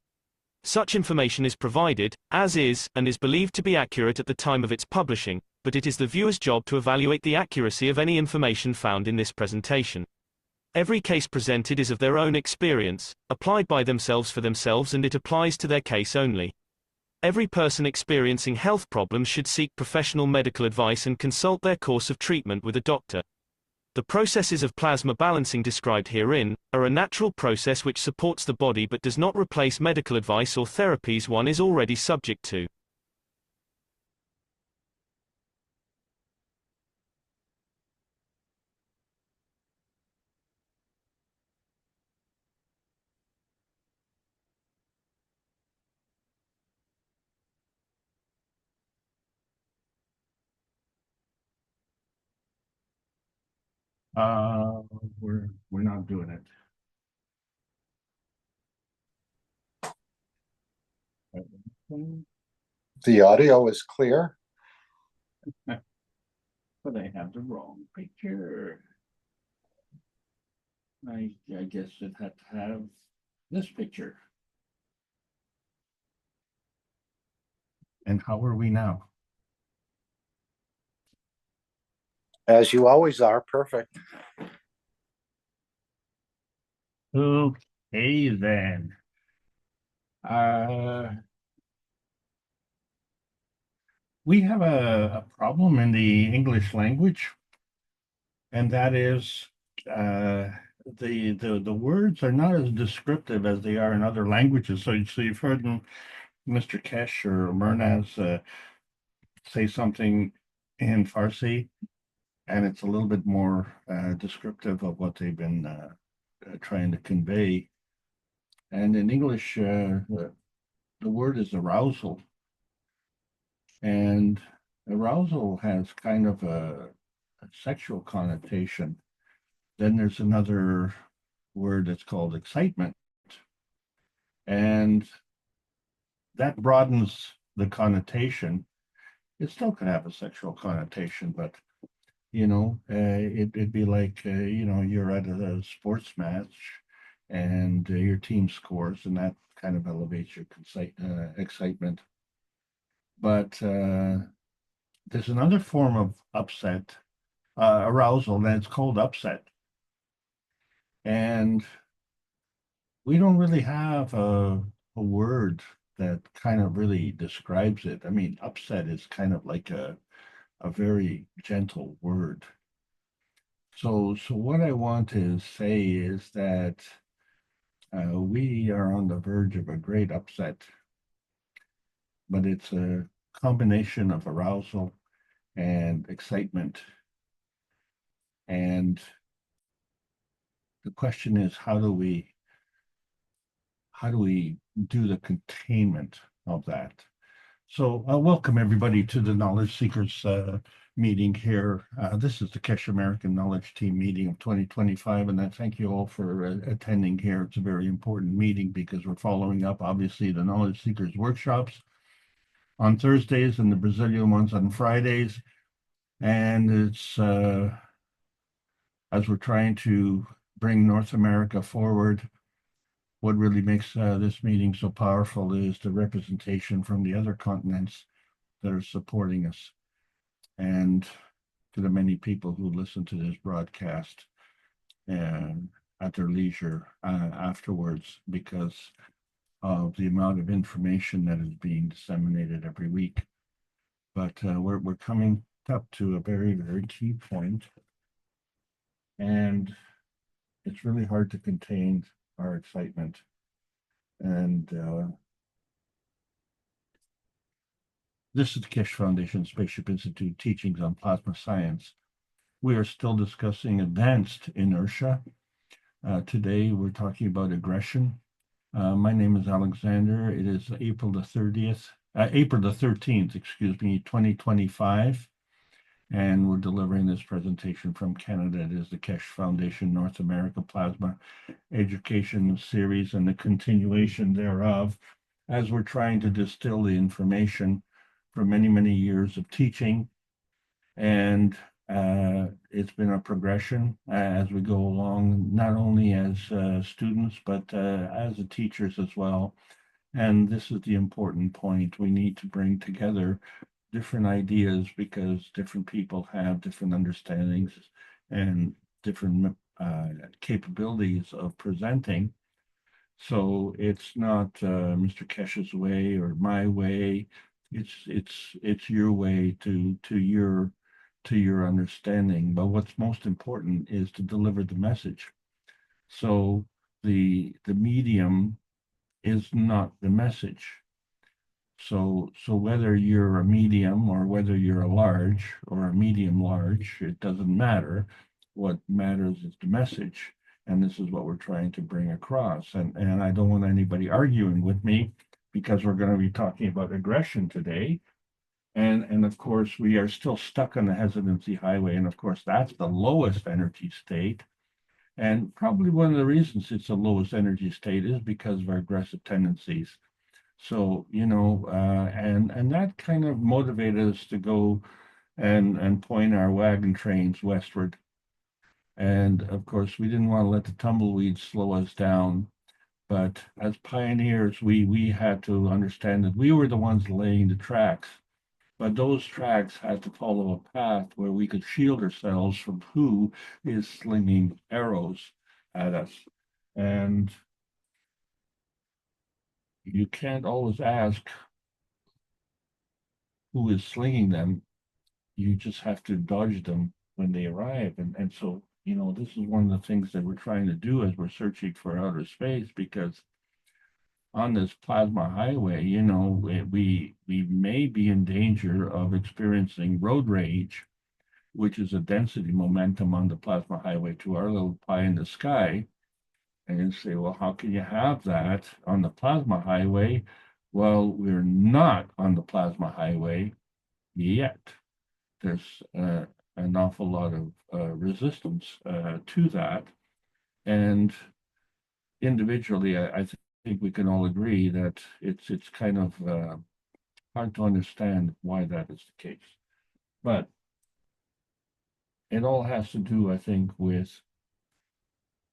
Such information is provided, as is, and is believed to be accurate at the time of its publishing, but it is the viewer's job to evaluate the accuracy of any information found in this presentation. Every case presented is of their own experience, applied by themselves for themselves, and it applies to their case only. Every person experiencing health problems should seek professional medical advice and consult their course of treatment with a doctor. The processes of plasma balancing described herein are a natural process which supports the body but does not replace medical advice or therapies one is already subject to. We're not doing it. The audio is clear. But I have the wrong picture. I guess it had to have this picture. And how are we now? As you always are, perfect. Okay, then. We have a problem in the English language, and that is the words are not as descriptive as they are in other languages. So you've heard Mr. Keshe or Murnaz say something in Farsi, and it's a little bit more descriptive of what they've been trying to convey. And in English, the word is arousal. And arousal has kind of a sexual connotation. Then there's another word that's called excitement. And that broadens the connotation. It still could have a sexual connotation, but it'd be like, you're at a sports match and your team scores, and that kind of elevates your excitement. But there's another form of arousal, and it's called upset. And we don't really have a word that kind of really describes it. I mean, upset is kind of like a very gentle word. So what I want to say is that we are on the verge of a great upset, but it's a combination of arousal and excitement. And the question is, how do we do the containment of that? So welcome everybody to the Knowledge Seekers meeting here. This is the Keshe American Knowledge Team meeting of 2025, and I thank you all for attending here. It's a very important meeting because we're following up, obviously, the Knowledge Seekers workshops on Thursdays and the Brazilian ones on Fridays. And it's as we're trying to bring North America forward, what really makes this meeting so powerful is the representation from the other continents that are supporting us, and to the many people who listen to this broadcast and at their leisure afterwards, because of the amount of information that is being disseminated every week. But we're coming up to a very, very key point, and it's really hard to contain our excitement. And this is the Keshe Foundation Spaceship Institute teachings on plasma science. We are still discussing advanced inertia. Today we're talking about aggression. My name is Alexander. It is April the 13th, excuse me, 2025. And we're delivering this presentation from Canada. It is the Keshe Foundation North America Plasma Education Series and the continuation thereof, as we're trying to distill the information from many, many years of teaching. And it's been a progression as we go along, not only as students, but as the teachers as well. And this is the important point. We need to bring together different ideas because different people have different understandings and different capabilities of presenting. So it's not Mr. Keshe's way or my way. It's your way to your understanding. But what's most important is to deliver the message. So the medium is not the message. So whether you're a medium or whether you're a large or a medium large, it doesn't matter. What matters is the message. And this is what we're trying to bring across. And I don't want anybody arguing with me because we're going to be talking about aggression today. And of course, we are still stuck on the hesitancy highway. And of course, that's the lowest energy state. And probably one of the reasons it's the lowest energy state is because of our aggressive tendencies. So, and that kind of motivated us to go and point our wagon trains westward. And of course, we didn't want to let the tumbleweeds slow us down. But as pioneers, we had to understand that we were the ones laying the tracks. But those tracks had to follow a path where we could shield ourselves from who is slinging arrows at us. And you can't always ask who is slinging them. You just have to dodge them when they arrive. And so, this is one of the things that we're trying to do as we're searching for outer space, because on this plasma highway, we may be in danger of experiencing road rage, which is a density momentum on the plasma highway to our little pie in the sky. And you say, well, how can you have that on the plasma highway? Well, we're not on the plasma highway yet. There's an awful lot of resistance to that. And individually, I think we can all agree that it's kind of hard to understand why that is the case. But it all has to do, I think, with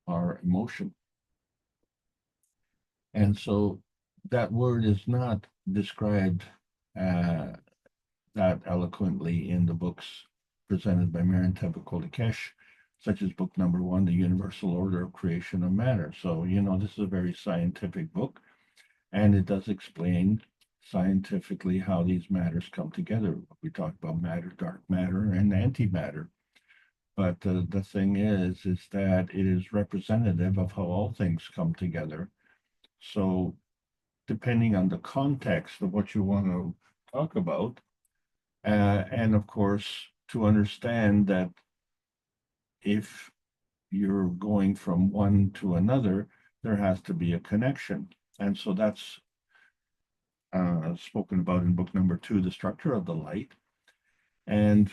our emotion. And so that word is not described that eloquently in the books presented by Marian Tebakoli Keshe, such as book number 1, The Universal Order of Creation of Matter. So, this is a very scientific book, and it does explain scientifically how these matters come together. We talk about matter, dark matter, and antimatter. But the thing is that it is representative of how all things come together. So depending on the context of what you want to talk about, And of course, to understand that if you're going from one to another, there has to be a connection. And so that's spoken about in book number 2, The Structure of the Light. And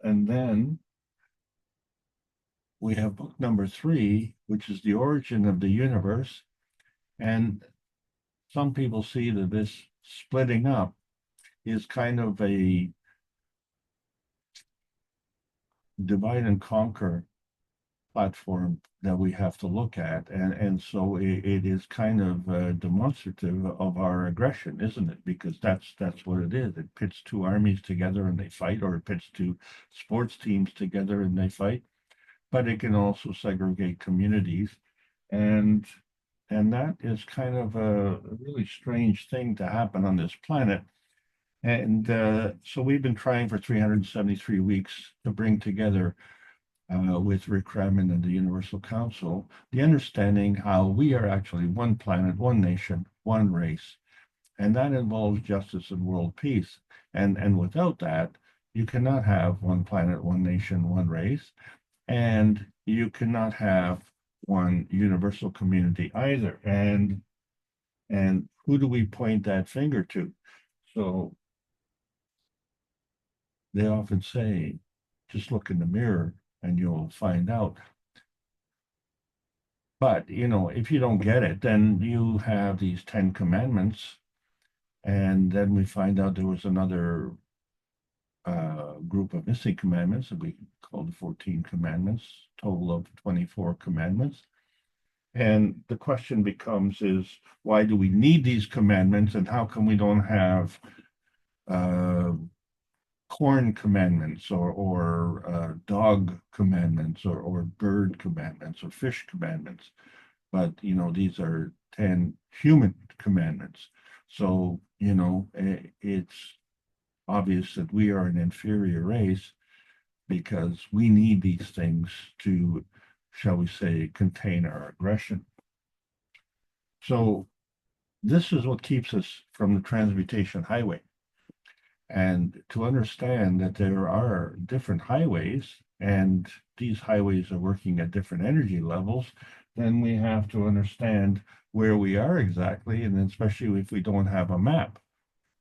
then we have book number 3, which is The Origin of the Universe. And some people see that this splitting up is kind of a divide and conquer platform that we have to look at. And so it is kind of demonstrative of our aggression, isn't it? Because that's what it is. It pits two armies together and they fight, or it pits two sports teams together and they fight. But it can also segregate communities. And that is kind of a really strange thing to happen on this planet. And so we've been trying for 373 weeks to bring together with Rick Raman and the Universal Council, the understanding how we are actually one planet, one nation, one race. And that involves justice and world peace. And without that, you cannot have one planet, one nation, one race. And you cannot have one universal community either. And who do we point that finger to? So they often say, just look in the mirror and you'll find out. But, if you don't get it, then you have these 10 commandments. And then we find out there was another group of missing commandments that we call the 14 commandments, total of 24 commandments. And the question becomes is, why do we need these commandments, and how come we don't have corn commandments or dog commandments or bird commandments or fish commandments? But, these are 10 human commandments. So, it's obvious that we are an inferior race because we need these things to, shall we say, contain our aggression. So this is what keeps us from the transmutation highway. And to understand that there are different highways and these highways are working at different energy levels, then we have to understand where we are exactly, and especially if we don't have a map.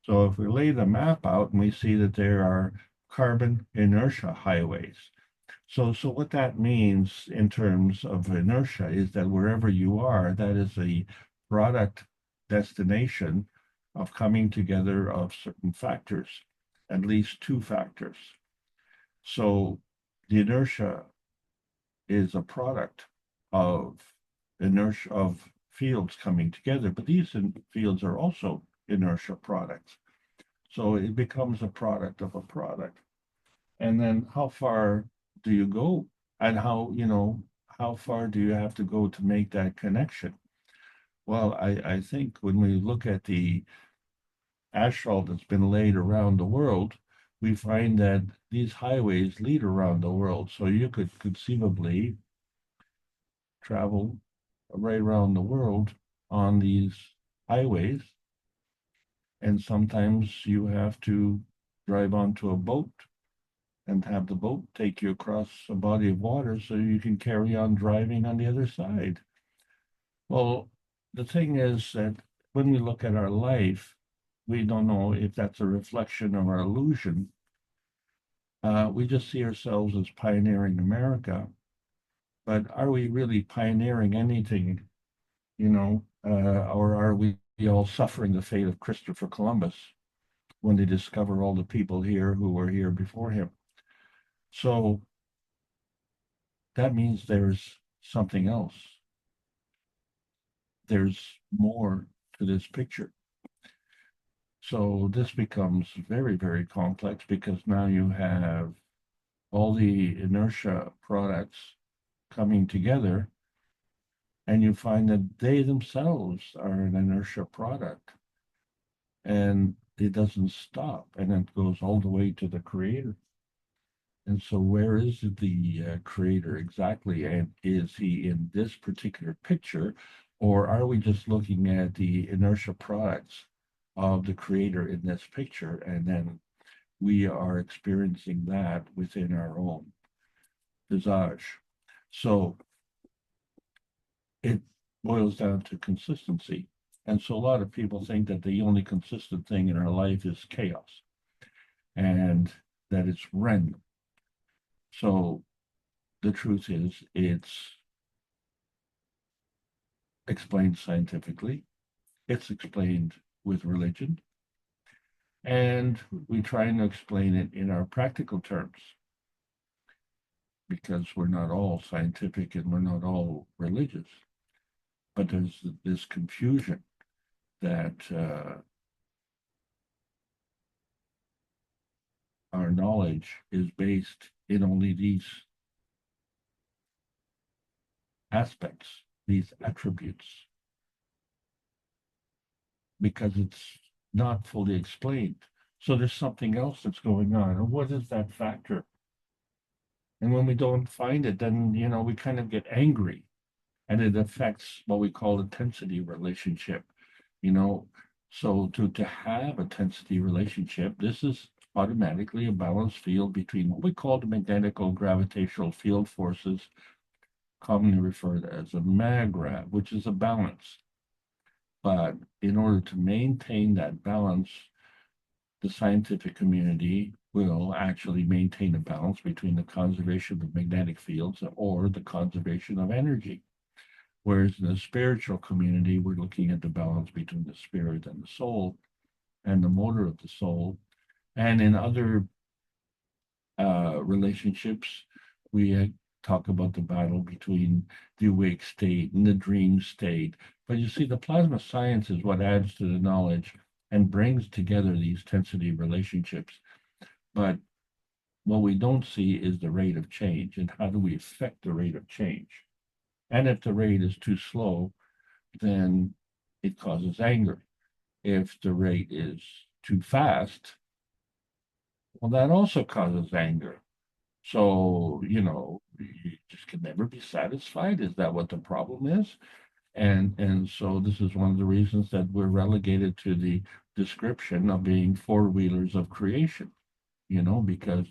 So if we lay the map out and we see that there are carbon inertia highways. So what that means in terms of inertia is that wherever you are, that is a product destination of coming together of certain factors, at least 2 factors. So the inertia is a product of inertia of fields coming together, but these fields are also inertia products. So it becomes a product of a product. And then how far do you go, and how far do you have to go to make that connection? Well, I think when we look at the asphalt that's been laid around the world, we find that these highways lead around the world. So you could conceivably travel right around the world on these highways. And sometimes you have to drive onto a boat and have the boat take you across a body of water so you can carry on driving on the other side. Well, the thing is that when we look at our life, we don't know if that's a reflection of our illusion. We just see ourselves as pioneering America, but are we really pioneering anything, or are we all suffering the fate of Christopher Columbus when they discover all the people here who were here before him? So that means there's something else. There's more to this picture. So this becomes very, very complex because now you have all the inertia products coming together, and you find that they themselves are an inertia product. And it doesn't stop, and it goes all the way to the creator. And so where is the creator exactly? And is he in this particular picture, or are we just looking at the inertia products of the creator in this picture? And then we are experiencing that within our own visage. So it boils down to consistency. And so a lot of people think that the only consistent thing in our life is chaos and that it's random. So the truth is, it's explained scientifically, it's explained with religion, and we try to explain it in our practical terms because we're not all scientific and we're not all religious. But there's this confusion that our knowledge is based in only these aspects, these attributes, because it's not fully explained. So there's something else that's going on. And what is that factor? And when we don't find it, then, we kind of get angry, and it affects what we call a tensity relationship. So to have a tensity relationship, this is automatically a balanced field between what we call the magnetic or gravitational field forces, commonly referred as a maggrav, which is a balance. But in order to maintain that balance, the scientific community will actually maintain a balance between the conservation of magnetic fields or the conservation of energy. Whereas in the spiritual community, we're looking at the balance between the spirit and the soul and the motor of the soul. And in other relationships, we talk about the battle between the awake state and the dream state. But you see, the plasma science is what adds to the knowledge and brings together these tensity relationships. But what we don't see is the rate of change and how do we affect the rate of change. And if the rate is too slow, then it causes anger. If the rate is too fast, well, that also causes anger. So, you just can never be satisfied. Is that what the problem is? And so this is one of the reasons that we're relegated to the description of being four-wheelers of creation, because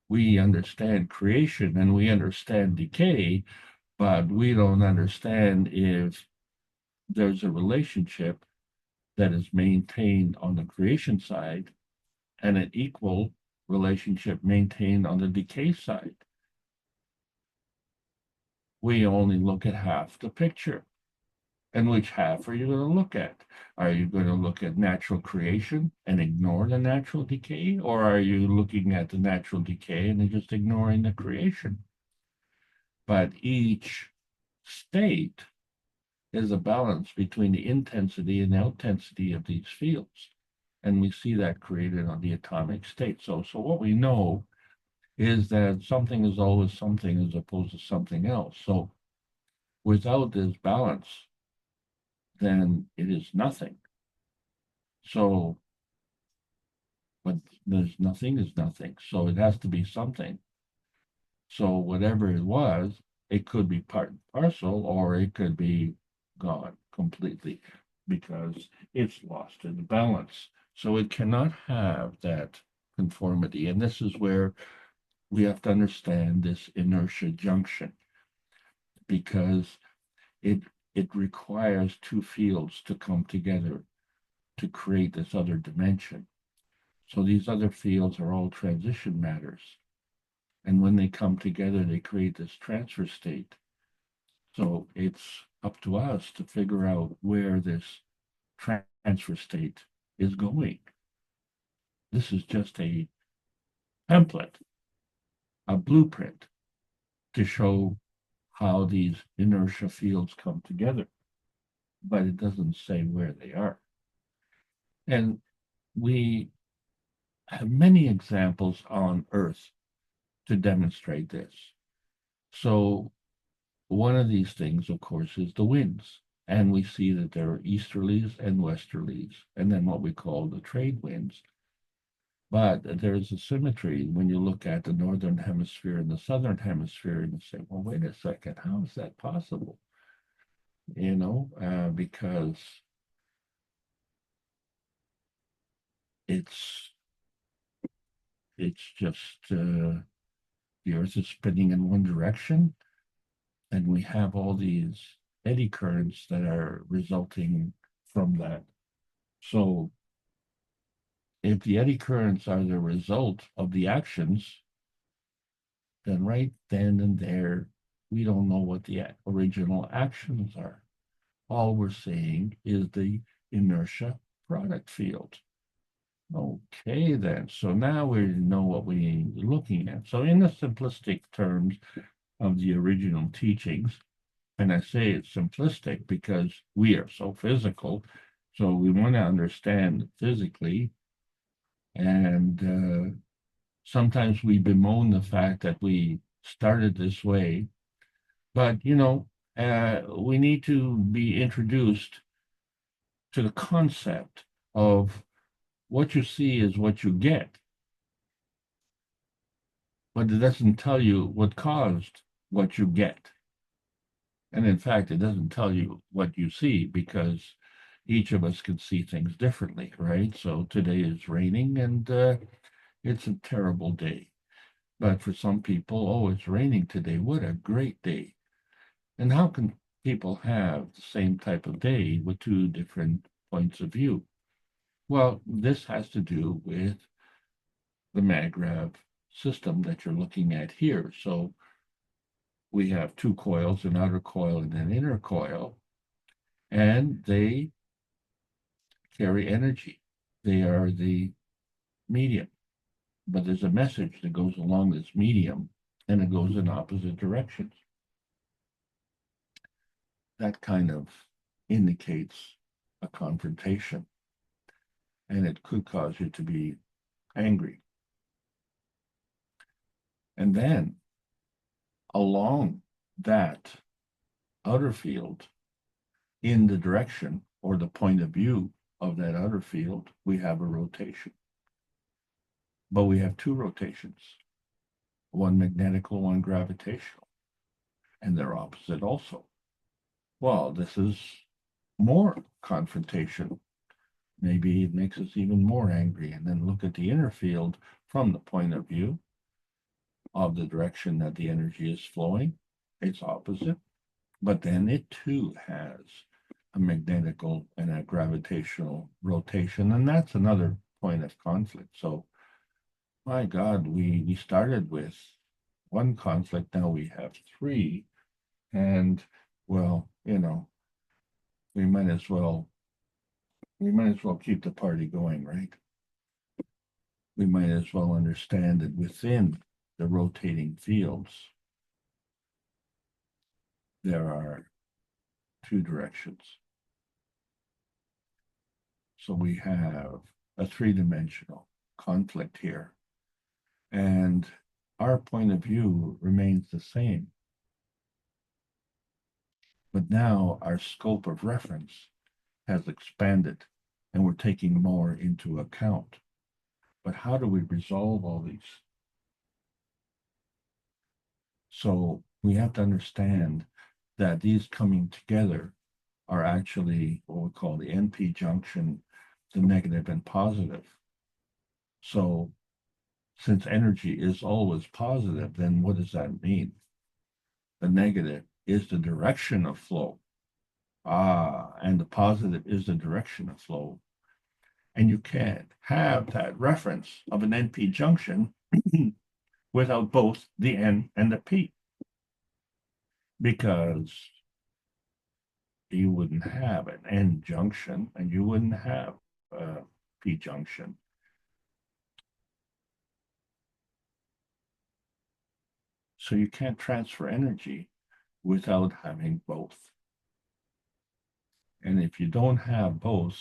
we understand creation and we understand decay, but we don't understand if there's a relationship that is maintained on the creation side and an equal relationship maintained on the decay side. We only look at half the picture. And which half are you going to look at? Are you going to look at natural creation and ignore the natural decay? Or are you looking at the natural decay and just ignoring the creation? But each state is a balance between the intensity and outensity of these fields. And we see that created on the atomic state. So what we know is that something is always something as opposed to something else. So without this balance, then it is nothing. So, but there's nothing is nothing. So it has to be something. So whatever it was, it could be part and parcel, or it could be gone completely because it's lost in the balance. So it cannot have that conformity. And this is where we have to understand this inertia junction, because it requires two fields to come together to create this other dimension. So these other fields are all transition matters. And when they come together, they create this transfer state. So it's up to us to figure out where this transfer state is going. This is just a template, a blueprint to show how these inertia fields come together, but it doesn't say where they are. And we have many examples on Earth to demonstrate this. So one of these things, of course, is the winds. And we see that there are easterlies and westerlies, and then what we call the trade winds. But there's a symmetry when you look at the northern hemisphere and the southern hemisphere, and you say, well, wait a second, how is that possible? Because it's it's just the Earth is spinning in one direction, and we have all these eddy currents that are resulting from that. So if the eddy currents are the result of the actions, then right then and there, we don't know what the original actions are. All we're saying is the inertia product field. Okay, then. So now we know what we're looking at. So in the simplistic terms of the original teachings, and I say it's simplistic because we are so physical, so we want to understand physically, and sometimes we bemoan the fact that we started this way, but we need to be introduced to the concept of what you see is what you get, but it doesn't tell you what caused what you get. And in fact, it doesn't tell you what you see because each of us can see things differently, right? So today is raining and it's a terrible day. But for some people, oh, it's raining today. What a great day. And how can people have the same type of day with two different points of view? Well, this has to do with the maggrav system that you're looking at here. So we have two coils, an outer coil and an inner coil, and they carry energy. They are the medium. But there's a message that goes along this medium, and it goes in opposite directions. That kind of indicates a confrontation, and it could cause you to be angry. And then along that outer field, in the direction or the point of view of that outer field, we have a rotation. But we have two rotations, one magnetical, one gravitational, and they're opposite also. Well, this is more confrontation. Maybe it makes us even more angry. And then look at the inner field from the point of view of the direction that the energy is flowing. It's opposite, but then it too has a magnetical and a gravitational rotation, and that's another point of conflict. So, my God, we started with one conflict, now we have three, and well, we might as well keep the party going, right? We might as well understand that within the rotating fields, there are two directions. So we have a three-dimensional conflict here, and our point of view remains the same. But now our scope of reference has expanded, and we're taking more into account. But how do we resolve all these? So we have to understand that these coming together are actually what we call the NP junction, the negative and positive. So since energy is always positive, then what does that mean? The negative is the direction of flow. And the positive is the direction of flow. And you can't have that reference of an NP junction without both the N and the P, because you wouldn't have an N junction and you wouldn't have a P junction. So you can't transfer energy without having both. And if you don't have both,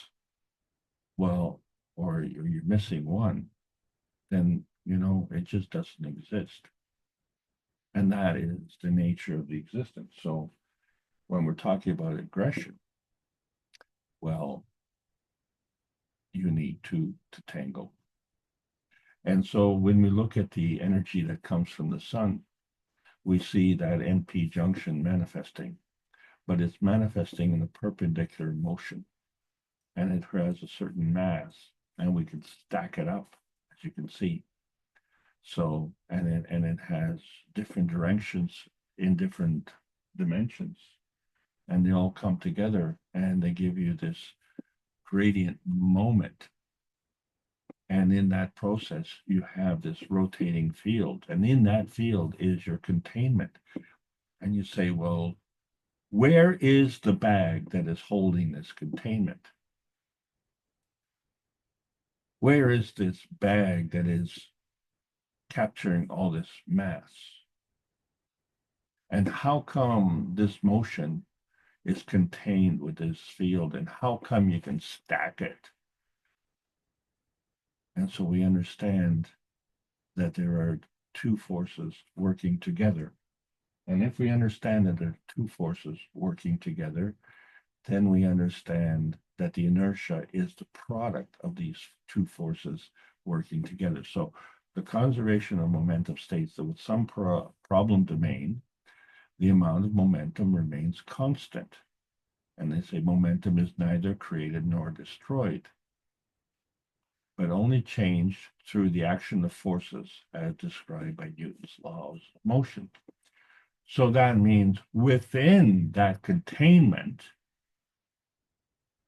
well, or you're missing one, then, it just doesn't exist. And that is the nature of the existence. So when we're talking about aggression, well, you need two to tango. And so when we look at the energy that comes from the sun, we see that NP junction manifesting, but it's manifesting in a perpendicular motion, and it has a certain mass, and we can stack it up, as you can see. So, and it has different directions in different dimensions, and they all come together and they give you this gradient moment. And in that process, you have this rotating field, and in that field is your containment. And you say, well, where is the bag that is holding this containment? Where is this bag that is capturing all this mass? And how come this motion is contained with this field, and how come you can stack it? And so we understand that there are two forces working together. And if we understand that there are two forces working together, then we understand that the inertia is the product of these two forces working together. So the conservation of momentum states that with some problem domain, the amount of momentum remains constant. And they say momentum is neither created nor destroyed, but only changed through the action of forces as described by Newton's laws of motion. So that means within that containment,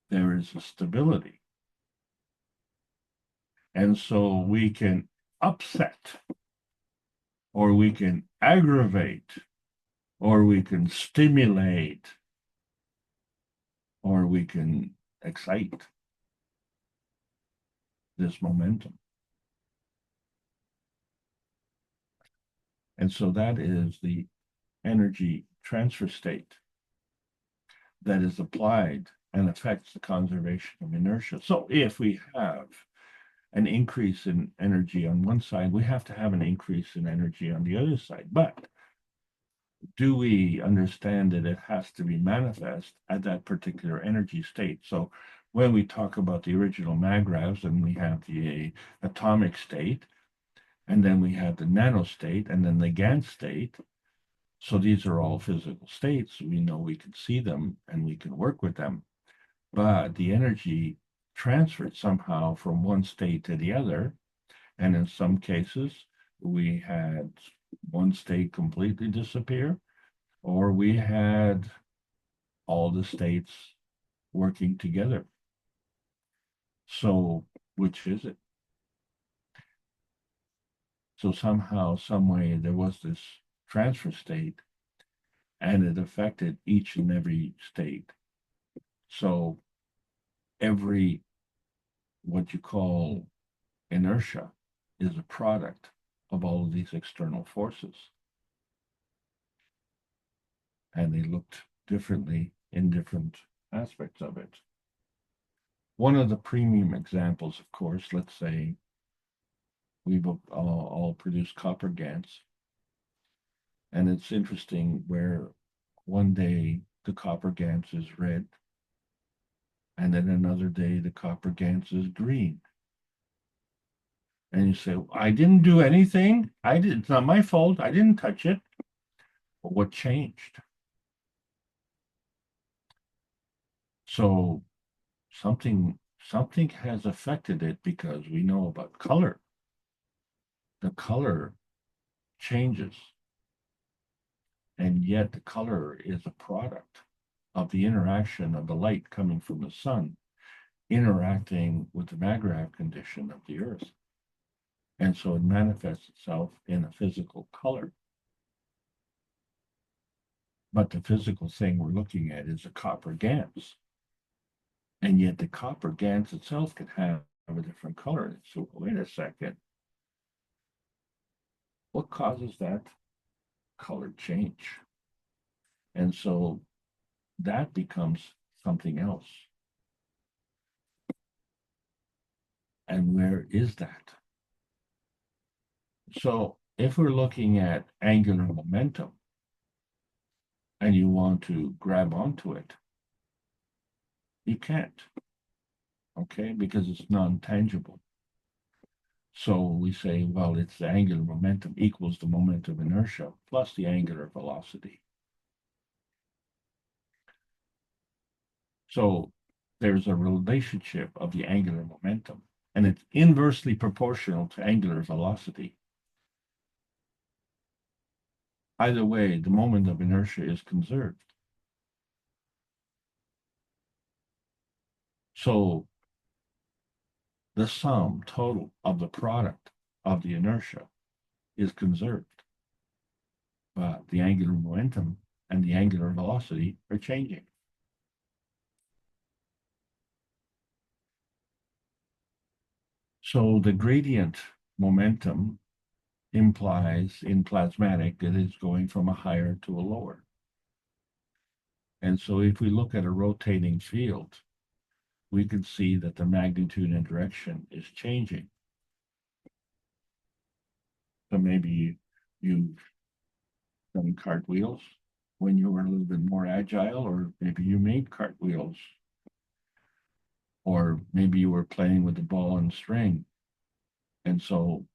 there is a stability. And so we can upset, or we can aggravate, or we can stimulate, or we can excite this momentum. And so that is the energy transfer state that is applied and affects the conservation of inertia. So if we have an increase in energy on one side, we have to have an increase in energy on the other side. But do we understand that it has to be manifest at that particular energy state? So when we talk about the original magravs, and we have the atomic state, and then we have the nanostate, and then the GAN state. So these are all physical states. We know we can see them and we can work with them, but the energy transferred somehow from one state to the other. And in some cases, we had one state completely disappear, or we had all the states working together. So which is it? So somehow, some way, there was this transfer state, and it affected each and every state. So every, what you call inertia, is a product of all of these external forces. And they looked differently in different aspects of it. One of the premium examples, of course, let's say we've all produced copper GANs. And it's interesting where one day the copper GANs is red, and then another day the copper GANs is green. And you say, I didn't do anything. It's not my fault. I didn't touch it. But what changed? So something has affected it, because we know about color. The color changes. And yet the color is a product of the interaction of the light coming from the sun interacting with the magrav condition of the earth. And so it manifests itself in a physical color. But the physical thing we're looking at is a copper GANs. And yet the copper GANs itself can have a different color. So wait a second. What causes that color change? And so that becomes something else. And where is that? So if we're looking at angular momentum and you want to grab onto it, you can't, okay, because it's non-tangible. So we say, well, it's the angular momentum equals the moment of inertia plus the angular velocity. So there's a relationship of the angular momentum, and it's inversely proportional to angular velocity. Either way, the moment of inertia is conserved. So the sum total of the product of the inertia is conserved, but the angular momentum and the angular velocity are changing. So the gradient momentum implies in plasmatic it is going from a higher to a lower. And so if we look at a rotating field, we can see that the magnitude and direction is changing. So maybe you've done cartwheels when you were a little bit more agile, or maybe you made cartwheels, or maybe you were playing with the ball and string, and so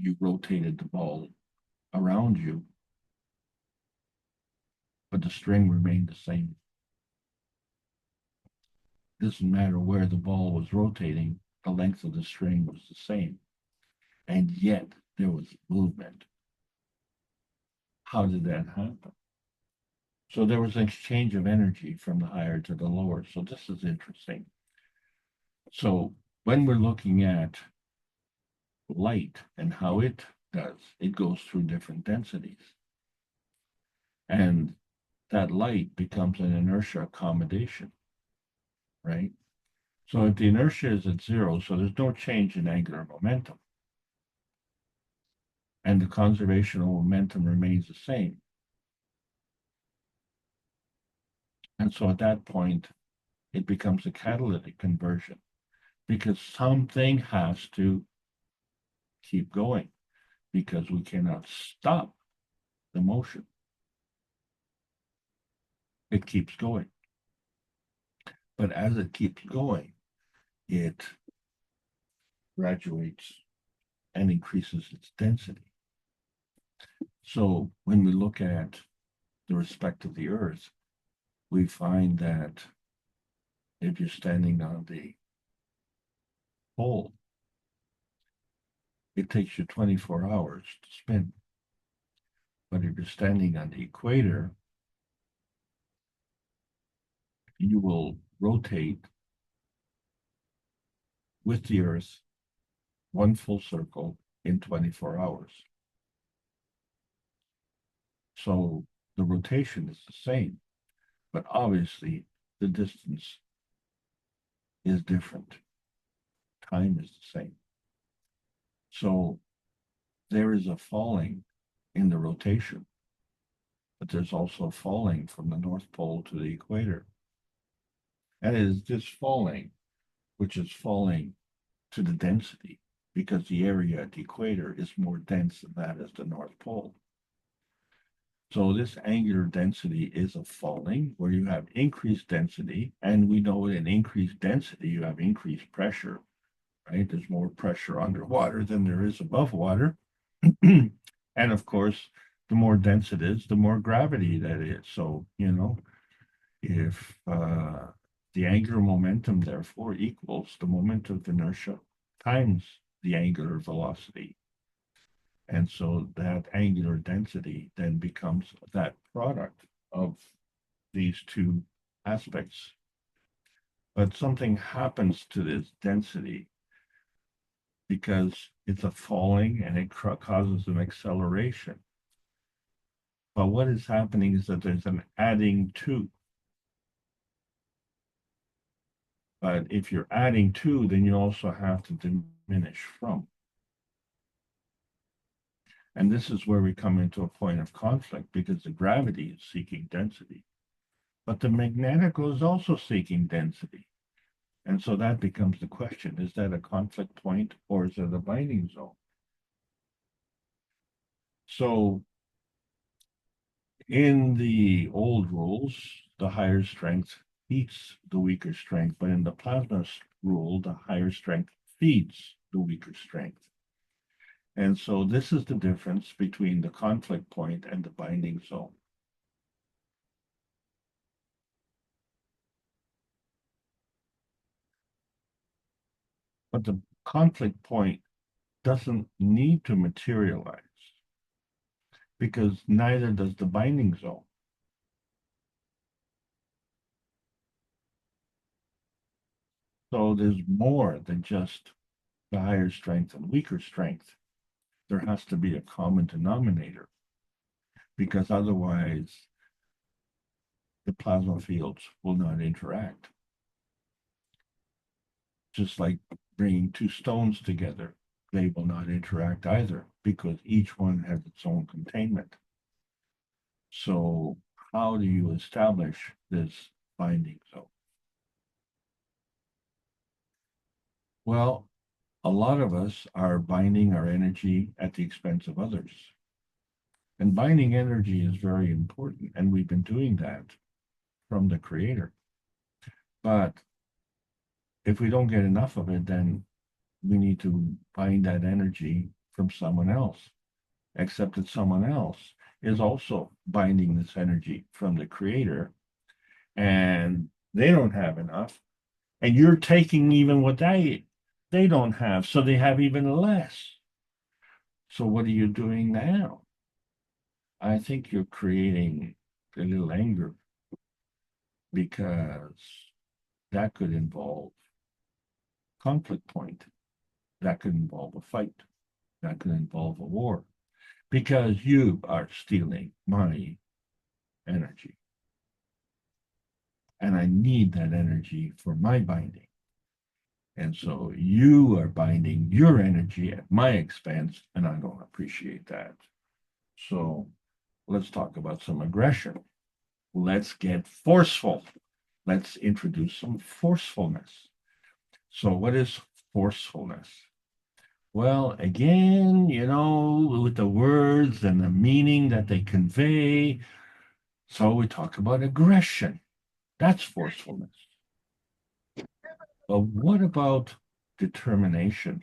you rotated the ball around you, but the string remained the same. Doesn't matter where the ball was rotating, the length of the string was the same, and yet there was movement. How did that happen? So there was an exchange of energy from the higher to the lower. So this is interesting. So when we're looking at light and how it does, it goes through different densities. And that light becomes an inertia accommodation, right? So if the inertia is at zero, so there's no change in angular momentum, and the conservation of momentum remains the same. And so at that point, it becomes a catalytic conversion because something has to keep going because we cannot stop the motion. It keeps going. But as it keeps going, it graduates and increases its density. So when we look at the respect of the Earth, we find that if you're standing on the pole, it takes you 24 hours to spin. But if you're standing on the equator, you will rotate with the Earth one full circle in 24 hours. So the rotation is the same, but obviously the distance is different. Time is the same. So there is a falling in the rotation, but there's also falling from the North Pole to the equator. And it is this falling, which is falling to the density, because the area at the equator is more dense than that as the North Pole. So this angular density is a falling where you have increased density, and we know in increased density you have increased pressure, right? There's more pressure underwater than there is above water. And of course, the more dense it is, the more gravity that is. So, you know, if the angular momentum therefore equals the moment of inertia times the angular velocity. And so that angular density then becomes that product of these two aspects. But something happens to this density because it's a falling and it causes an acceleration. But what is happening is that there's an adding to. But if you're adding to, then you also have to diminish from. And this is where we come into a point of conflict because the gravity is seeking density, but the magnetical is also seeking density. And so that becomes the question, is that a conflict point or is it a binding zone? So in the old rules, the higher strength heats the weaker strength, but in the plasma rule, the higher strength feeds the weaker strength. And so this is the difference between the conflict point and the binding zone. But the conflict point doesn't need to materialize. because neither does the binding zone. So there's more than just the higher strength and weaker strength. There has to be a common denominator, because otherwise the plasma fields will not interact. Just like bringing two stones together, they will not interact either, because each one has its own containment. So how do you establish this binding zone? Well, a lot of us are binding our energy at the expense of others. And binding energy is very important, and we've been doing that from the Creator. But if we don't get enough of it, then we need to bind that energy from someone else, except that someone else is also binding this energy from the Creator, and they don't have enough, and you're taking even what they don't have, so they have even less. So what are you doing now? I think you're creating a little anger, because that could involve conflict point. That could involve a fight. That could involve a war, because you are stealing my energy. And I need that energy for my binding. And so you are binding your energy at my expense, and I don't appreciate that. So let's talk about some aggression. Let's get forceful. Let's introduce some forcefulness. So what is forcefulness? Well, again, with the words and the meaning that they convey. So we talk about aggression. That's forcefulness. But what about determination?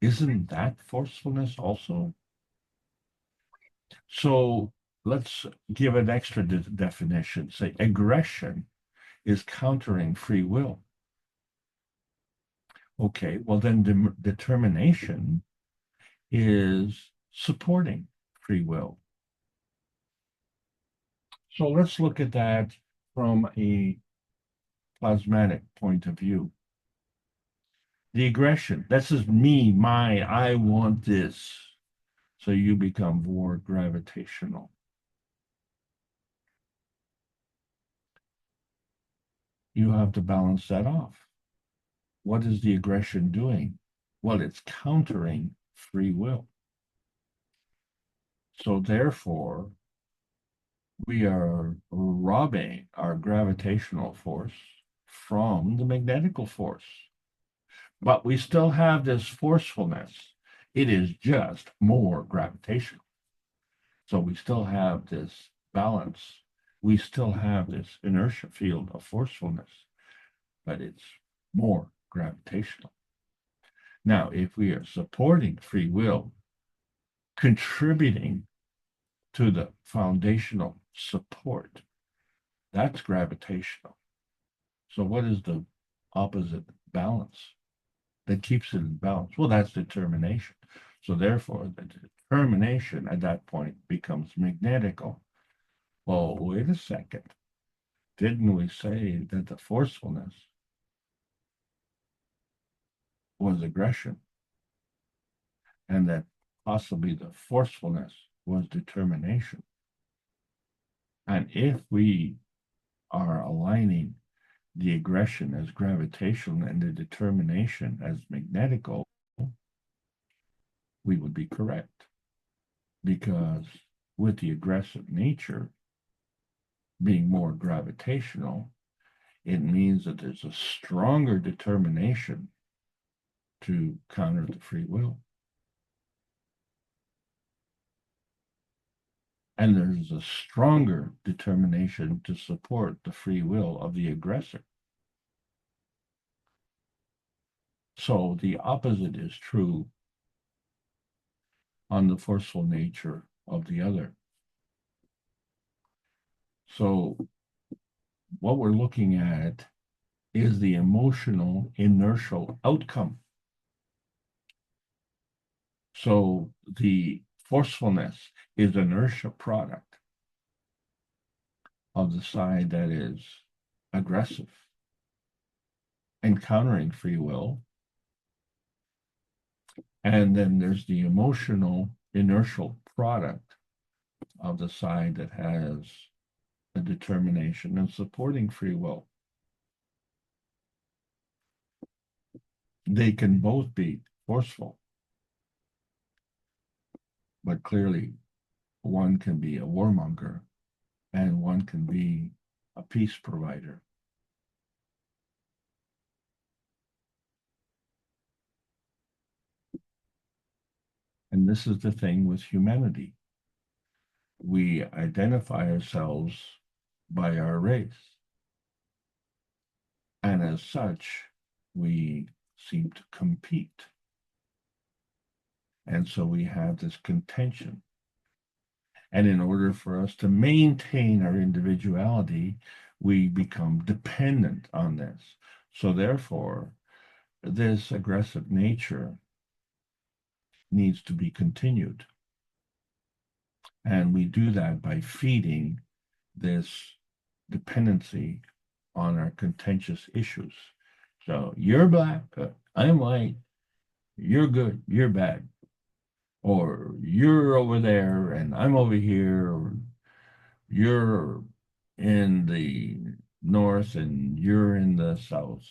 Isn't that forcefulness also? So let's give an extra definition. Say aggression is countering free will. Okay, well then determination is supporting free will. So let's look at that from a plasmatic point of view. The aggression, this is me, I want this. So you become more gravitational. You have to balance that off. What is the aggression doing? Well, it's countering free will. So therefore, we are robbing our gravitational force from the magnetical force. But we still have this forcefulness. It is just more gravitational. So we still have this balance. We still have this inertia field of forcefulness, but it's more gravitational. Now, if we are supporting free will, contributing to the foundational support, that's gravitational. So what is the opposite balance that keeps it in balance? Well, that's determination. So therefore, the determination at that point becomes magnetical. Well, wait a second. Didn't we say that the forcefulness was aggression, and that possibly the forcefulness was determination? And if we are aligning the aggression as gravitational and the determination as magnetical, we would be correct. Because with the aggressive nature being more gravitational, it means that there's a stronger determination to counter the free will. And there's a stronger determination to support the free will of the aggressor. So the opposite is true on the forceful nature of the other. So what we're looking at is the emotional inertial outcome. So the Forcefulness is inertia product of the side that is aggressive, encountering free will. And then there's the emotional inertial product of the side that has a determination and supporting free will. They can both be forceful, but clearly one can be a warmonger and one can be a peace provider. And this is the thing with humanity. We identify ourselves by our race. And as such, we seem to compete. And so we have this contention. And in order for us to maintain our individuality, we become dependent on this. So therefore, this aggressive nature needs to be continued. And we do that by feeding this dependency on our contentious issues. So you're black, I'm white, you're good, you're bad. Or you're over there and I'm over here, or you're in the north and you're in the south.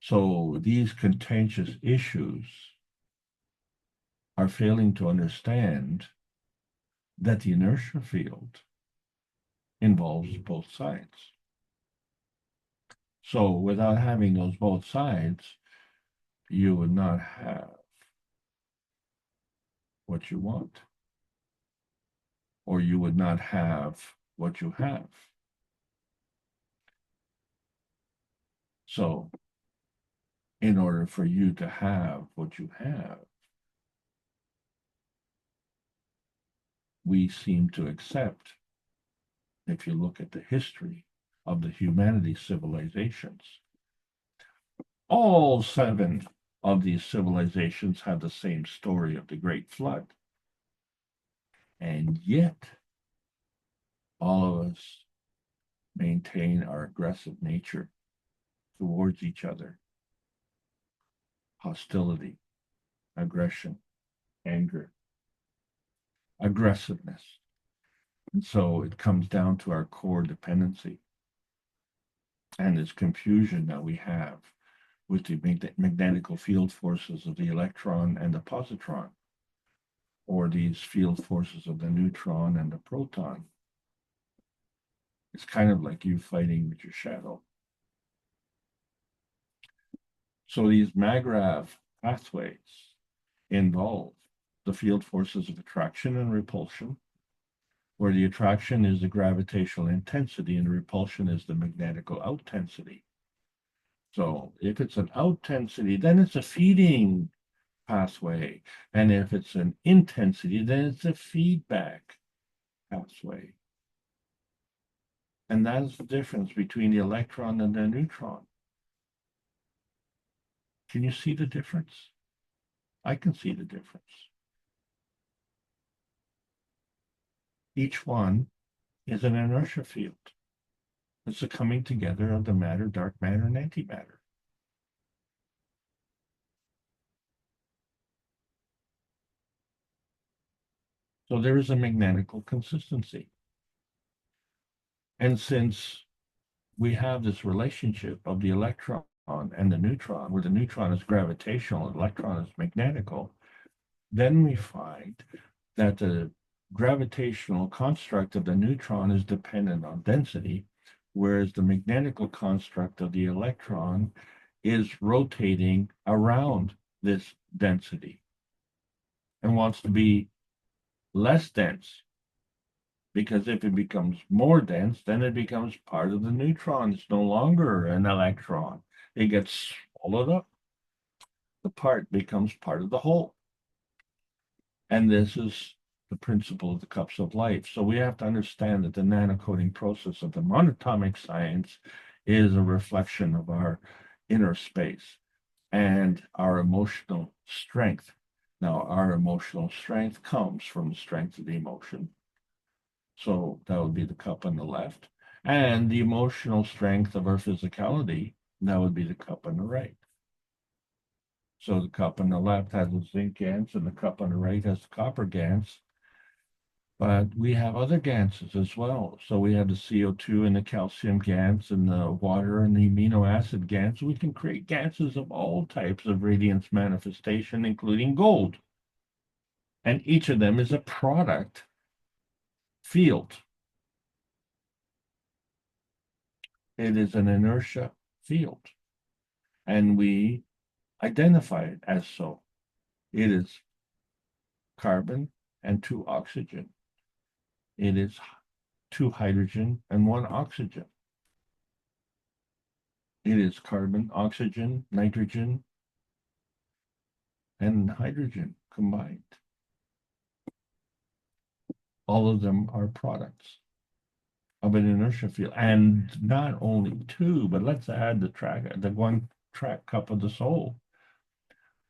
So these contentious issues are failing to understand that the inertia field involves both sides. So without having those both sides, you would not have what you want, or you would not have what you have. So in order for you to have what you have, we seem to accept, if you look at the history of the humanity civilizations, all 7 of these civilizations have the same story of the Great Flood. And yet, all of us maintain our aggressive nature towards each other. Hostility, aggression, anger, aggressiveness. And so it comes down to our core dependency and this confusion that we have with the magnetical field forces of the electron and the positron, or these field forces of the neutron and the proton. It's kind of like you fighting with your shadow. So these MAGRAV pathways involve the field forces of attraction and repulsion, where the attraction is the gravitational intensity and the repulsion is the magnetical outtensity. So if it's an outtensity, then it's a feeding pathway. And if it's an intensity, then it's a feedback pathway. And that's the difference between the electron and the neutron. Can you see the difference? I can see the difference. Each one is an inertia field. It's the coming together of the matter, dark matter, and antimatter. So there is a magnetical consistency. And since we have this relationship of the electron and the neutron, where the neutron is gravitational, the electron is magnetical, then we find that the gravitational construct of the neutron is dependent on density, whereas the magnetical construct of the electron is rotating around this density and wants to be less dense, because if it becomes more dense, then it becomes part of the neutron. It's no longer an electron. It gets swallowed up. The part becomes part of the whole. And this is the principle of the cups of life. So we have to understand that the nanocoding process of the monatomic science is a reflection of our inner space. and our emotional strength. Now, our emotional strength comes from the strength of the emotion. So that would be the cup on the left. And the emotional strength of our physicality, that would be the cup on the right. So the cup on the left has the zinc gans, and the cup on the right has the copper gans. But we have other ganses as well. So we have the CO2 and the calcium gans and the water and the amino acid gans. We can create ganses of all types of radiance manifestation, including gold. And each of them is a product field. It is an inertia field. And we identify it as so. It is carbon and 2 oxygen. It is 2 hydrogen and 1 oxygen. It is carbon, oxygen, nitrogen, and hydrogen combined. All of them are products of an inertia field. And not only 2, but let's add the 1 track cup of the soul.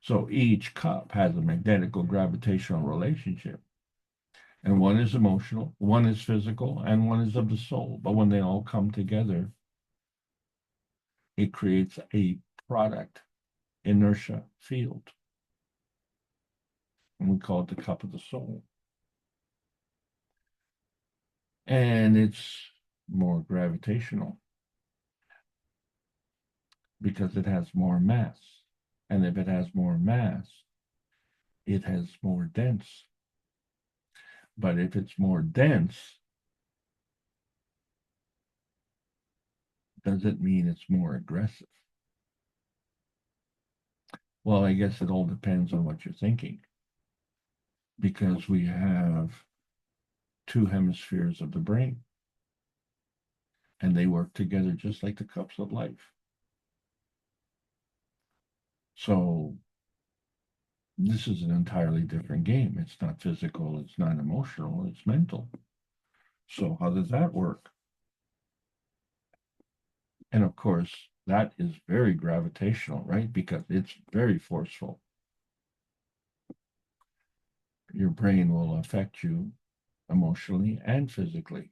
So each cup has a magnetical gravitational relationship. And one is emotional, one is physical, and one is of the soul. But when they all come together, it creates a product inertia field. And we call it the cup of the soul. And it's more gravitational because it has more mass. And if it has more mass, it has more dense. But if it's more dense, does it mean it's more aggressive? Well, I guess it all depends on what you're thinking, because we have 2 hemispheres of the brain, and they work together just like the cups of life. So this is an entirely different game. It's not physical, it's not emotional, it's mental. So how does that work? And of course, that is very gravitational, right? Because it's very forceful. Your brain will affect you emotionally and physically.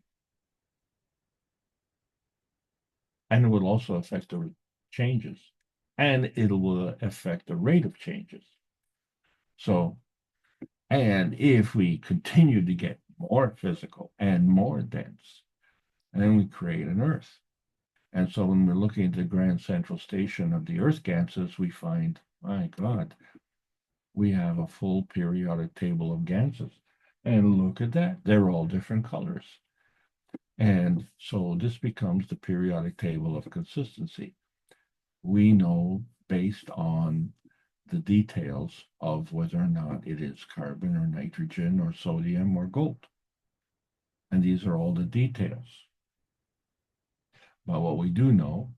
And it will also affect the changes. And it will affect the rate of changes. So, and if we continue to get more physical and more dense, then we create an Earth. And so when we're looking at the grand central station of the Earth ganses, we find, my God, we have a full periodic table of ganses. And look at that, they're all different colors. And so this becomes the periodic table of consistency. We know based on the details of whether or not it is carbon or nitrogen or sodium or gold. And these are all the details. But what we do know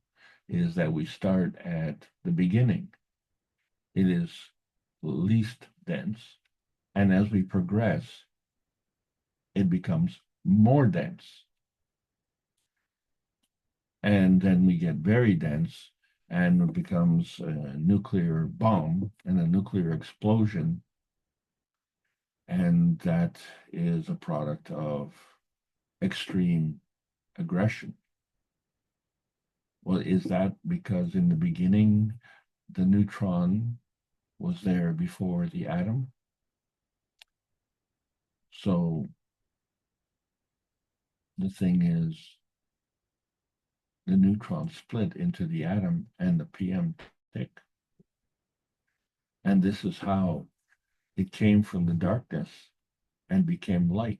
is that we start at the beginning. It is least dense. And as we progress, it becomes more dense. And then we get very dense, and it becomes a nuclear bomb and a nuclear explosion. And that is a product of extreme aggression. Well, is that because in the beginning, the neutron was there before the atom? So the thing is, the neutron split into the atom and the PM tick. And this is how it came from the darkness and became light.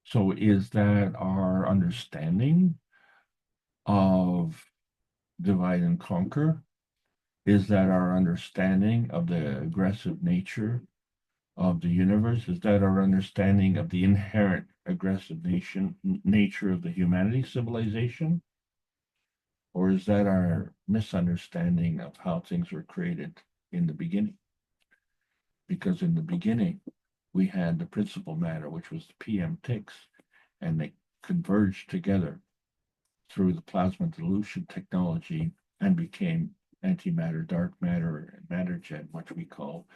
So is that our understanding of divide and conquer? Is that our understanding of the aggressive nature of the universe? Is that our understanding of the inherent aggressive nature of the humanity civilization? Or is that our misunderstanding of how things were created in the beginning? Because in the beginning, we had the principal matter, which was the PM ticks, and they converged together through the plasma dilution technology and became antimatter, dark matter, and matter gen, which we call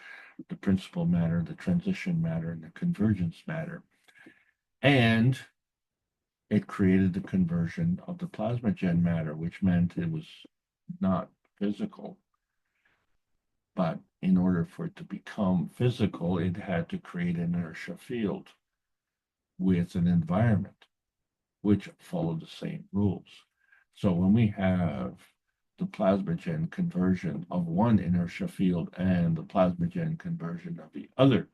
the principal matter, the transition matter, and the convergence matter. And it created the conversion of the plasma gen matter, which meant it was not physical. But in order for it to become physical, it had to create an inertia field with an environment which followed the same rules. So when we have the plasmagen conversion of one inertia field and the plasmagen conversion of the other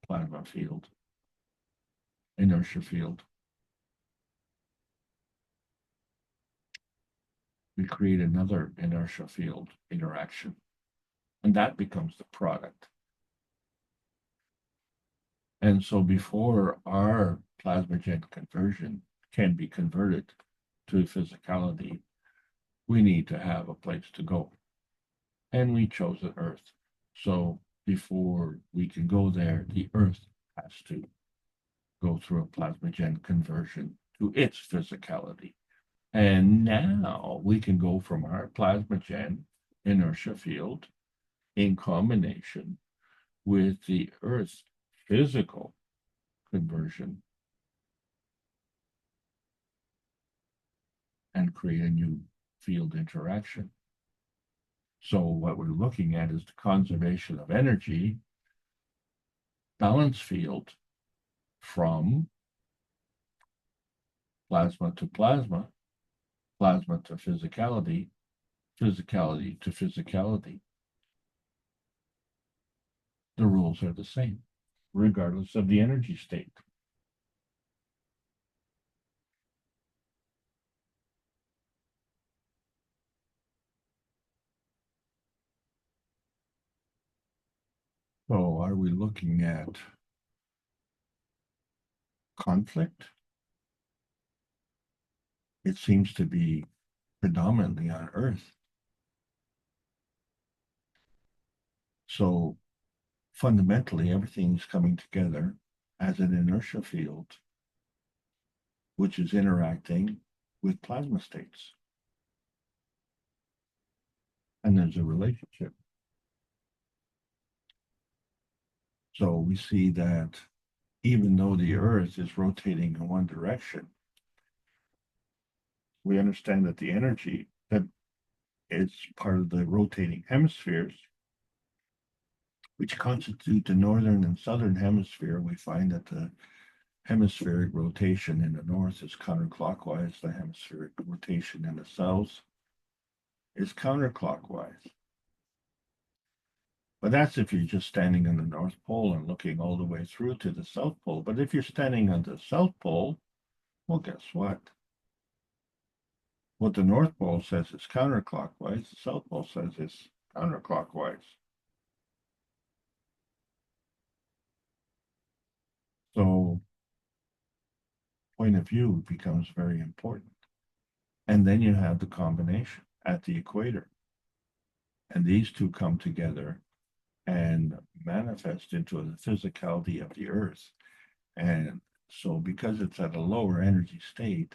plasma field, inertia field, we create another inertia field interaction, and that becomes the product. And so before our plasmagen conversion can be converted to physicality, we need to have a place to go. And we chose the Earth. So before we can go there, the Earth has to go through a plasmagen conversion to its physicality. And now we can go from our plasmagen inertia field in combination with the Earth's physical conversion and create a new field interaction. So what we're looking at is the conservation of energy, balance field from plasma to plasma, plasma to physicality, physicality to physicality. The rules are the same, regardless of the energy state. So are we looking at conflict? It seems to be predominantly on Earth. So fundamentally, everything's coming together as an inertia field, which is interacting with plasma states. And there's a relationship. So we see that even though the Earth is rotating in one direction, we understand that the energy that is part of the rotating hemispheres, which constitute the northern and southern hemisphere, we find that the hemispheric rotation in the north is counterclockwise, the hemispheric rotation in the south is counterclockwise. But that's if you're just standing on the North Pole and looking all the way through to the South Pole. But if you're standing on the South Pole, well, guess what? What the North Pole says is counterclockwise, the South Pole says it's counterclockwise. So point of view becomes very important. And then you have the combination at the equator. And these two come together and manifest into the physicality of the Earth. And so because it's at a lower energy state,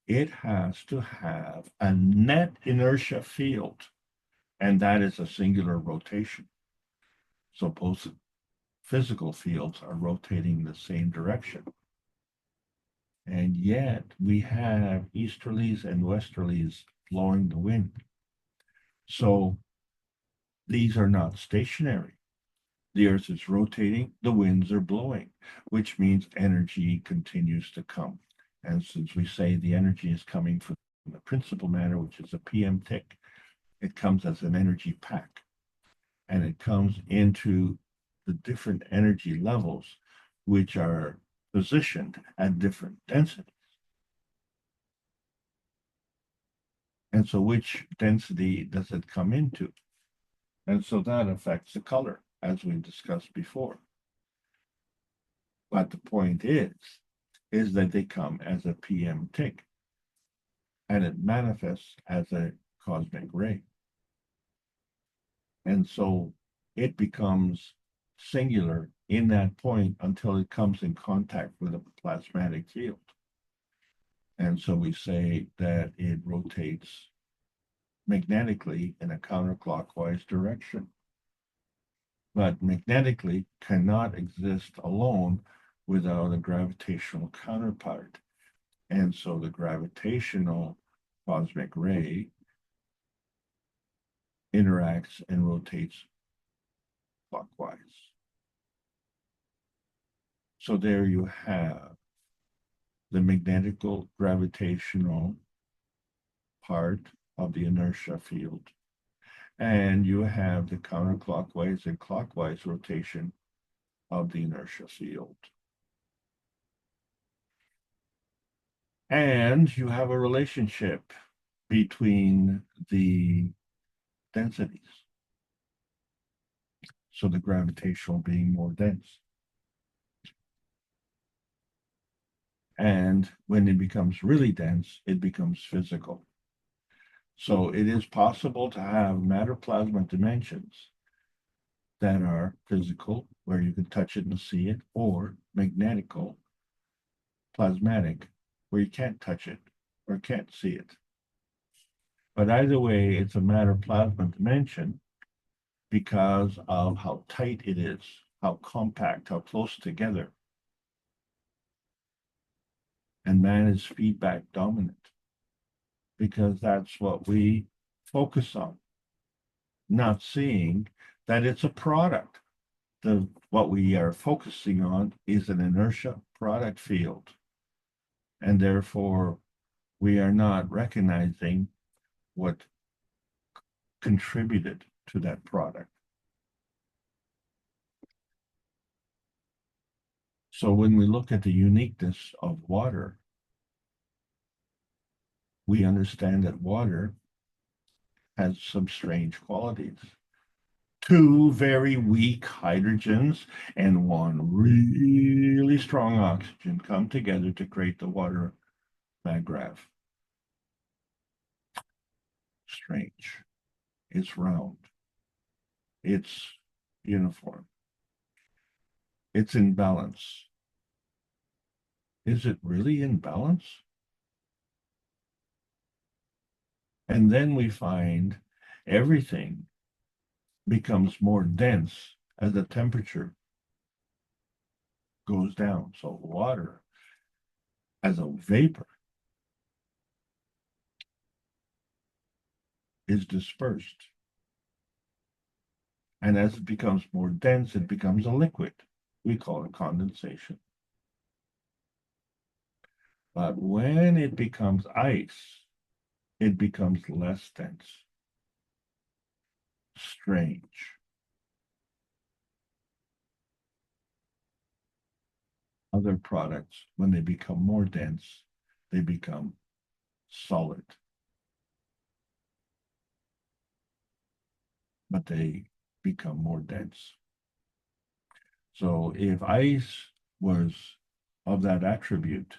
it has to have a net inertia field, and that is a singular rotation. So both physical fields are rotating in the same direction. And yet we have easterlies and westerlies blowing the wind. So these are not stationary. The Earth is rotating, the winds are blowing, which means energy continues to come. And since we say the energy is coming from the principal matter, which is a PM tick, it comes as an energy pack. And it comes into the different energy levels, which are positioned at different densities. And so which density does it come into? And so that affects the color, as we discussed before. But the point is that they come as a PM tick, and it manifests as a cosmic ray. And so it becomes singular in that point until it comes in contact with a plasmatic field. And so we say that it rotates magnetically in a counterclockwise direction. But magnetically cannot exist alone without a gravitational counterpart. And so the gravitational cosmic ray interacts and rotates clockwise. So there you have the magnetical gravitational part of the inertia field. And you have the counterclockwise and clockwise rotation of the inertia field. And you have a relationship between the densities. So the gravitational being more dense. And when it becomes really dense, it becomes physical. So it is possible to have matter plasma dimensions that are physical, where you can touch it and see it, or magnetical, plasmatic, where you can't touch it or can't see it. But either way, it's a matter plasma dimension because of how tight it is, how compact, how close together. And man is feedback dominant because that's what we focus on, not seeing that it's a product. What we are focusing on is an inertia product field. And therefore, we are not recognizing what contributed to that product. So when we look at the uniqueness of water, we understand that water has some strange qualities. Two very weak hydrogens and one really strong oxygen come together to create the water maggrav. Strange. It's round. It's uniform. It's in balance. Is it really in balance? And then we find everything becomes more dense as the temperature goes down. So water as a vapor is dispersed. And as it becomes more dense, it becomes a liquid. We call it condensation. But when it becomes ice, it becomes less dense. Strange. Other products, when they become more dense, they become solid. But they become more dense. So if ice was of that attribute,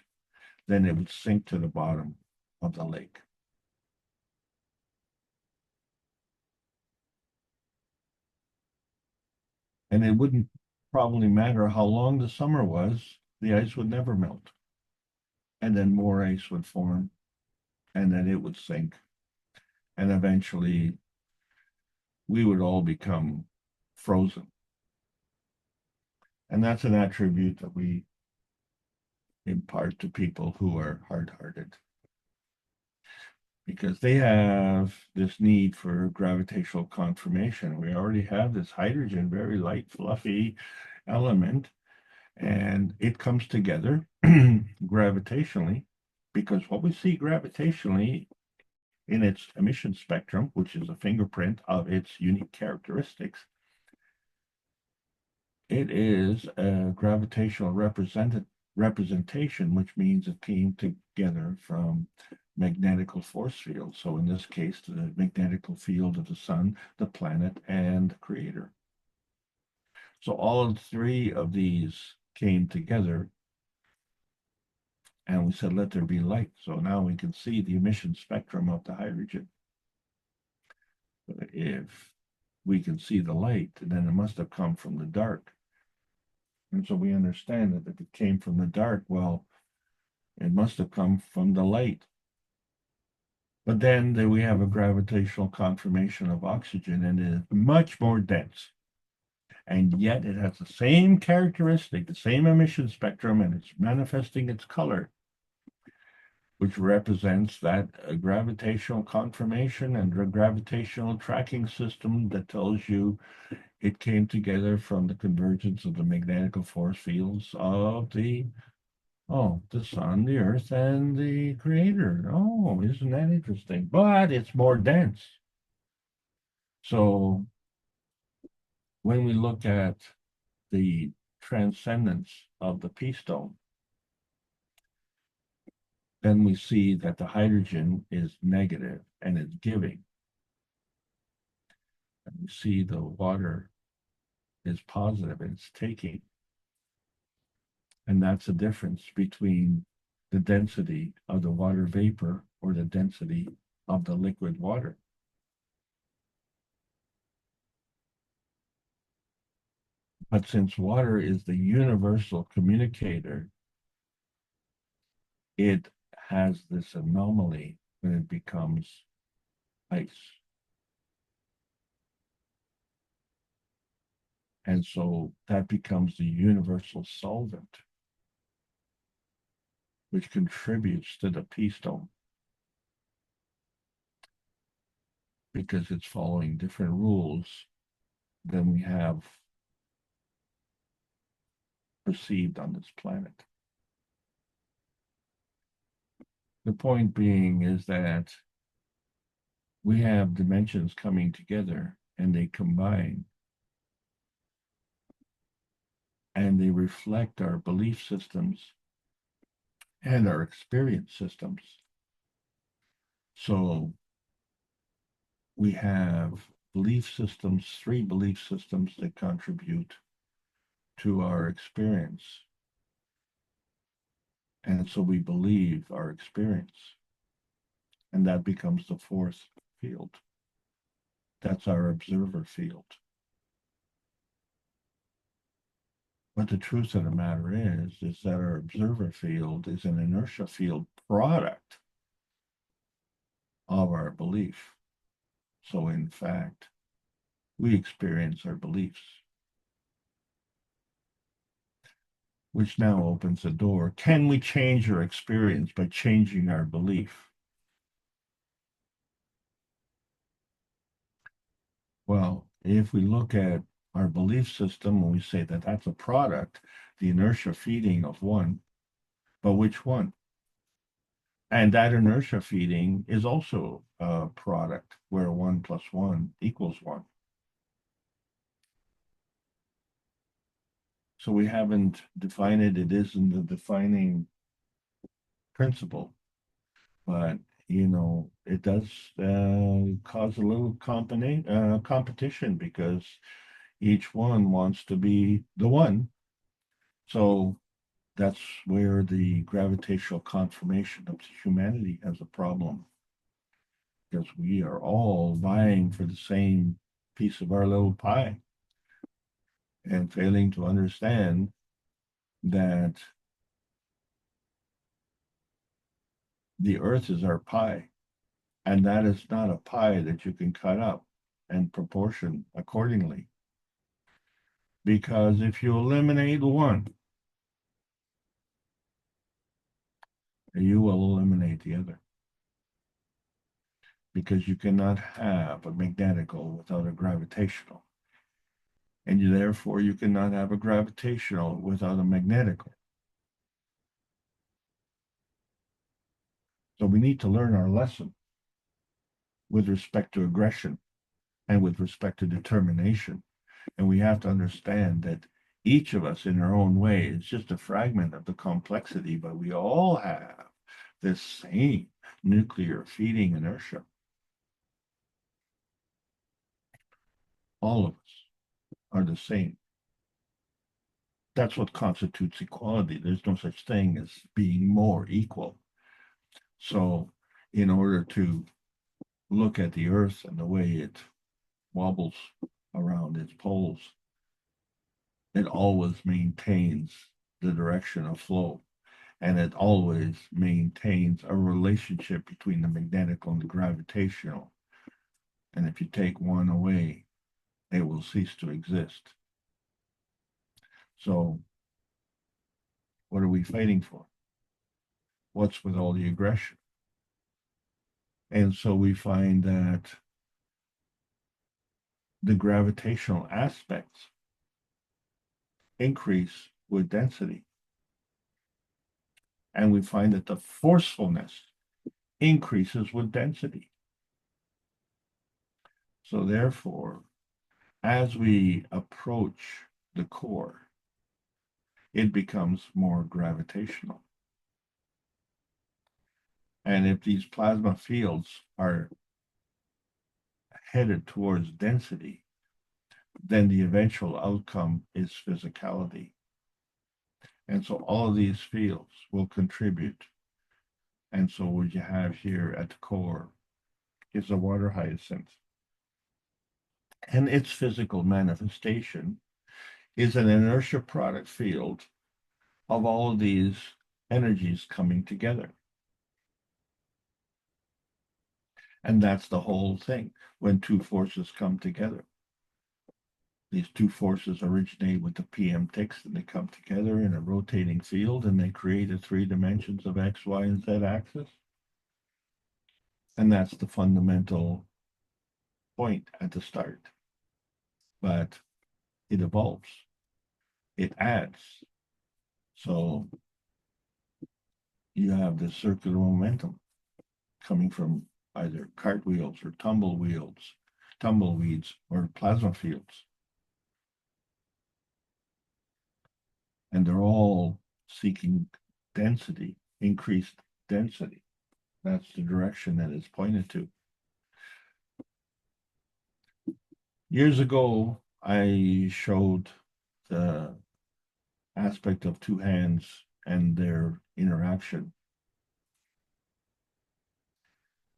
then it would sink to the bottom of the lake. And it wouldn't probably matter how long the summer was, the ice would never melt. And then more ice would form, and then it would sink. And eventually, we would all become frozen. And that's an attribute that we impart to people who are hard-hearted, because they have this need for gravitational confirmation. We already have this hydrogen, very light, fluffy element, and it comes together gravitationally, because what we see gravitationally in its emission spectrum, which is a fingerprint of its unique characteristics, it is a gravitational representation, which means it came together from magnetical force fields. So in this case, the magnetical field of the sun, the planet, and the creator. So all three of these came together, and we said, let there be light. So now we can see the emission spectrum of the hydrogen. But if we can see the light, then it must have come from the dark. And so we understand that if it came from the dark, well, It must have come from the light. But then we have a gravitational confirmation of oxygen, and it is much more dense. And yet it has the same characteristic, the same emission spectrum, and it's manifesting its color, which represents that gravitational confirmation and a gravitational tracking system that tells you it came together from the convergence of the magnetic force fields of the sun, the earth, and the creator. Oh, isn't that interesting? But it's more dense. So when we look at the transcendence of the P stone, then we see that the hydrogen is negative and it's giving. And we see the water is positive and it's taking. And that's the difference between the density of the water vapor or the density of the liquid water. But since water is the universal communicator, it has this anomaly when it becomes ice. And so that becomes the universal solvent, which contributes to the P stone because it's following different rules than we have perceived on this planet. The point being is that we have dimensions coming together and they combine and they reflect our belief systems and our experience systems. So we have belief systems, 3 belief systems that contribute to our experience. And so we believe our experience. And that becomes the 4th field. That's our observer field. But the truth of the matter is that our observer field is an inertia field product of our belief. So in fact, we experience our beliefs, which now opens the door. Can we change our experience by changing our belief? Well, if we look at our belief system and we say that that's a product, the inertia feeding of one, but which one? And that inertia feeding is also a product where 1 + 1 = 1. So we haven't defined it. It isn't the defining principle, but it does cause a little competition because each one wants to be the one. So that's where the gravitational confirmation of humanity has a problem, because we are all vying for the same piece of our little pie and failing to understand that the earth is our pie, and that is not a pie that you can cut up and proportion accordingly. Because if you eliminate one, you will eliminate the other. Because you cannot have a magnetical without a gravitational. And therefore you cannot have a gravitational without a magnetical. So we need to learn our lesson with respect to aggression and with respect to determination. And we have to understand that each of us in our own way is just a fragment of the complexity, but we all have this same nuclear feeding inertia. All of us are the same. That's what constitutes equality. There's no such thing as being more equal. So in order to look at the earth and the way it wobbles around its poles, it always maintains the direction of flow. and it always maintains a relationship between the magnetical and the gravitational. And if you take one away, it will cease to exist. So, what are we fighting for? What's with all the aggression? And so we find that the gravitational aspects increase with density. And we find that the forcefulness increases with density. So therefore, as we approach the core, it becomes more gravitational. And if these plasma fields are headed towards density, then the eventual outcome is physicality. And so all of these fields will contribute. And so what you have here at the core is a water hyacinth. And its physical manifestation is an inertia product field of all of these energies coming together. And that's the whole thing when two forces come together. These two forces originate with the PM ticks and they come together in a rotating field and they create the 3 dimensions of X, Y, and Z axis. And that's the fundamental point at the start. But it evolves, it adds. So you have this circular momentum coming from either cartwheels or tumbleweeds, or plasma fields. And they're all seeking density, increased density. That's the direction that it's pointed to. Years ago, I showed the aspect of two hands and their interaction.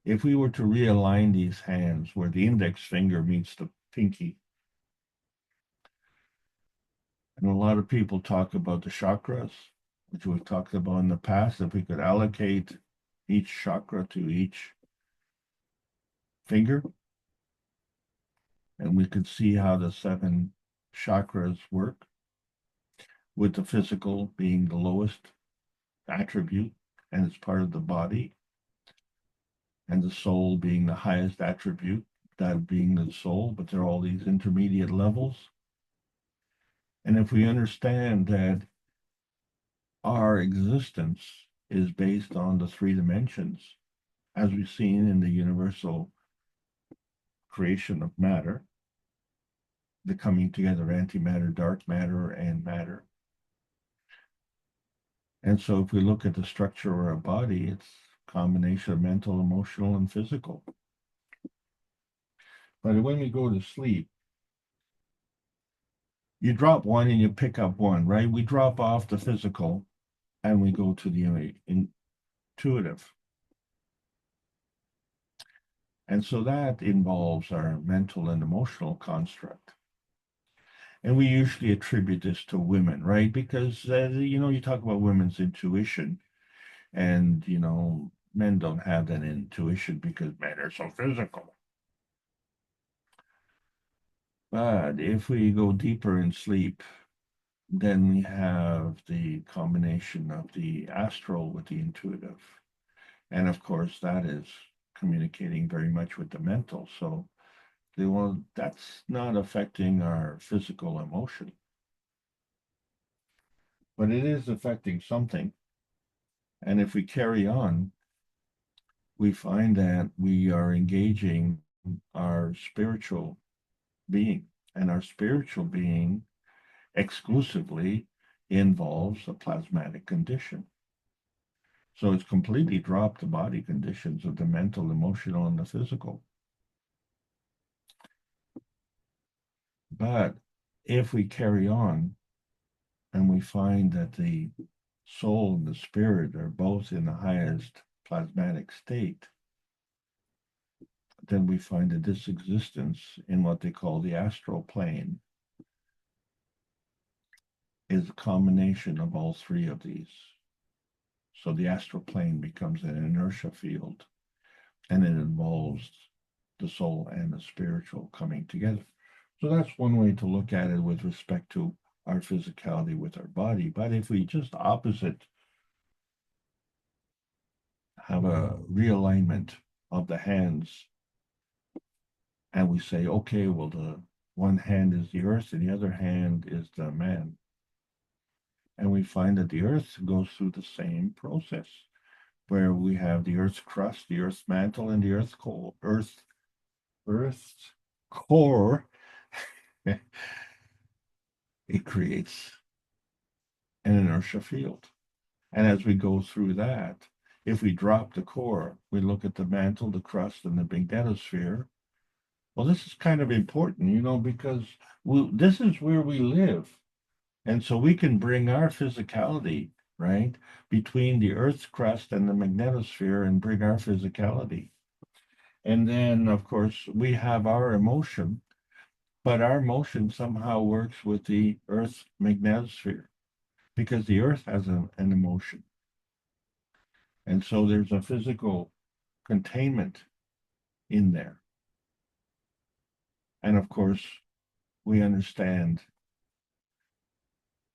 If we were to realign these hands where the index finger meets the pinky, and a lot of people talk about the chakras, which we've talked about in the past, if we could allocate each chakra to each finger, and we could see how the 7 chakras work, with the physical being the lowest attribute, and it's part of the body, and the soul being the highest attribute, that being the soul, but there are all these intermediate levels. And if we understand that our existence is based on the 3 dimensions, as we've seen in the universal creation of matter, the coming together of antimatter, dark matter, and matter. And so if we look at the structure of our body, it's a combination of mental, emotional, and physical. But when we go to sleep, you drop one and you pick up one, right? We drop off the physical and we go to the intuitive. And so that involves our mental and emotional construct. And we usually attribute this to women, right? Because, you talk about women's intuition, and, men don't have that intuition because men are so physical. But if we go deeper in sleep, then we have the combination of the astral with the intuitive. And of course, that is communicating very much with the mental. So that's not affecting our physical emotion. But it is affecting something. And if we carry on, we find that we are engaging our spiritual being. And our spiritual being exclusively involves a plasmatic condition. So it's completely dropped the body conditions of the mental, emotional, and the physical. But if we carry on and we find that the soul and the spirit are both in the highest plasmatic state, then we find that this existence in what they call the astral plane is a combination of all 3 of these. So the astral plane becomes an inertia field, and it involves the soul and the spiritual coming together. So that's one way to look at it with respect to our physicality with our body. But if we just opposite have a realignment of the hands, and we say, okay, well, the one hand is the earth and the other hand is the man. And we find that the earth goes through the same process, where we have the earth's crust, the earth's mantle, and the earth's core. Earth's core. It creates an inertia field. And as we go through that, if we drop the core, we look at the mantle, the crust, and the magnetosphere. Well, this is kind of important, because this is where we live. And so we can bring our physicality, right, between the Earth's crust and the magnetosphere and bring our physicality. And then, of course, we have our emotion, but our emotion somehow works with the Earth's magnetosphere because the Earth has an emotion. And so there's a physical containment in there. And of course, we understand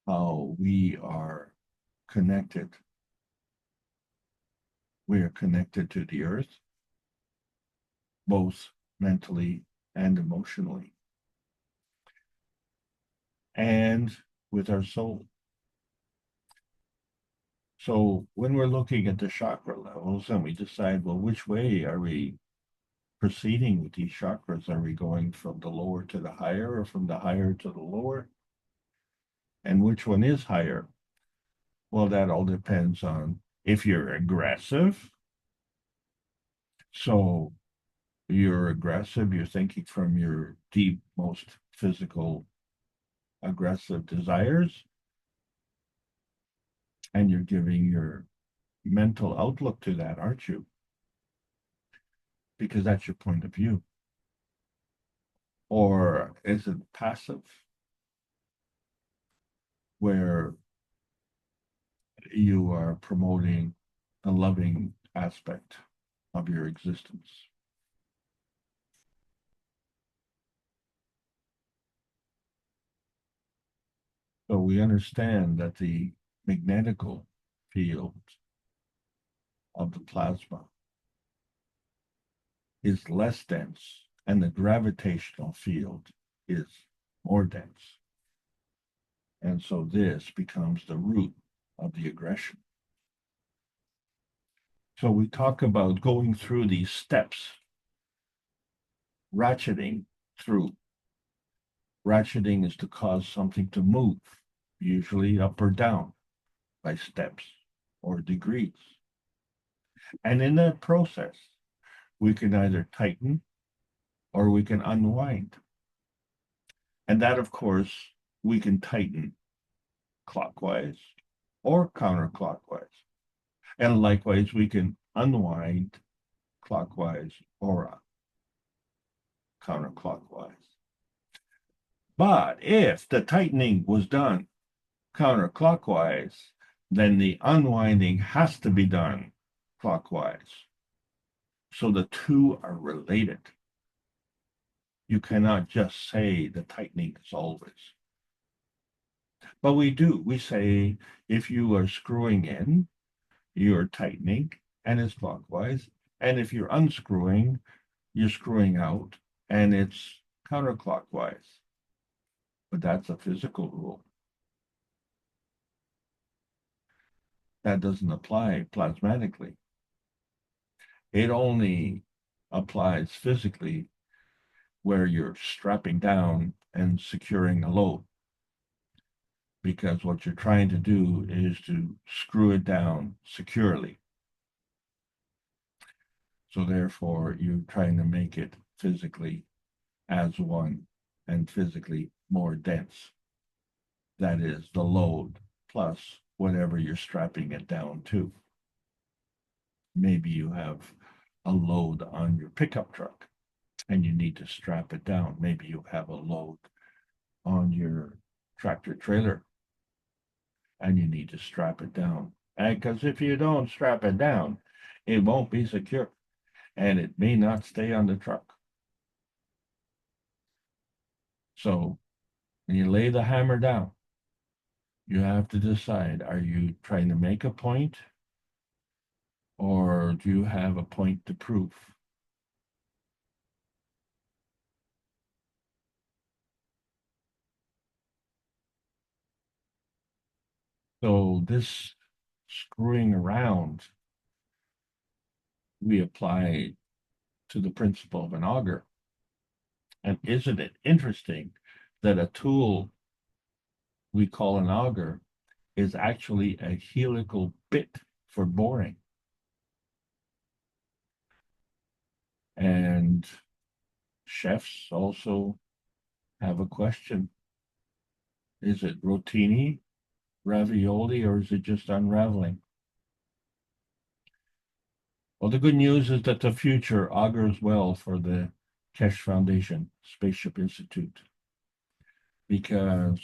how we are connected. We are connected to the earth, both mentally and emotionally, and with our soul. So when we're looking at the chakra levels and we decide, well, which way are we proceeding with these chakras? Are we going from the lower to the higher or from the higher to the lower? And which one is higher? Well, that all depends on if you're aggressive. So you're aggressive, you're thinking from your deep, most physical, aggressive desires, and you're giving your mental outlook to that, aren't you? Because that's your point of view. Or is it passive, where you are promoting a loving aspect of your existence? So we understand that the magnetical field of the plasma is less dense, and the gravitational field is more dense. And so this becomes the root of the aggression. So we talk about going through these steps, ratcheting through. Ratcheting is to cause something to move, usually up or down by steps or degrees. And in that process, we can either tighten or we can unwind. And that, of course, we can tighten clockwise or counterclockwise. And likewise, we can unwind clockwise or counterclockwise. But if the tightening was done counterclockwise, then the unwinding has to be done clockwise. So the two are related. You cannot just say the tightening is always. But we do. We say if you are screwing in, you're tightening, and it's clockwise. And if you're unscrewing, you're screwing out, and it's counterclockwise. But that's a physical rule. That doesn't apply plasmatically. It only applies physically where you're strapping down and securing a load. Because what you're trying to do is to screw it down securely. So therefore, you're trying to make it physically as one and physically more dense. That is the load plus whatever you're strapping it down to. Maybe you have a load on your pickup truck and you need to strap it down. Maybe you have a load on your tractor trailer and you need to strap it down. And because if you don't strap it down, it won't be secure and it may not stay on the truck. So when you lay the hammer down, you have to decide, are you trying to make a point or do you have a point to prove? So this screwing around, we apply to the principle of an auger. And isn't it interesting that a tool we call an auger is actually a helical bit for boring? And chefs also have a question. Is it rotini, ravioli, or is it just unraveling? Well, the good news is that the future augurs well for the Keshe Foundation Spaceship Institute, because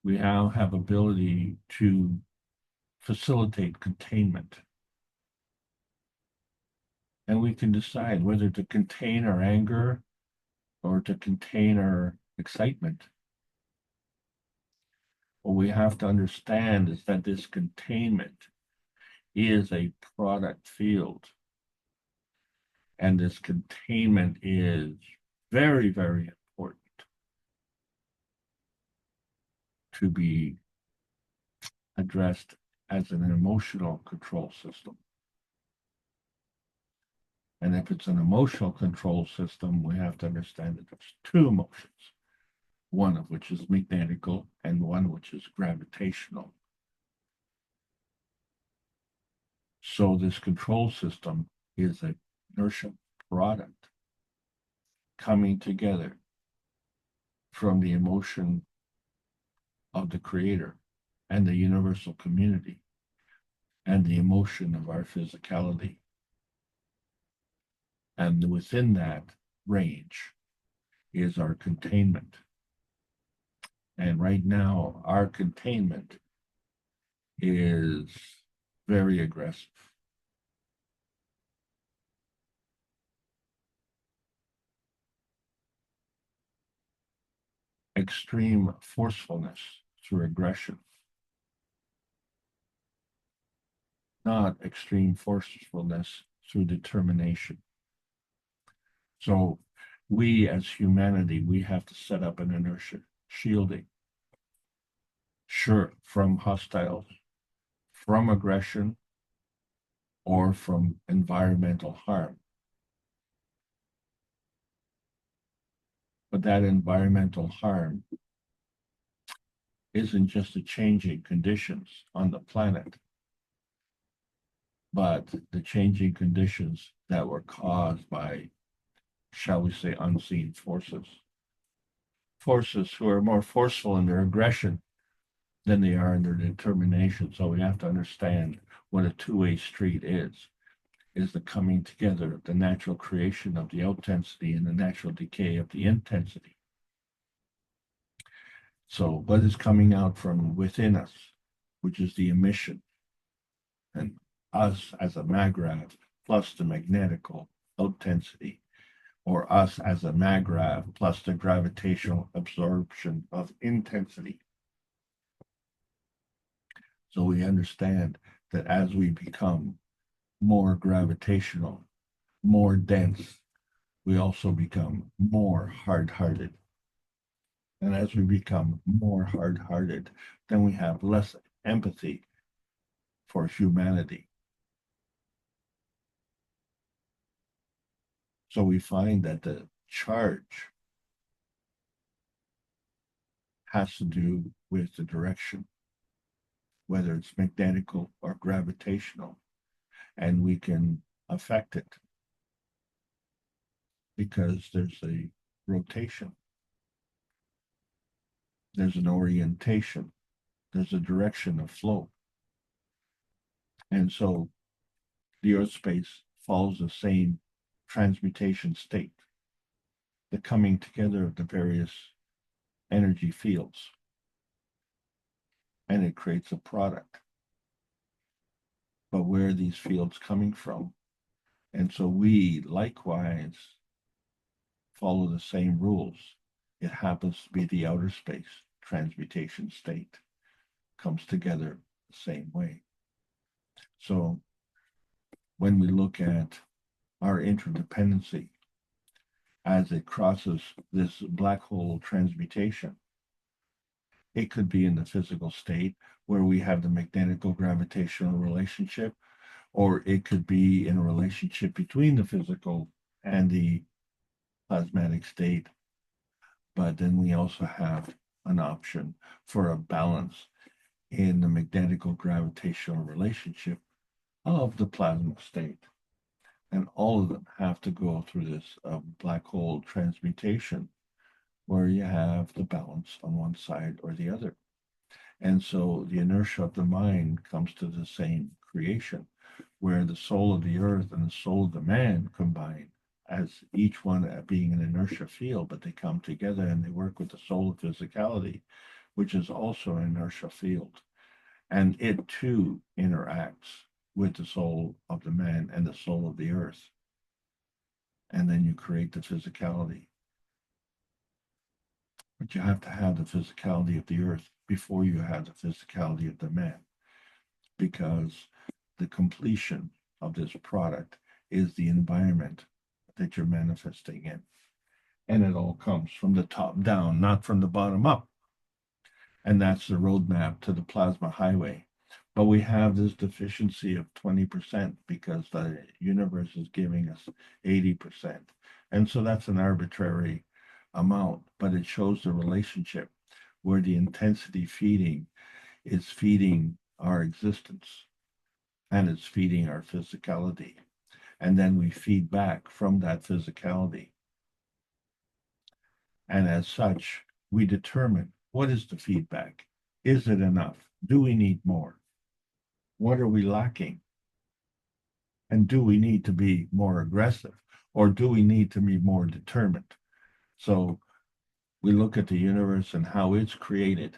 we now have ability to facilitate containment. And we can decide whether to contain our anger or to contain our excitement. What we have to understand is that this containment is a product field. And this containment is very, very important to be addressed as an emotional control system. And if it's an emotional control system, we have to understand that there's two emotions, one of which is magnetical and one which is gravitational. So this control system is an inertia product coming together from the emotion of the creator and the universal community and the emotion of our physicality. And within that range is our containment. And right now, our containment is very aggressive. Extreme forcefulness through aggression, not extreme forcefulness through determination. So we as humanity, we have to set up an inertia shielding. Sure, from hostiles, from aggression, or from environmental harm. But that environmental harm isn't just the changing conditions on the planet, but the changing conditions that were caused by, shall we say, unseen forces. Forces who are more forceful in their aggression than they are in their determination. So we have to understand what a two-way street is the coming together of the natural creation of the outensity and the natural decay of the intensity. So what is coming out from within us, which is the emission, and us as a magrav plus the magnetical outensity, or us as a magrav plus the gravitational absorption of intensity. So we understand that as we become more gravitational, more dense, we also become more hard-hearted. And as we become more hard-hearted, then we have less empathy for humanity. So we find that the charge has to do with the direction, whether it's magnetical or gravitational, and we can affect it because there's a rotation, there's an orientation, there's a direction of flow. And so the Earth space follows the same transmutation state, the coming together of the various energy fields, and it creates a product. but where are these fields coming from? And so we likewise follow the same rules. It happens to be the outer space transmutation state comes together the same way. So when we look at our interdependency as it crosses this black hole transmutation, it could be in the physical state where we have the magnetical gravitational relationship, or it could be in a relationship between the physical and the plasmatic state. But then we also have an option for a balance in the magnetical gravitational relationship of the plasma state. And all of them have to go through this black hole transmutation where you have the balance on one side or the other. And so the inertia of the mind comes to the same creation, where the soul of the earth and the soul of the man combine as each one being an inertia field, but they come together and they work with the soul of physicality, which is also an inertia field. And it too interacts with the soul of the man and the soul of the earth. And then you create the physicality. But you have to have the physicality of the earth before you have the physicality of the man, because the completion of this product is the environment that you're manifesting in. And it all comes from the top down, not from the bottom up. And that's the roadmap to the plasma highway. But we have this deficiency of 20% because the universe is giving us 80%. And so that's an arbitrary amount, but it shows the relationship where the intensity feeding is feeding our existence and it's feeding our physicality. And then we feed back from that physicality. And as such, we determine what is the feedback? Is it enough? Do we need more? What are we lacking? And do we need to be more aggressive? Or do we need to be more determined? So we look at the universe and how it's created.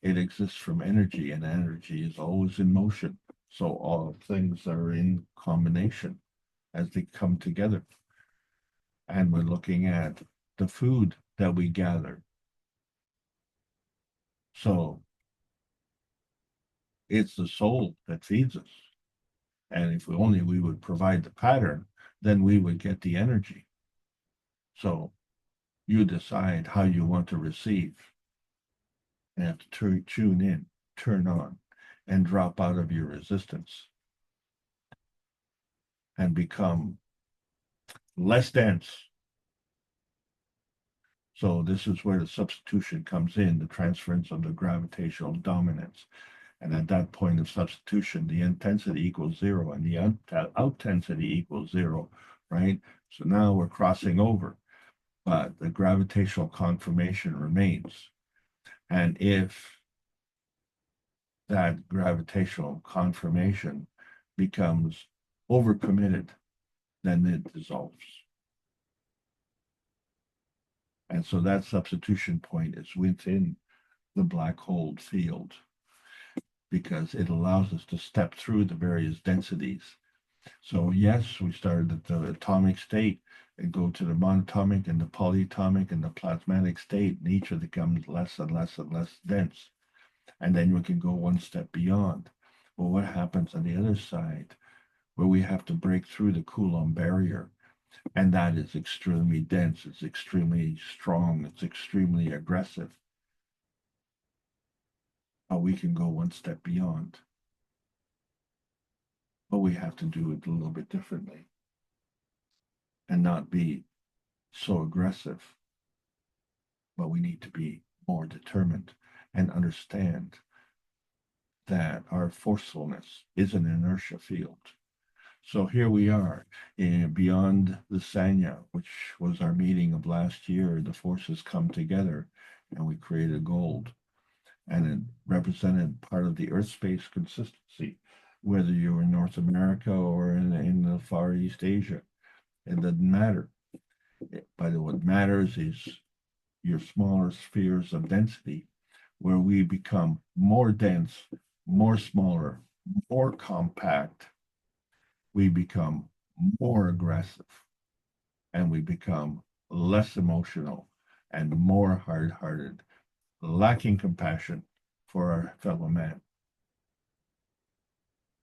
It exists from energy, and energy is always in motion. So all things are in combination as they come together. And we're looking at the food that we gather. So it's the soul that feeds us. And if we would provide the pattern, then we would get the energy. So you decide how you want to receive. You have to tune in, turn on, and drop out of your resistance and become less dense. So this is where the substitution comes in, the transference of the gravitational dominance. And at that point of substitution, the intensity equals zero and the out-tensity equals zero, right? So now we're crossing over, but the gravitational conformation remains. And if that gravitational conformation becomes overcommitted, then it dissolves. And so that substitution point is within the black hole field, because it allows us to step through the various densities. So yes, we started at the atomic state and go to the monatomic and the polyatomic and the plasmatic state, and each of them becomes less and less and less dense. And then we can go one step beyond. Well, what happens on the other side where we have to break through the Coulomb barrier? And that is extremely dense, it's extremely strong, it's extremely aggressive. But we can go one step beyond. But we have to do it a little bit differently and not be so aggressive. But we need to be more determined and understand that our forcefulness is an inertia field. So here we are beyond the Sanya, which was our meeting of last year. The forces come together and we created gold. And it represented part of the Earth space consistency, whether you were in North America or in the Far East Asia. It doesn't matter. But what matters is your smaller spheres of density, where we become more dense, more smaller, more compact, we become more aggressive, and we become less emotional and more hard-hearted, lacking compassion for our fellow man,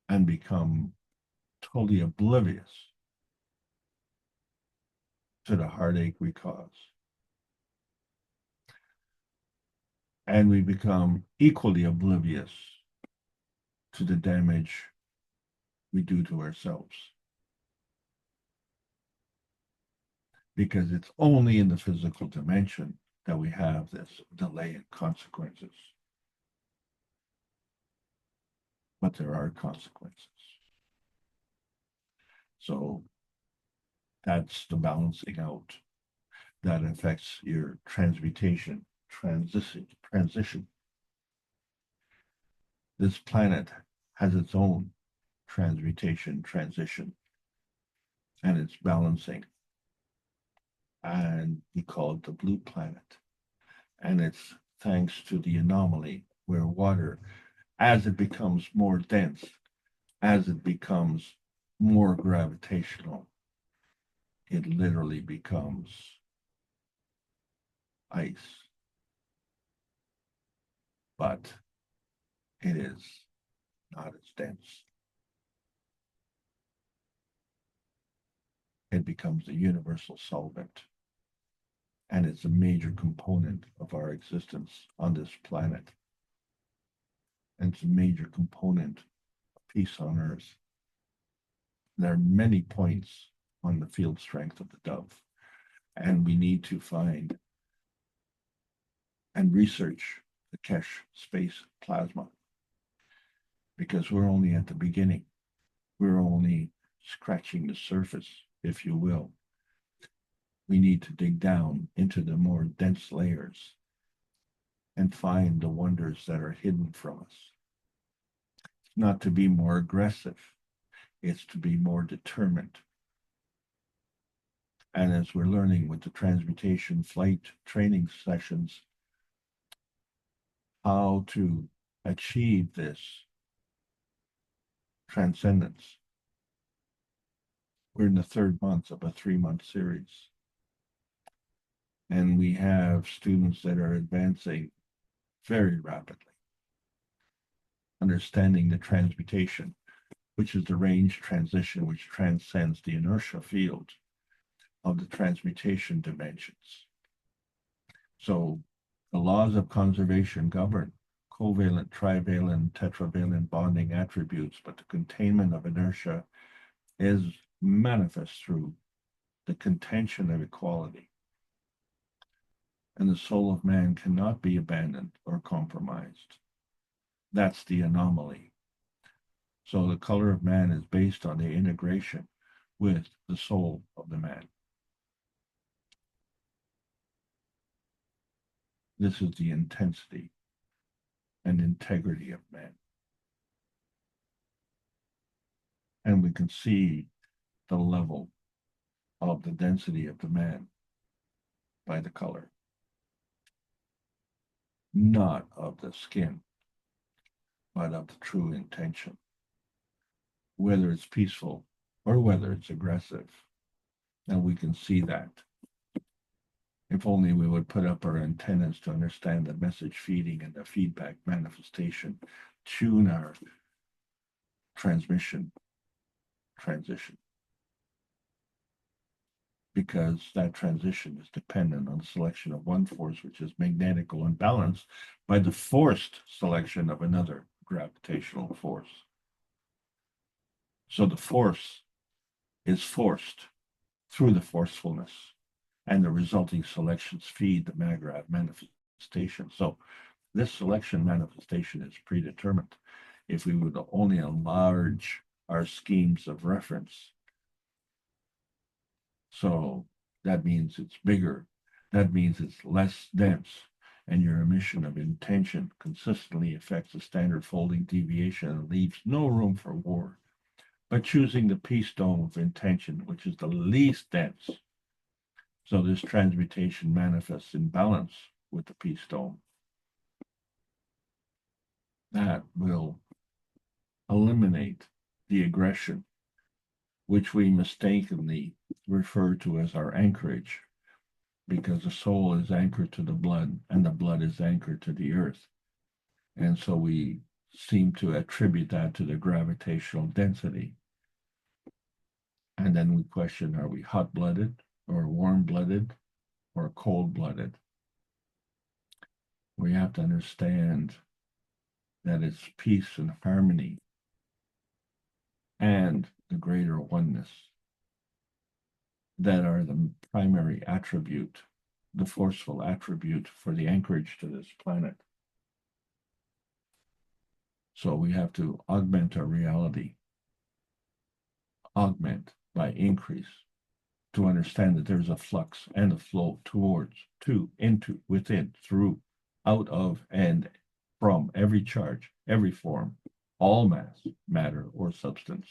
and become totally oblivious to the heartache we cause. And we become equally oblivious to the damage we do to ourselves. Because it's only in the physical dimension that we have this delay in consequences. But there are consequences. So that's the balancing out that affects your transmutation, transition. This planet has its own transmutation, transition, and it's balancing. And we call it the blue planet. And it's thanks to the anomaly where water, as it becomes more dense, as it becomes more gravitational, it literally becomes ice. But it is not as dense. It becomes a universal solvent. And it's a major component of our existence on this planet. And it's a major component of peace on earth. There are many points on the field strength of the dove, and we need to find and research the Keshe space plasma, because we're only at the beginning. We're only scratching the surface, if you will. We need to dig down into the more dense layers and find the wonders that are hidden from us. It's not to be more aggressive, it's to be more determined. And as we're learning with the transmutation flight training sessions, how to achieve this transcendence. We're in the third month of a 3-month series. And we have students that are advancing very rapidly, understanding the transmutation, which is the range transition which transcends the inertia field of the transmutation dimensions. So the laws of conservation govern covalent, trivalent, tetravalent bonding attributes, but the containment of inertia is manifest through the contention of equality. And the soul of man cannot be abandoned or compromised. That's the anomaly. So the color of man is based on the integration with the soul of the man. This is the intensity and integrity of man. And we can see the level of the density of the man by the color, not of the skin, but of the true intention, whether it's peaceful or whether it's aggressive. And we can see that. If only we would put up our antennas to understand the message feeding and the feedback manifestation, tune our transmission, transition. Because that transition is dependent on the selection of one force, which is magnetical imbalance, by the forced selection of another gravitational force. So the force is forced through the forcefulness, and the resulting selections feed the Magrav manifestation. So this selection manifestation is predetermined. If we would only enlarge our schemes of reference, so that means it's bigger, that means it's less dense, and your emission of intention consistently affects the standard folding deviation and leaves no room for war. But choosing the peace dome of intention, which is the least dense, so this transmutation manifests in balance with the peace dome. That will eliminate the aggression, which we mistakenly refer to as our anchorage, because the soul is anchored to the blood and the blood is anchored to the earth. And so we seem to attribute that to the gravitational density. And then we question, are we hot-blooded or warm-blooded or cold-blooded? We have to understand that it's peace and harmony and the greater oneness that are the primary attribute, the forceful attribute for the anchorage to this planet. So we have to augment our reality, augment by increase, to understand that there's a flux and a flow towards, to, into, within, through, out of, and from every charge, every form, all mass, matter, or substance.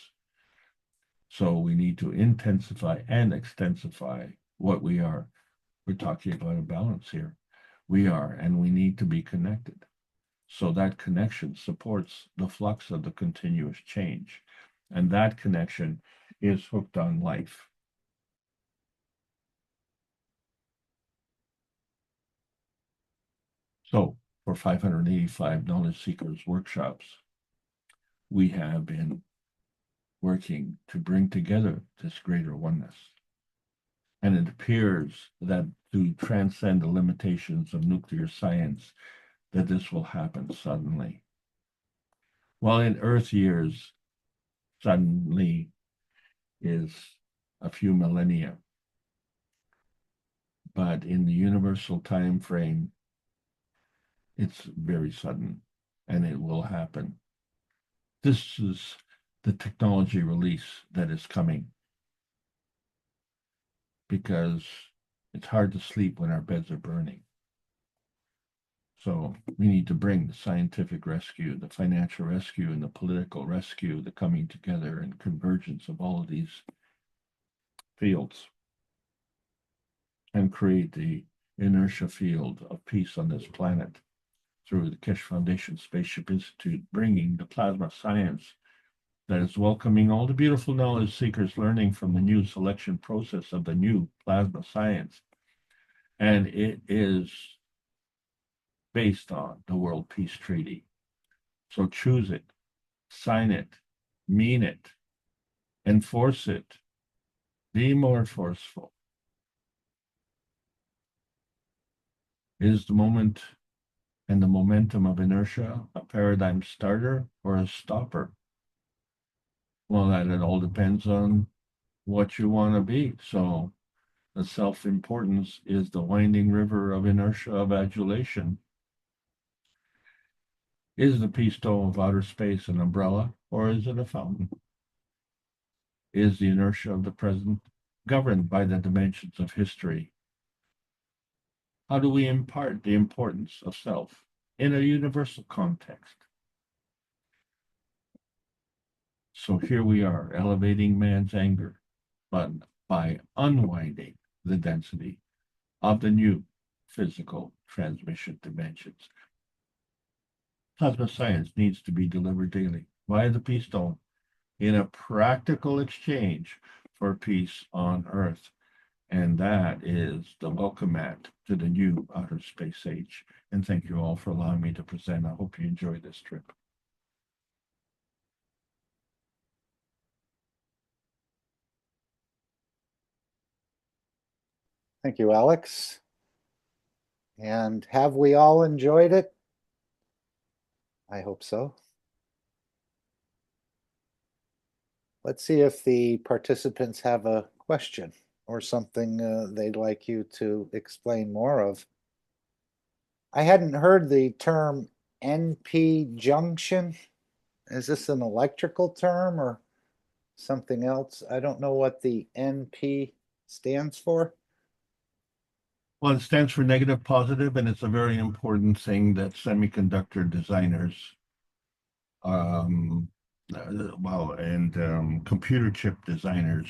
So we need to intensify and extensify what we are. We're talking about a balance here. We are, and we need to be connected. So that connection supports the flux of the continuous change. And that connection is hooked on life. So for 585 Knowledge Seekers workshops, we have been working to bring together this greater oneness. And it appears that to transcend the limitations of nuclear science, that this will happen suddenly. While in Earth years, suddenly is a few millennia. But in the universal time frame, it's very sudden, and it will happen. This is the technology release that is coming, because it's hard to sleep when our beds are burning. So we need to bring the scientific rescue, the financial rescue, and the political rescue, the coming together and convergence of all of these fields, and create the inertia field of peace on this planet through the Keshe Foundation Spaceship Institute, bringing the plasma science that is welcoming all the beautiful knowledge seekers learning from the new selection process of the new plasma science. And it is based on the World Peace Treaty. So choose it, sign it, mean it, enforce it, be more forceful. Is the moment and the momentum of inertia a paradigm starter or a stopper? Well, that it all depends on what you want to be. So the self-importance is the winding river of inertia of adulation. Is the peace dome of outer space an umbrella, or is it a fountain? Is the inertia of the present governed by the dimensions of history? How do we impart the importance of self in a universal context? So here we are, elevating man's anger, but by unwinding the density of the new physical transmission dimensions. Plasma science needs to be delivered daily via the Peace Dome in a practical exchange for peace on Earth. And that is the welcome mat to the new outer space age. And thank you all for allowing me to present. I hope you enjoy this trip. Thank you, Alex. And have we all enjoyed it? I hope so. Let's see if the participants have a question or something they'd like you to explain more of. I hadn't heard the term NP junction. Is this an electrical term or something else? I don't know what the NP stands for. Well, it stands for negative positive, and it's a very important thing that semiconductor designers, computer chip designers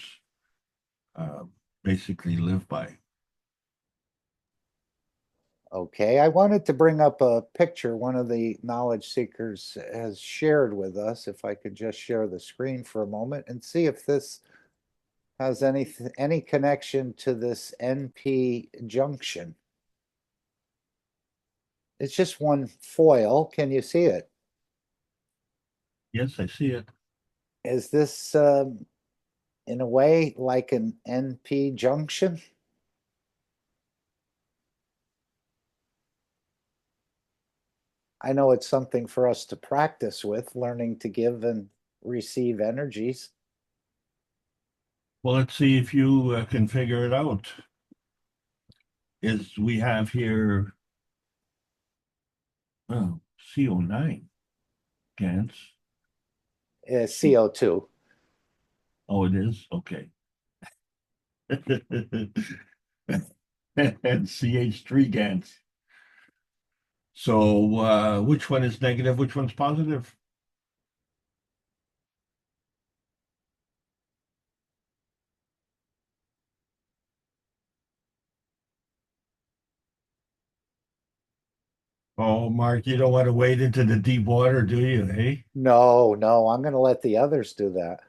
basically live by. Okay, I wanted to bring up a picture one of the knowledge seekers has shared with us. If I could just share the screen for a moment and see if this has any connection to this NP junction. It's just one foil. Can you see it? Yes, I see it. Is this in a way like an NP junction? I know it's something for us to practice with, learning to give and receive energies. Well, let's see if you can figure it out. Is we have here, oh, CO9 GANs. CO2. Oh, it is? Okay. And CH3 GANs. So which one is negative? Which one's positive? Oh, Mark, you don't want to wade into the deep water, do you, eh? No, I'm going to let the others do that.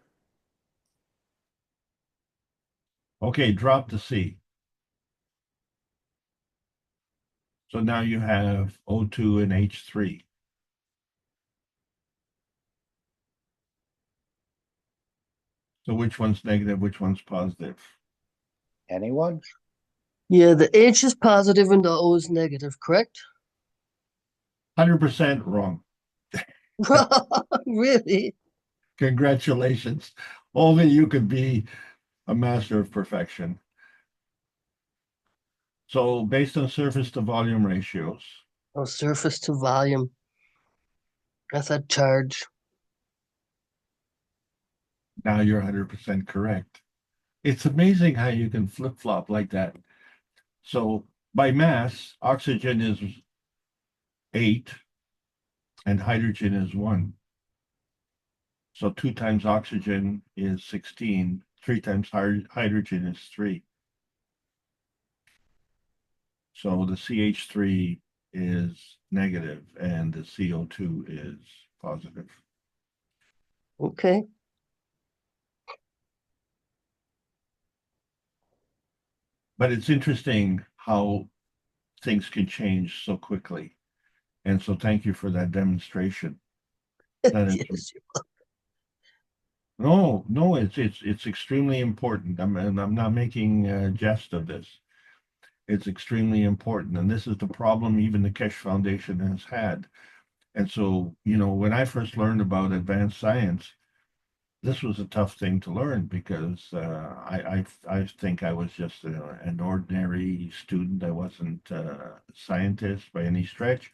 Okay, drop the C. So now you have O2 and H3. So which one's negative, which one's positive? Anyone? Yeah, the H is positive and the O is negative, correct? 100% wrong. Really? Congratulations. Only you could be a master of perfection. So based on surface to volume ratios. Oh, surface to volume. That's a charge. Now you're 100% correct. It's amazing how you can flip-flop like that. So by mass, oxygen is 8 and hydrogen is 1. So 2 times oxygen is 16. 3 times hydrogen is 3. So the CH3 is negative and the CO2 is positive. Okay. But it's interesting how things can change so quickly. And so thank you for that demonstration. That is, Yes. no, it's extremely important. I'm not making a jest of this. It's extremely important. And this is the problem even the Keshe Foundation has had. And so, when I first learned about advanced science, this was a tough thing to learn because I think I was just an ordinary student. I wasn't a scientist by any stretch.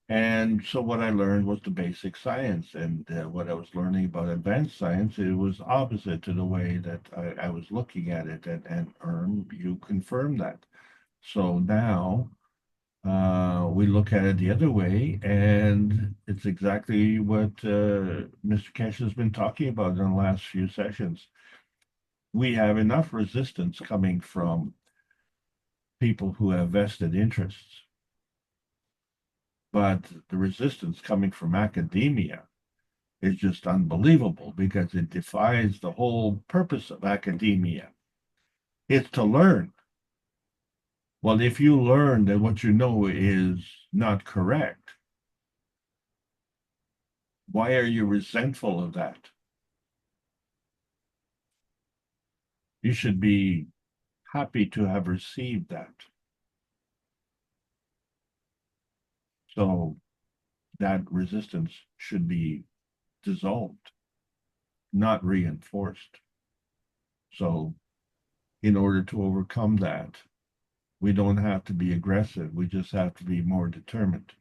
And so what I learned was the basic science. And what I was learning about advanced science, it was opposite to the way that I was looking at it. And you confirm that. So now we look at it the other way, and it's exactly what Mr. Keshe has been talking about in the last few sessions. We have enough resistance coming from people who have vested interests, but the resistance coming from academia is just unbelievable because it defies the whole purpose of academia. It's to learn. Well, if you learn that what you know is not correct, why are you resentful of that? You should be happy to have received that. So that resistance should be dissolved, not reinforced. So in order to overcome that, we don't have to be aggressive. We just have to be more determined.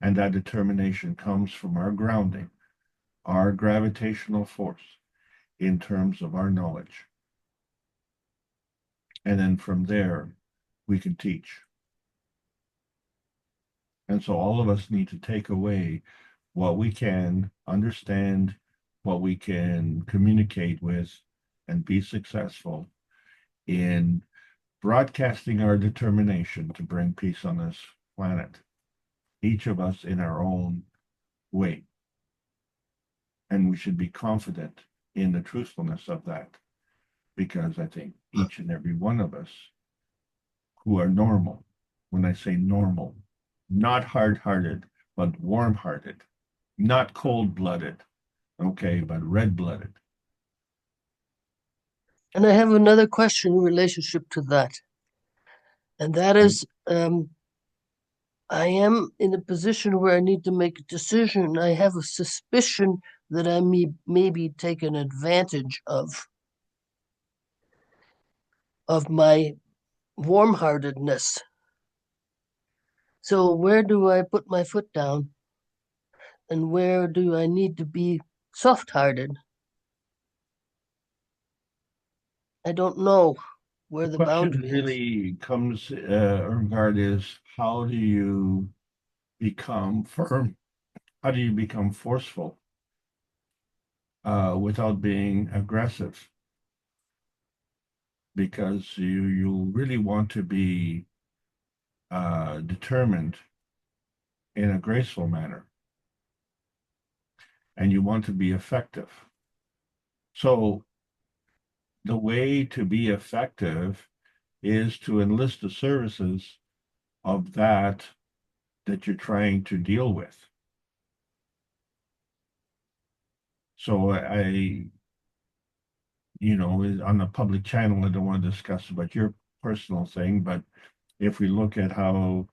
And that determination comes from our grounding, our gravitational force in terms of our knowledge. And then from there, we can teach. And so all of us need to take away what we can understand, what we can communicate with, and be successful in broadcasting our determination to bring peace on this planet, each of us in our own way. And we should be confident in the truthfulness of that, because I think each and every one of us who are normal, when I say normal, not hard-hearted, but warm-hearted, not cold-blooded, okay, but red-blooded. And I have another question in relationship to that. And that is, I am in a position where I need to make a decision. I have a suspicion that I may be taken advantage of my warm-heartedness. So where do I put my foot down? And where do I need to be soft-hearted? I don't know where the boundary is. Really comes, regard is, how do you become firm? How do you become forceful without being aggressive? Because you really want to be determined in a graceful manner, and you want to be effective. So the way to be effective is to enlist the services of that you're trying to deal with. So I, on a public channel, I don't want to discuss about your personal thing, but if we look at how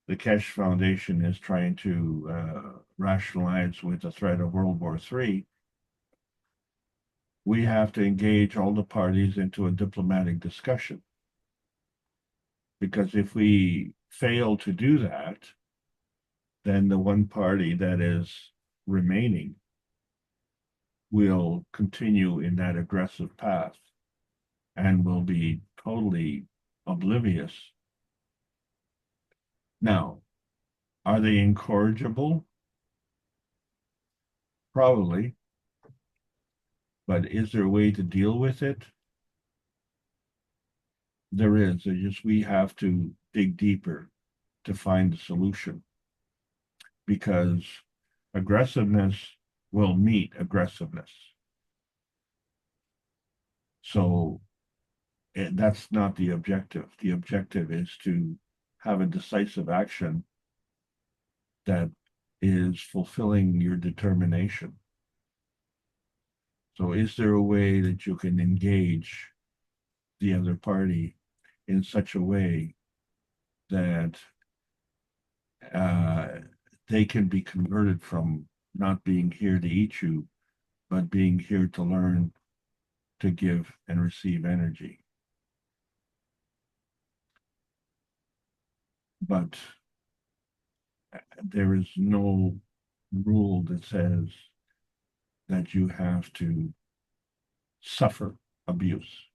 the Keshe Foundation is trying to rationalize with the threat of World War III, we have to engage all the parties into a diplomatic discussion. Because if we fail to do that, then the one party that is remaining will continue in that aggressive path and will be totally oblivious. Now, are they incorrigible? Probably. But is there a way to deal with it? There is. It's just we have to dig deeper to find the solution. Because aggressiveness will meet aggressiveness. So that's not the objective. The objective is to have a decisive action that is fulfilling your determination. So is there a way that you can engage the other party in such a way that they can be converted from not being here to eat you, but being here to learn to give and receive energy? But there is no rule that says that you have to suffer abuse.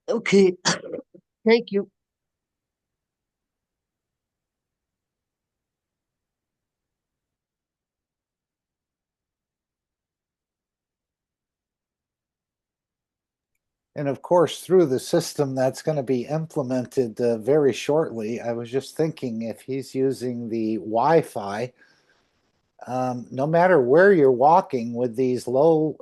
Okay, thank you. And of course, through the system that's going to be implemented very shortly, I was just thinking if he's using the Wi-Fi, no matter where you're walking with these low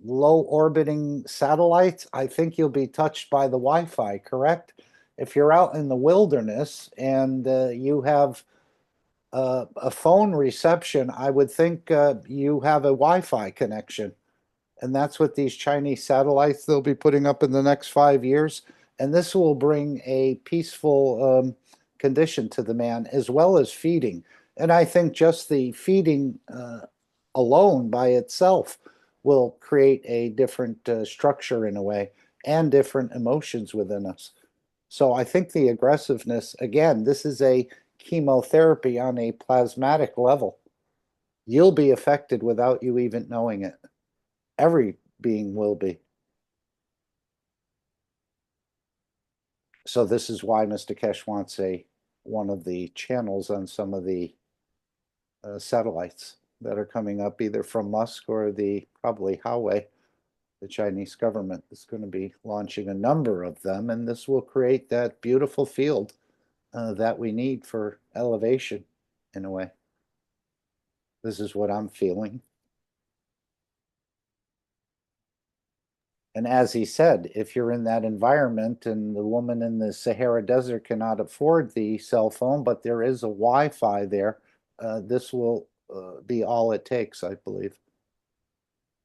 orbiting satellites, I think you'll be touched by the Wi-Fi, correct? If you're out in the wilderness and you have a phone reception, I would think you have a Wi-Fi connection. And that's what these Chinese satellites they'll be putting up in the next 5 years. And this will bring a peaceful condition to the man, as well as feeding. And I think just the feeding alone by itself will create a different structure in a way, and different emotions within us. So I think the aggressiveness, again, this is a chemotherapy on a plasmatic level. You'll be affected without you even knowing it. Every being will be. So this is why Mr. Keshe wants one of the channels on some of the satellites. that are coming up either from Musk or the probably Huawei. The Chinese government is going to be launching a number of them, and this will create that beautiful field that we need for elevation in a way. This is what I'm feeling. And as he said, if you're in that environment and the woman in the Sahara Desert cannot afford the cell phone, but there is a Wi-Fi there, this will be all it takes, I believe.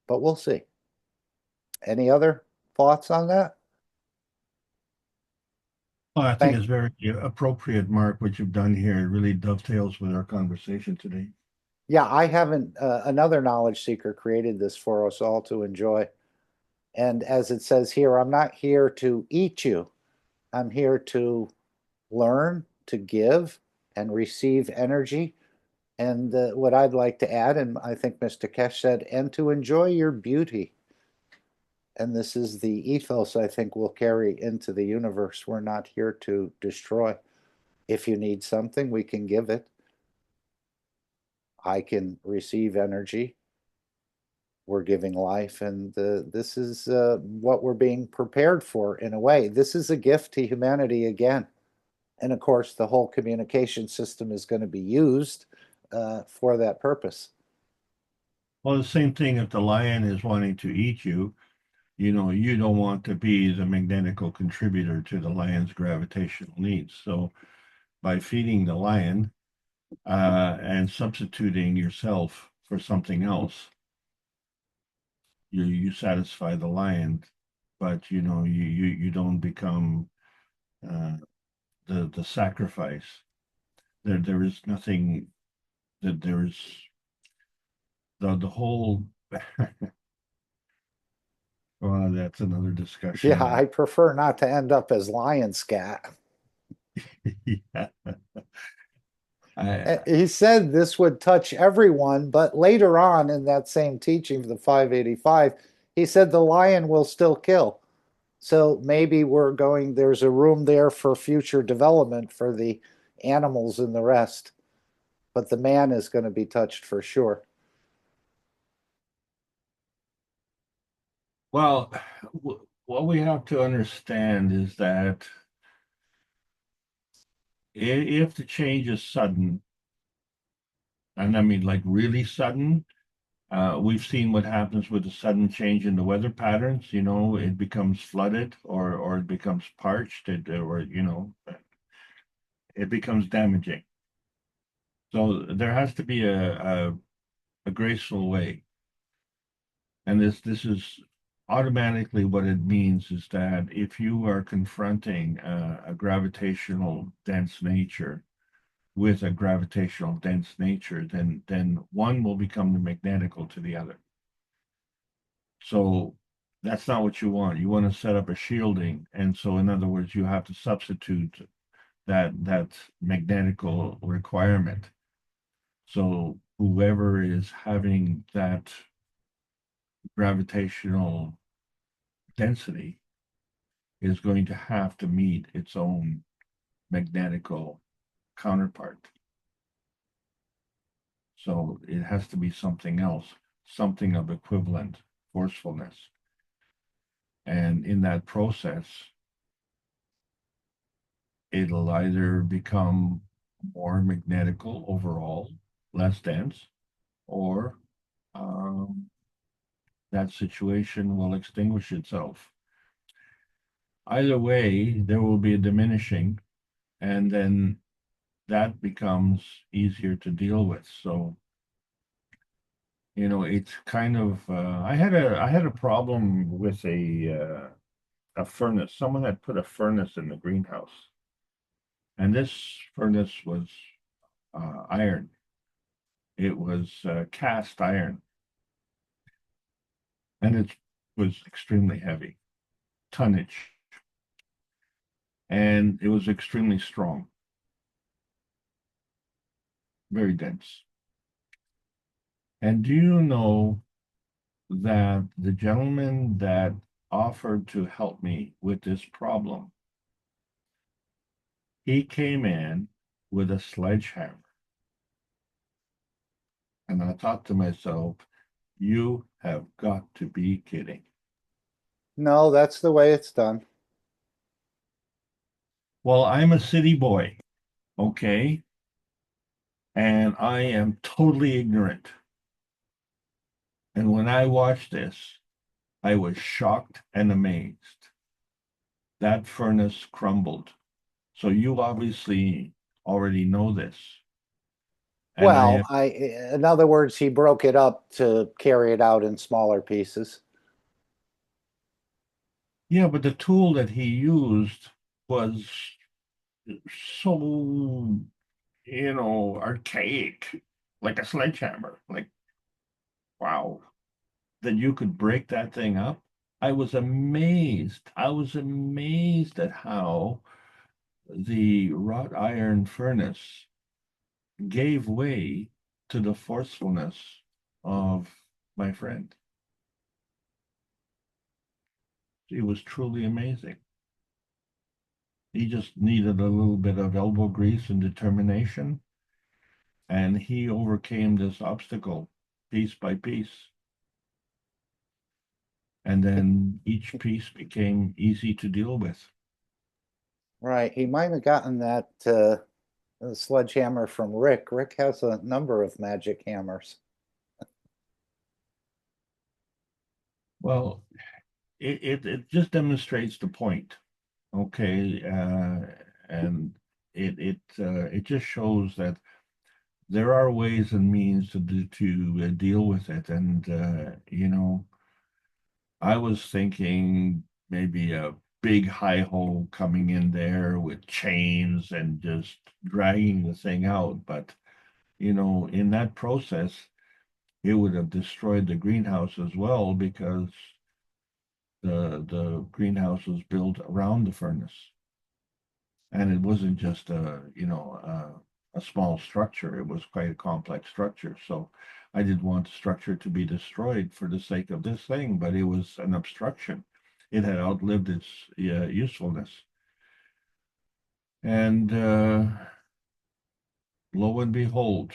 But we'll see. Any other thoughts on that? Well, I think it's very appropriate, Mark, what you've done here. It really dovetails with our conversation today. Yeah, I haven't, another knowledge seeker created this for us all to enjoy. And as it says here, I'm not here to eat you. I'm here to learn, to give, and receive energy. And what I'd like to add, and I think Mr. Keshe said, and to enjoy your beauty. And this is the ethos I think we'll carry into the universe. We're not here to destroy. If you need something, we can give it. I can receive energy. We're giving life, and this is what we're being prepared for in a way. This is a gift to humanity again. And of course, the whole communication system is going to be used for that purpose. Well, the same thing if the lion is wanting to eat you, you know, you don't want to be the magnetical contributor to the lion's gravitational needs. So by feeding the lion and substituting yourself for something else, you satisfy the lion, but you know, you don't become the sacrifice. There is nothing that there's the whole well, that's another discussion. Yeah, I prefer not to end up as lion scat. Yeah. He said this would touch everyone, but later on in that same teaching of the 585, he said the lion will still kill. So maybe there's a room there for future development for the animals and the rest. But the man is going to be touched for sure. Well, what we have to understand is that if the change is sudden, and I mean like really sudden, we've seen what happens with a sudden change in the weather patterns. You know, it becomes flooded or it becomes parched, or you know, it becomes damaging. So there has to be a graceful way, and this is automatically what it means is that if you are confronting a gravitational dense nature with a gravitational dense nature, then one will become the magnetical to the other. So that's not what you want. You want to set up a shielding, and so in other words, you have to substitute that magnetical requirement. So whoever is having that gravitational density is going to have to meet its own magnetical counterpart. So it has to be something else, something of equivalent forcefulness. And in that process, it'll either become more magnetical overall, less dense, or that situation will extinguish itself. Either way, there will be a diminishing, and then that becomes easier to deal with. So, you know, it's kind of I had a problem with a furnace. Someone had put a furnace in the greenhouse, and this furnace was iron. It was cast iron, and it was extremely heavy, tonnage, and it was extremely strong, very dense. And do you know that the gentleman that offered to help me with this problem, he came in with a sledgehammer And I thought to myself, you have got to be kidding. No, that's the way it's done. Well, I'm a city boy, okay? And I am totally ignorant. And when I watched this, I was shocked and amazed. That furnace crumbled. So you obviously already know this. And I Well, am, in other words, he broke it up to carry it out in smaller pieces. yeah, but the tool that he used was so, archaic, like a sledgehammer. Like, wow, that you could break that thing up. I was amazed. I was amazed at how the wrought iron furnace gave way to the forcefulness of my friend. It was truly amazing. He just needed a little bit of elbow grease and determination, and he overcame this obstacle piece by piece. And then each piece became easy to deal with. Right. He might have gotten that sledgehammer from Rick. Rick has a number of magic hammers. Well, it just demonstrates the point, okay, and it just shows that there are ways and means to deal with it, and I was thinking maybe a big high hole coming in there with chains and just dragging the thing out, but in that process, it would have destroyed the greenhouse as well because the greenhouse was built around the furnace, and it wasn't just a small structure. It was quite a complex structure. So I didn't want the structure to be destroyed for the sake of this thing, but it was an obstruction. It had outlived its usefulness. And lo and behold,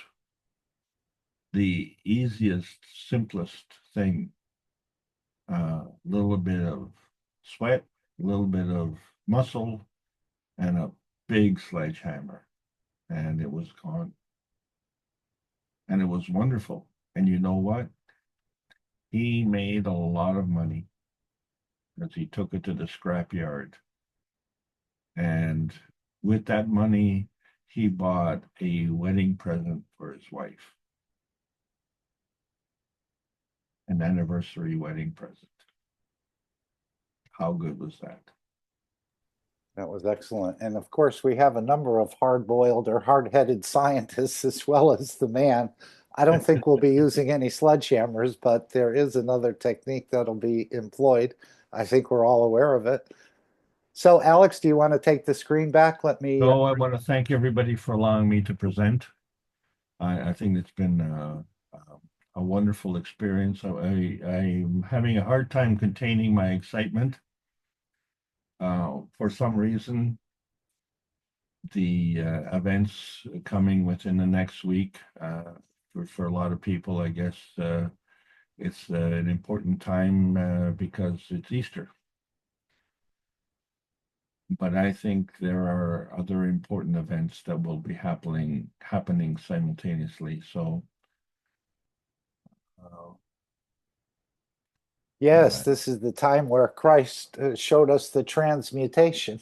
the easiest, simplest thing, a little bit of sweat, a little bit of muscle, and a big sledgehammer, and it was gone. And it was wonderful. And you know what? He made a lot of money as he took it to the scrapyard. And with that money, he bought a wedding present for his wife, an anniversary wedding present. How good was that? That was excellent. And of course, we have a number of hard-boiled or hard-headed scientists as well as the man. I don't think we'll be using any sledgehammers, but there is another technique that'll be employed. I think we're all aware of it. So, Alex, do you want to take the screen back? Let me. So I want to thank everybody for allowing me to present. I think it's been a wonderful experience. I'm having a hard time containing my excitement. For some reason, the events coming within the next week, for a lot of people, I guess it's an important time because it's Easter. But I think there are other important events that will be happening simultaneously. So Yes, this is the time where Christ showed us the transmutation,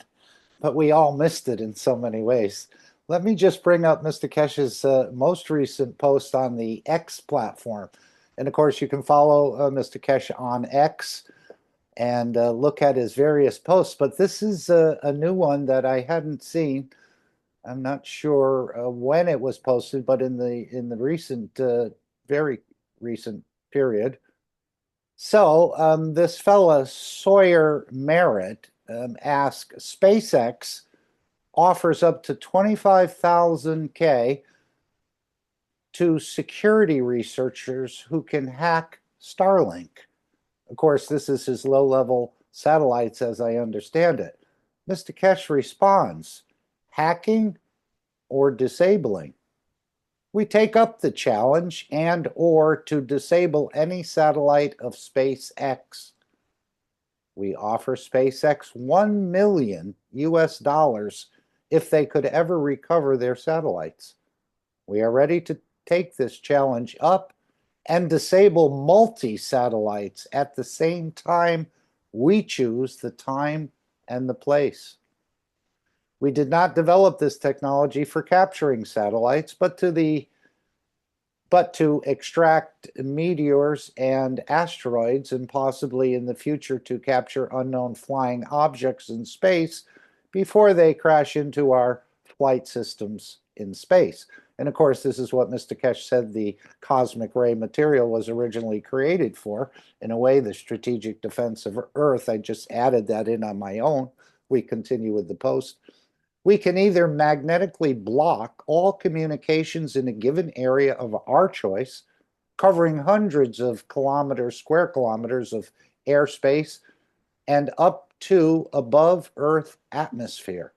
but we all missed it in so many ways. Let me just bring up Mr. Keshe's most recent post on the X platform. And of course, you can follow Mr. Keshe on X and look at his various posts. But this is a new one that I hadn't seen. I'm not sure when it was posted, but in the recent, very recent period. So this fella Sawyer Merritt asked, SpaceX offers up to 25,000 K to security researchers who can hack Starlink. Of course, this is his low-level satellites as I understand it. Mr. Keshe responds, hacking or disabling? We take up the challenge and or to disable any satellite of SpaceX. We offer SpaceX $1 million US if they could ever recover their satellites. We are ready to take this challenge up and disable multi-satellites at the same time we choose the time and the place. We did not develop this technology for capturing satellites, but to extract meteors and asteroids, and possibly in the future to capture unknown flying objects in space before they crash into our flight systems in space. And of course, this is what Mr. Keshe said the cosmic ray material was originally created for. In a way, the strategic defense of Earth. I just added that in on my own. We continue with the post. We can either magnetically block all communications in a given area of our choice, covering hundreds of square kilometers of airspace and up to above Earth atmosphere.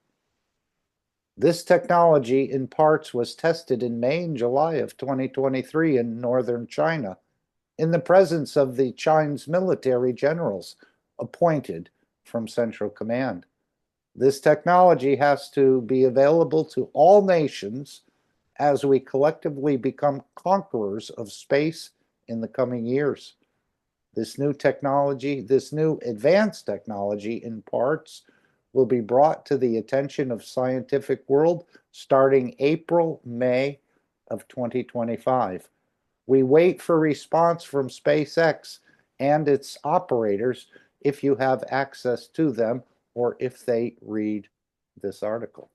This technology in parts was tested in May and July of 2023 in northern China, in the presence of the Chinese military generals appointed from Central Command. This technology has to be available to all nations as we collectively become conquerors of space in the coming years. This new technology, this new advanced technology in parts, will be brought to the attention of scientific world starting April, May of 2025. We wait for response from SpaceX and its operators if you have access to them or if they read this article.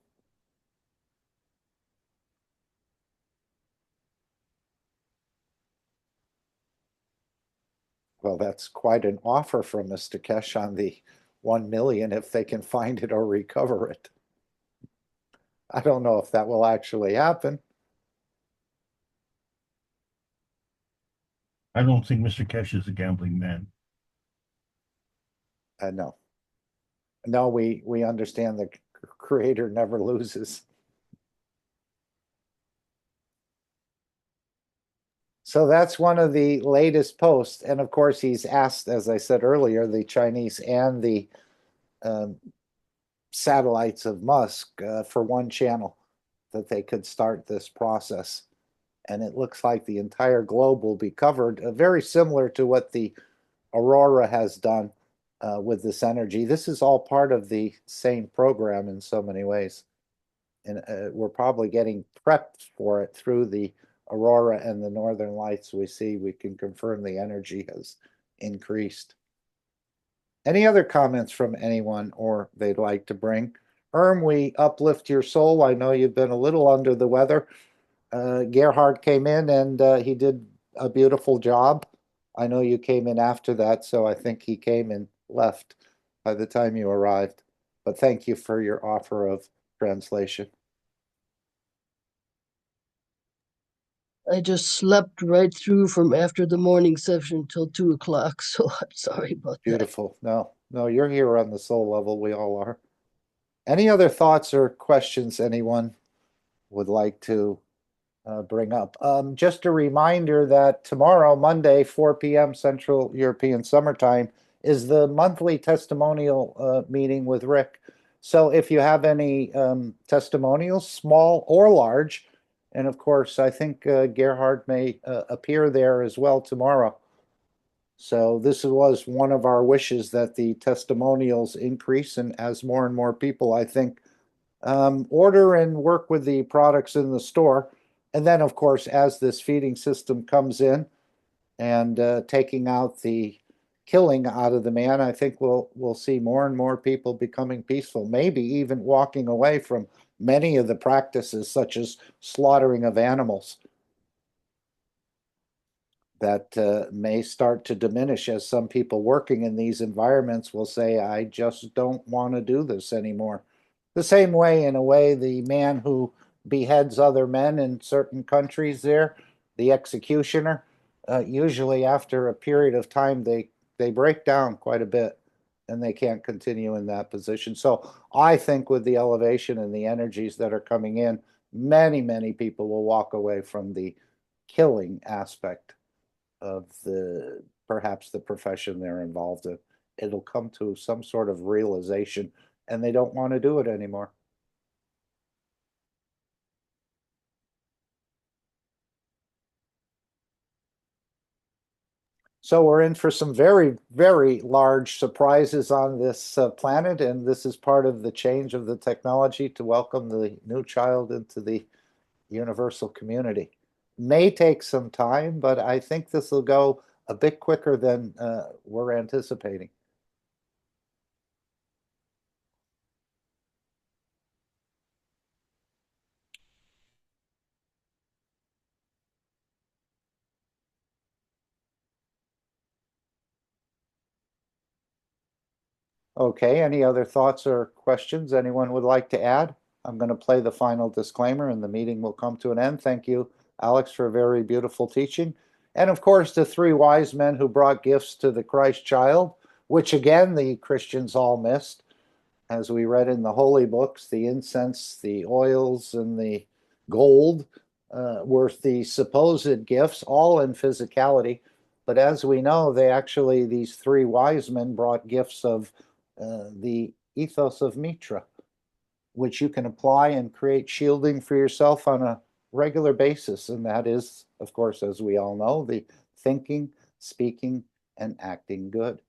Well, that's quite an offer from Mr. Keshe on the 1 million if they can find it or recover it. I don't know if that will actually happen. I don't think Mr. Keshe is a gambling man. No. No, we understand the creator never loses. So that's one of the latest posts. And of course, he's asked, as I said earlier, the Chinese and the satellites of Musk for one channel that they could start this process. And it looks like the entire globe will be covered, very similar to what the Aurora has done with this energy. This is all part of the same program in so many ways. And we're probably getting prepped for it through the Aurora and the Northern Lights we see. We can confirm the energy has increased. Any other comments from anyone or they'd like to bring? We uplift your soul. I know you've been a little under the weather. Gerhard came in and he did a beautiful job. I know you came in after that, so I think he came and left by the time you arrived. But thank you for your offer of translation. I just slept right through from after the morning session till 2 o'clock, so I'm sorry about that. Beautiful. No, you're here on the soul level. We all are. Any other thoughts or questions anyone would like to bring up? Just a reminder that tomorrow, Monday, 4 p.m. Central European Summertime, is the monthly testimonial meeting with Rick. So if you have any testimonials, small or large, and of course, I think Gerhard may appear there as well tomorrow. So this was one of our wishes, that the testimonials increase, and as more and more people, I think, order and work with the products in the store. And then, of course, as this feeding system comes in and taking out the killing out of the man, I think we'll see more and more people becoming peaceful, maybe even walking away from many of the practices, such as slaughtering of animals, that may start to diminish as some people working in these environments will say, I just don't want to do this anymore. The same way, in a way, the man who beheads other men in certain countries there, the executioner, usually after a period of time, they break down quite a bit and they can't continue in that position. So I think with the elevation and the energies that are coming in, many people will walk away from the killing aspect of perhaps the profession they're involved in. It'll come to some sort of realization and they don't want to do it anymore. So we're in for some very large surprises on this planet, and this is part of the change of the technology to welcome the new child into the universal community. May take some time, but I think this will go a bit quicker than we're anticipating. Okay, any other thoughts or questions anyone would like to add? I'm going to play the final disclaimer and the meeting will come to an end. Thank you, Alex, for a very beautiful teaching. And of course, the three wise men who brought gifts to the Christ child, which again, the Christians all missed. As we read in the holy books, the incense, the oils, and the gold were the supposed gifts, all in physicality. But as we know, these three wise men brought gifts of the ethos of Mitra, which you can apply and create shielding for yourself on a regular basis. And that is, of course, as we all know, the thinking, speaking, and acting good.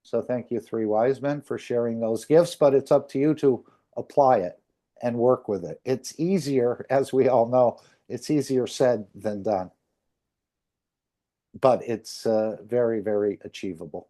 So thank you, three wise men, for sharing those gifts, but it's up to you to apply it and work with it. It's easier, as we all know, it's easier said than done. But it's very achievable.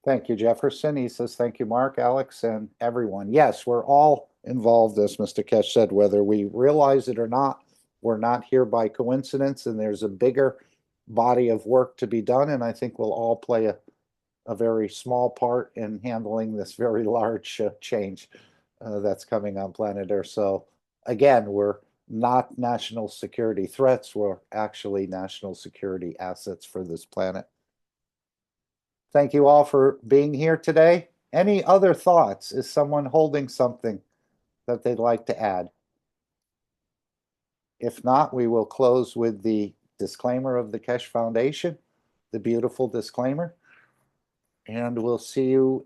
Thank you, Jefferson. He says, thank you, Mark, Alex, and everyone. Yes, we're all involved, as Mr. Keshe said, whether we realize it or not. We're not here by coincidence, and there's a bigger body of work to be done, and I think we'll all play a very small part in handling this very large change that's coming on planet Earth. So again, we're not national security threats. We're actually national security assets for this planet. Thank you all for being here today. Any other thoughts? Is someone holding something that they'd like to add? If not, we will close with the disclaimer of the Keshe Foundation, the beautiful disclaimer. And we'll see you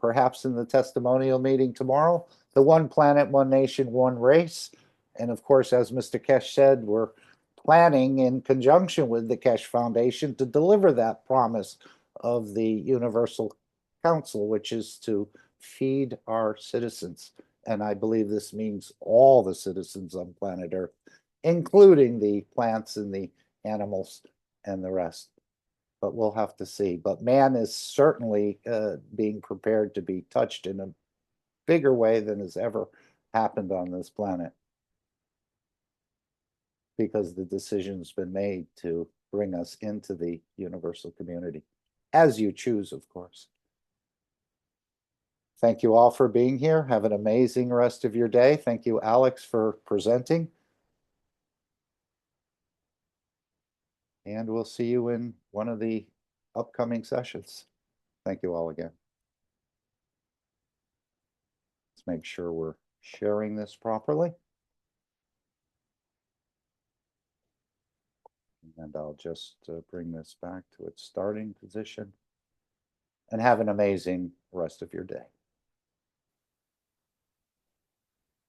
perhaps in the testimonial meeting tomorrow. The One Planet, One Nation, One Race. And of course, as Mr. Keshe said, we're planning in conjunction with the Keshe Foundation to deliver that promise of the Universal Council, which is to feed our citizens. And I believe this means all the citizens on planet Earth, including the plants and the animals and the rest. But we'll have to see. But man is certainly being prepared to be touched in a bigger way than has ever happened on this planet, because the decision's been made to bring us into the universal community, as you choose, of course. Thank you all for being here. Have an amazing rest of your day. Thank you, Alex, for presenting. And we'll see you in one of the upcoming sessions. Thank you all again. Let's make sure we're sharing this properly. And I'll just bring this back to its starting position. And have an amazing rest of your day.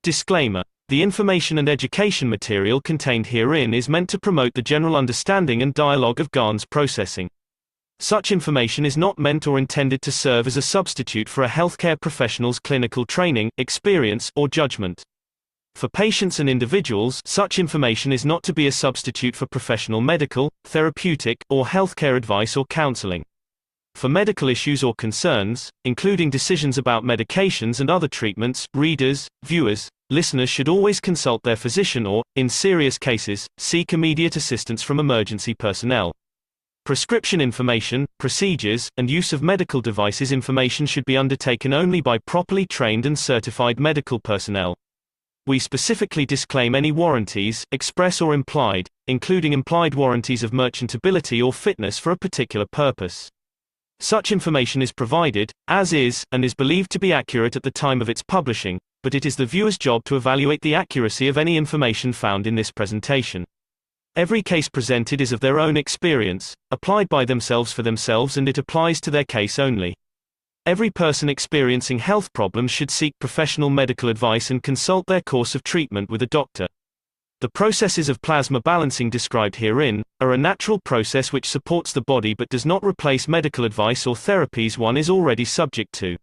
Disclaimer. The information and education material contained herein is meant to promote the general understanding and dialogue of GAN's processing. Such information is not meant or intended to serve as a substitute for a healthcare professional's clinical training, experience, or judgment. For patients and individuals, such information is not to be a substitute for professional medical, therapeutic, or healthcare advice or counseling. For medical issues or concerns, including decisions about medications and other treatments, readers, viewers, listeners should always consult their physician or, in serious cases, seek immediate assistance from emergency personnel. Prescription information, procedures, and use of medical devices information should be undertaken only by properly trained and certified medical personnel. We specifically disclaim any warranties, express or implied, including implied warranties of merchantability or fitness for a particular purpose. Such information is provided, as is, and is believed to be accurate at the time of its publishing, but it is the viewer's job to evaluate the accuracy of any information found in this presentation. Every case presented is of their own experience, applied by themselves for themselves, and it applies to their case only. Every person experiencing health problems should seek professional medical advice and consult their course of treatment with a doctor. The processes of plasma balancing described herein are a natural process which supports the body but does not replace medical advice or therapies one is already subject to.